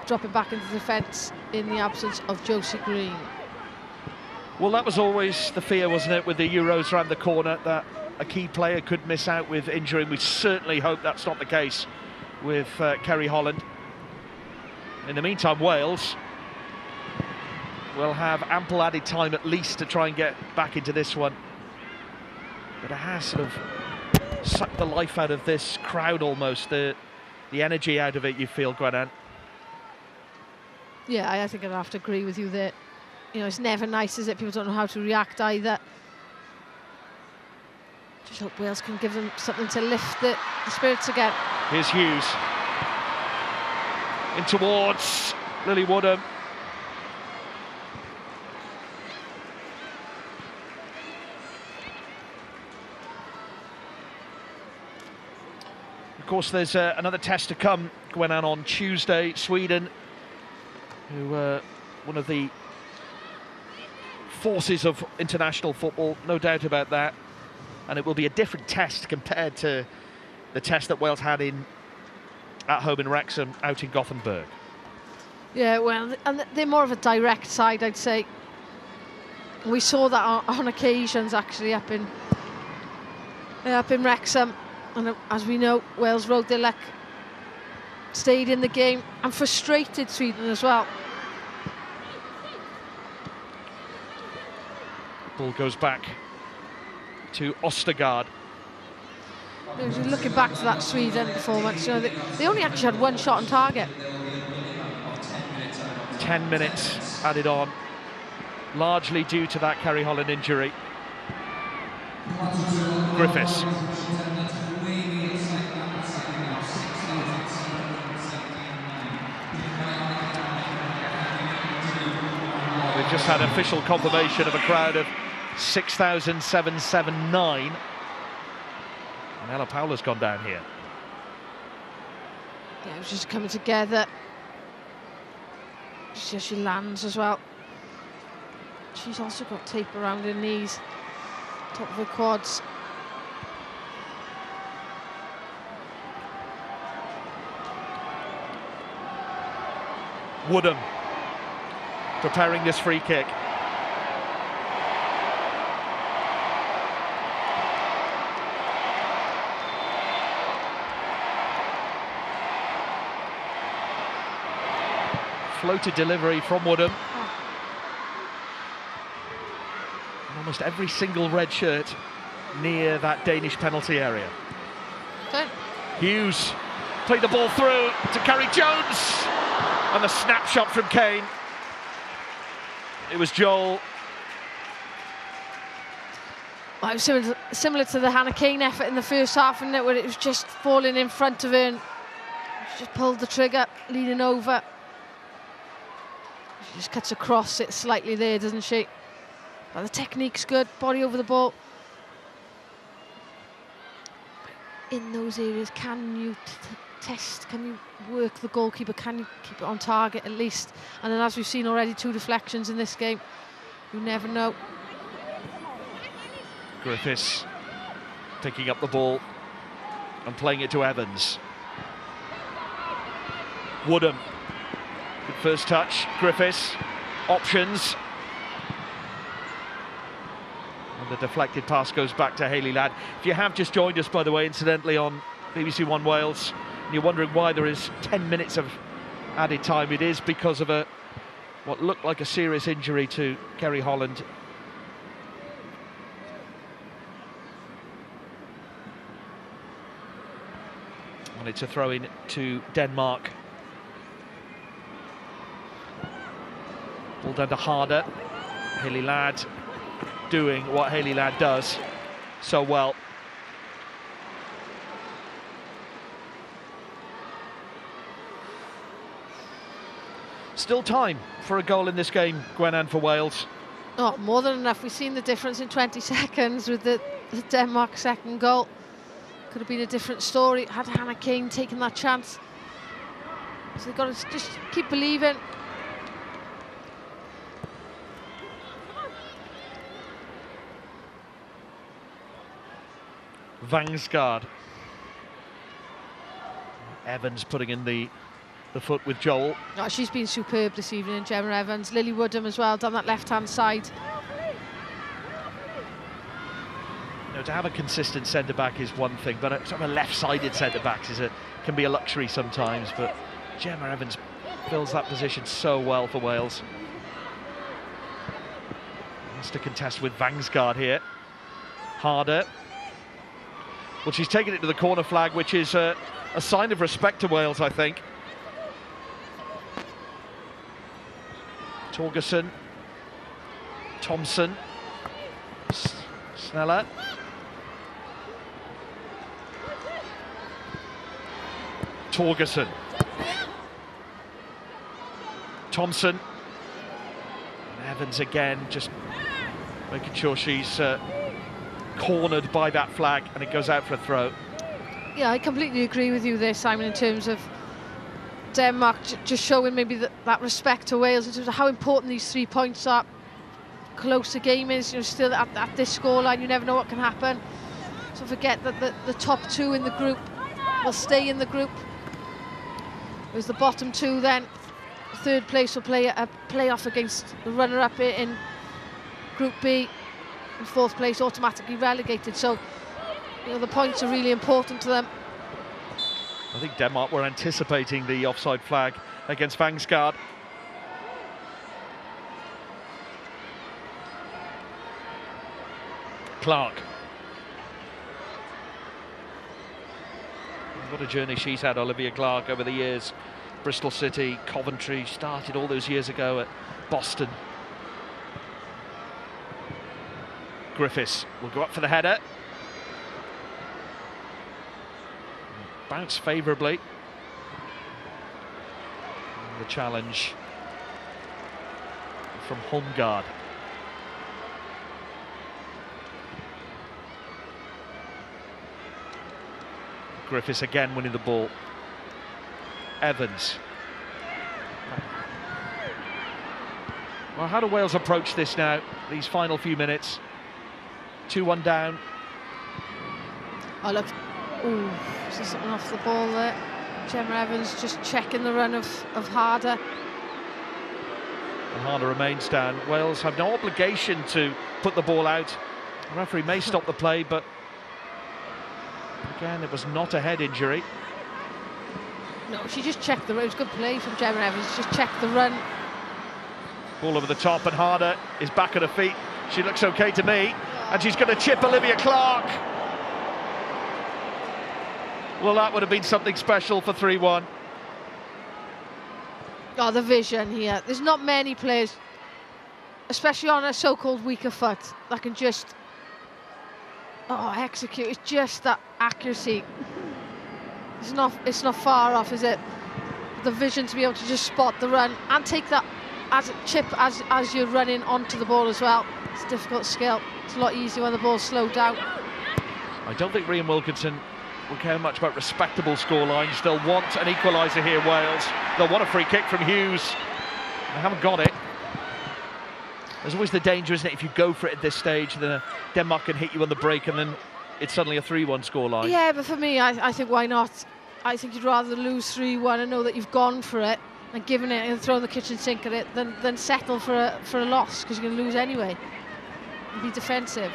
dropping back into defence in the absence of Josie Green. Well, that was always the fear, wasn't it, with the Euros around the corner, that a key player could miss out with injury. We certainly hope that's not the case with Kerry Holland. In the meantime, Wales will have ample added time at least to try and get back into this one. But it has sort of sucked the life out of this crowd almost, the energy out of it, you feel, Gwenan. Yeah, I think I'd have to agree with you there. You know, it's never nice, is it? People don't know how to react either. Just hope Wales can give them something to lift the spirits again. Here's Hughes. In towards Lily Woodham. Of course, there's another test to come, Gwenan, on Tuesday. Sweden, who one of the forces of international football, no doubt about that. And it will be a different test compared to the test that Wales had at home in Wrexham, out in Gothenburg. Yeah, well, and they're more of a direct side, I'd say. We saw that on occasions, actually, up in Wrexham. And as we know, Wales rode their luck, stayed in the game, and frustrated Sweden as well. Ball goes back to Ostergaard. Looking back to that Sweden performance, you know, they only actually had one shot on target. 10 minutes added on, largely due to that Kerry Holland injury. Griffiths. We've just had official confirmation of a crowd of 6,779. And Ella Powell has gone down here. Yeah, it was just coming together. See how she lands as well. She's also got tape around her knees, top of her quads. Woodham preparing this free kick. Floated delivery from Woodham. And almost every single red shirt near that Danish penalty area. Hughes played the ball through to Carrie Jones. And the snapshot from Kane. It was Joel. Well, it was similar to the Hannah Kane effort in the first half, and it was just falling in front of her and she just pulled the trigger, leaning over. She just cuts across it slightly there, doesn't she? But the technique's good, body over the ball. In those areas, can you test, can you work the goalkeeper, can you keep it on target at least? And then as we've seen already, 2 deflections in this game. You never know. Griffiths picking up the ball and playing it to Evans. Woodham, good first touch. Griffiths, options. And the deflected pass goes back to Hayley Ladd. If you have just joined us, by the way, incidentally, on BBC One Wales, and you're wondering why there is 10 minutes of added time, it is because of what looked like a serious injury to Kerry Holland. And it's a throw in to Denmark. Ball down to Harder. Hayley Ladd doing what Hayley Ladd does so well. Still time for a goal in this game, Gwenan, for Wales. Oh, more than enough. We've seen the difference in 20 seconds with the Denmark second goal. Could have been a different story had Hannah Kane taken that chance. So they've got to just keep believing. Vangsgaard. Evans putting in the foot with Joel. Oh, she's been superb this evening, Gemma Evans. Lily Woodham as well, down that left-hand side. To have a consistent centre-back is one thing, but sort of a left-sided centre-back can be a luxury sometimes, but Gemma Evans fills that position so well for Wales. Wants to contest with Vangsgaard here. Harder. Well, she's taken it to the corner flag, which is a sign of respect to Wales, I think. Torgerson. Thompson. Sneller. Torgerson. Thompson. And Evans again, just making sure she's cornered by that flag, and it goes out for a throw. Yeah, I completely agree with you there, Simon, in terms of Denmark just showing maybe that respect to Wales in terms of how important these 3 points are. Close the game is, still at this scoreline, you never know what can happen. So forget that the top 2 in the group will stay in the group. Whereas the bottom 2 then, 3rd place will play a playoff against the runner-up in Group B, and 4th place automatically relegated. So, the points are really important to them. I think Denmark were anticipating the offside flag against Vangsgaard. Clark. What a journey she's had, Olivia Clark, over the years. Bristol City, Coventry, started all those years ago at Boston. Griffiths will go up for the header. Bounce favourably. The challenge from Holmgaard. Griffiths again winning the ball. Evans. Well, how do Wales approach this now, these final few minutes? 2-1 down. Oh, look. Ooh, see something off the ball there. Gemma Evans just checking the run of Harder. And Harder remains down. Wales have no obligation to put the ball out. The referee may stop the play, but again, it was not a head injury. No, she just checked the run. It was good play from Gemma Evans. Just checked the run. Ball over the top, and Harder is back at her feet. She looks okay to me, and she's going to chip Olivia Clark. Well, that would have been something special for 3-1. Oh, the vision here. There's not many players, especially on a so-called weaker foot, that can just execute. It's just that accuracy. It's not far off, is it? The vision to be able to just spot the run and take that as you're running onto the ball as well. It's a difficult skill. It's a lot easier when the ball's slowed down. I don't think Rhian Wilkinson will care much about respectable scorelines. They'll want an equaliser here, Wales. They'll want a free kick from Hughes. They haven't got it. There's always the danger, isn't it, if you go for it at this stage, then Denmark can hit you on the break and then it's suddenly a 3-1 scoreline. Yeah, but for me, I think why not? I think you'd rather lose 3-1 and know that you've gone for it and given it and thrown the kitchen sink at it than settle for a loss, because you're going to lose anyway. And be defensive.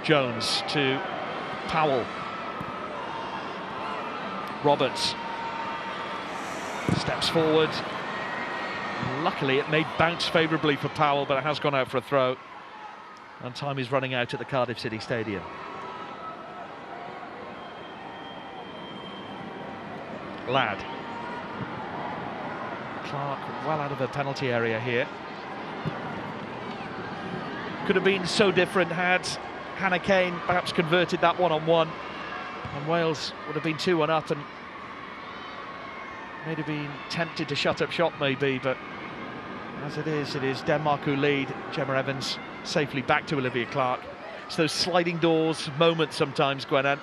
Jones to Powell. Roberts steps forward. Luckily, it may bounce favourably for Powell, but it has gone out for a throw. And time is running out at the Cardiff City Stadium. Ladd. Clark well out of the penalty area here. Could have been so different had Hannah Kane perhaps converted that one-on-one, and Wales would have been 2-1 up and may have been tempted to shut up shop maybe, but as it is Denmark who lead. Gemma Evans safely back to Olivia Clark. It's those sliding doors moments sometimes, Gwenan.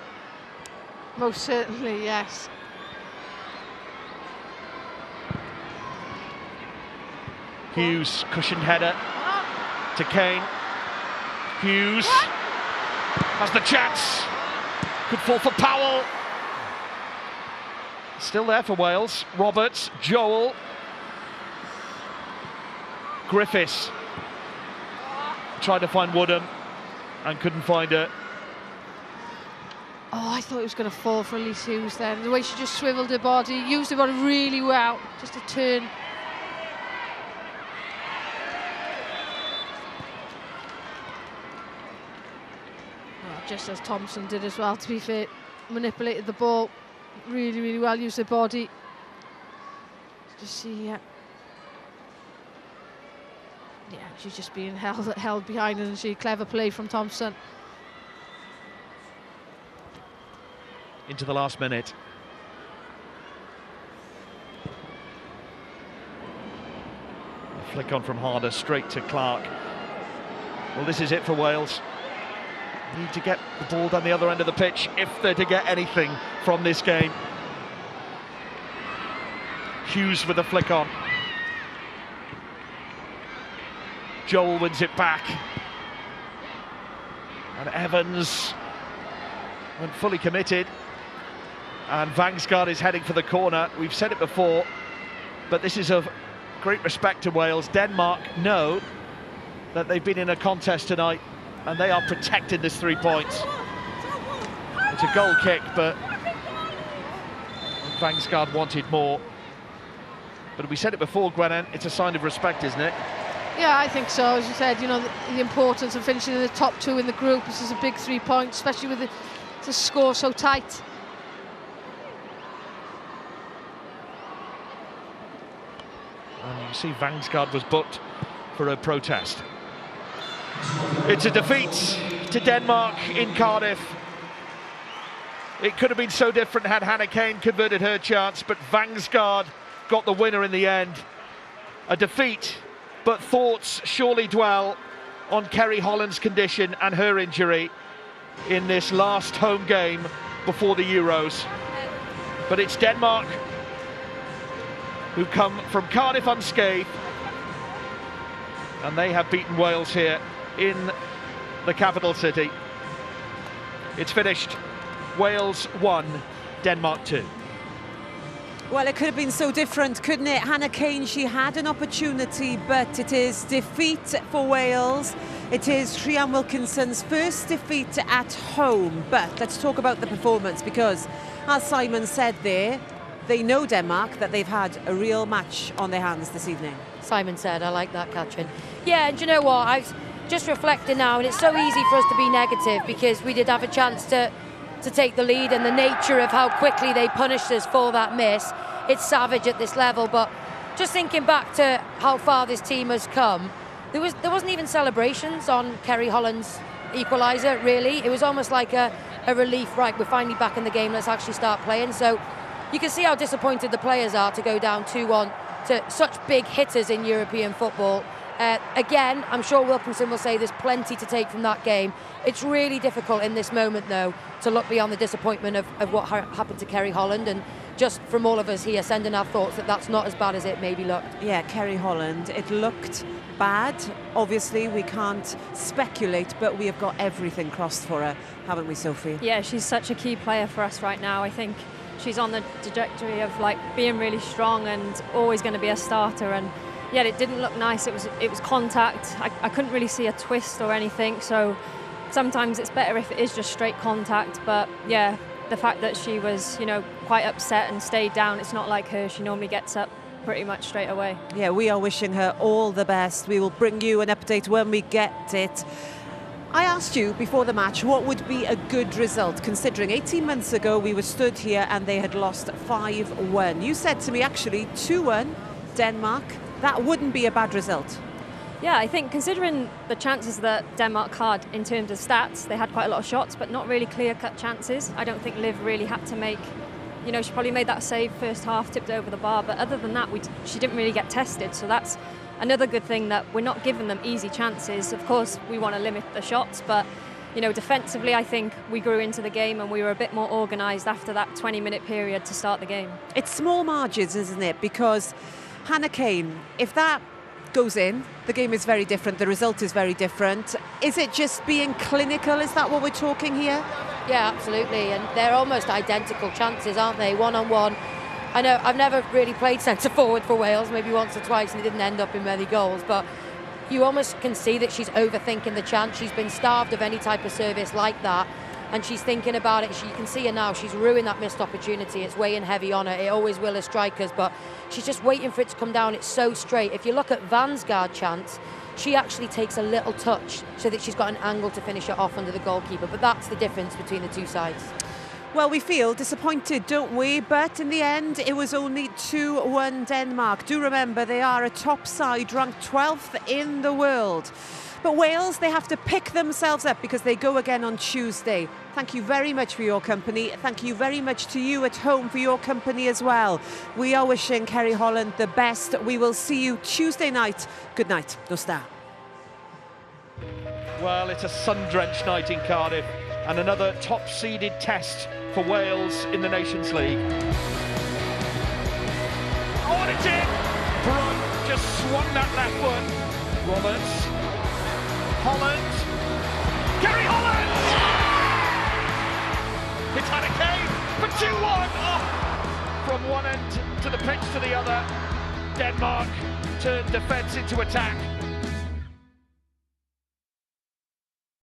Most certainly, yes. Hughes, cushioned header to Kane. Hughes has the chance. Could fall for Powell. Still there for Wales. Roberts, Joel. Griffiths tried to find Woodham and couldn't find her. Oh, I thought it was going to fall for Elise Hughes then. The way she just swiveled her body, used her body really well. Just a turn. Just as Thompson did as well, to be fair. Manipulated the ball really, really well, used her body. Just see, yeah, she's just being held behind, and she clever play from Thompson. Into the last minute. A flick on from Harder straight to Clark. Well, this is it for Wales. Need to get the ball down the other end of the pitch if they're to get anything from this game. Hughes with a flick on. Joel wins it back. And Evans went fully committed. And Vangsgaard is heading for the corner. We've said it before, but this is of great respect to Wales. Denmark know that they've been in a contest tonight, and they are protecting this 3 points. It's a goal kick, but Vangsgaard wanted more. But we said it before, Gwenan, it's a sign of respect, isn't it? Yeah, I think so. As you said, you know, the importance of finishing in the top 2 in the group. This is a big 3 points, especially with the score so tight. And you see Vangsgaard was booked for a protest. It's a defeat to Denmark in Cardiff. It could have been so different had Hannah Kane converted her chance, but Vangsgaard got the winner in the end. A defeat, but thoughts surely dwell on Kerry Holland's condition and her injury in this last home game before the Euros. But it's Denmark who come from Cardiff unscathed, and they have beaten Wales here in the capital city. It's finished. Wales 1, Denmark 2. Well, it could have been so different, couldn't it? Hannah Kane, she had an opportunity, but it is defeat for Wales. It is Rhian Wilkinson's first defeat at home. But let's talk about the performance, because as Simon said there, they know Denmark, that they've had a real match on their hands this evening. Simon said, I like that, Katrin. Yeah, and do you know what? I was just reflecting now, and it's so easy for us to be negative because we did have a chance to take the lead, and the nature of how quickly they punished us for that miss. It's savage at this level, but just thinking back to how far this team has come, there wasn't even celebrations on Kerry Holland's equaliser, really. It was almost like a a relief. Right, we're finally back in the game, let's actually start playing. So you can see how disappointed the players are to go down 2-1 to such big hitters in European football. Again, I'm sure Wilkinson will say there's plenty to take from that game. It's really difficult in this moment, though, to look beyond the disappointment of what happened to Kerry Holland, and just from all of us here, sending our thoughts that that's not as bad as it maybe looked. Yeah, Kerry Holland, it looked bad. Obviously, we can't speculate, but we have got everything crossed for her, haven't we, Sophie? Yeah, she's such a key player for us right now. I think she's on the trajectory of like being really strong and always going to be a starter. And yet it didn't look nice. It was contact. I couldn't really see a twist or anything. So sometimes it's better if it is just straight contact. But yeah, the fact that she was, you know, quite upset and stayed down, it's not like her. She normally gets up pretty much straight away. Yeah, we are wishing her all the best. We will bring you an update when we get it. I asked you before the match what would be a good result, considering 18 months ago we were stood here and they had lost 5-1. You said to me, actually, 2-1 Denmark. That wouldn't be a bad result. Yeah, I think considering the chances that Denmark had in terms of stats, they had quite a lot of shots, but not really clear-cut chances. I don't think Liv really had to make, you know, she probably made that save first half, tipped over the bar, but other than that, she didn't really get tested. So that's another good thing, that we're not giving them easy chances. Of course, we want to limit the shots, but you know, defensively, I think we grew into the game and we were a bit more organised after that 20-minute period to start the game. It's small margins, isn't it? Because Hannah Kane, if that goes in, the game is very different, the result is very different. Is it just being clinical? Is that what we're talking here? Yeah, absolutely, and they're almost identical chances, aren't they? One-on-one. I know I've never really played centre-forward for Wales, maybe once or twice, and it didn't end up in many goals, but you almost can see that she's overthinking the chance. She's been starved of any type of service like that, and she's thinking about it. You can see her now, she's ruined that missed opportunity. It's weighing heavy on her, it always will as strikers, but she's just waiting for it to come down. It's so straight. If you look at Vansgaard's chance, she actually takes a little touch so that she's got an angle to finish it off under the goalkeeper, but that's the difference between the two sides. Well, we feel disappointed, don't we? But in the end, it was only 2-1 Denmark. Do remember, they are a top side, ranked 12th in the world. But Wales, they have to pick themselves up because they go again on Tuesday. Thank you very much for your company. Thank you very much to you at home for your company as well. We are wishing Kerry Holland the best. We will see you Tuesday night. Good night. Dostar. Well, it's a sun-drenched night in Cardiff and another top-seeded test for Wales in the Nations League. Oh, and it's in! Brunt just swung that left foot. Roberts. Holland. Kerry Holland! It's Hannah Kane for 2-1! Oh. From one end to the pitch to the other. Denmark turned defence into attack.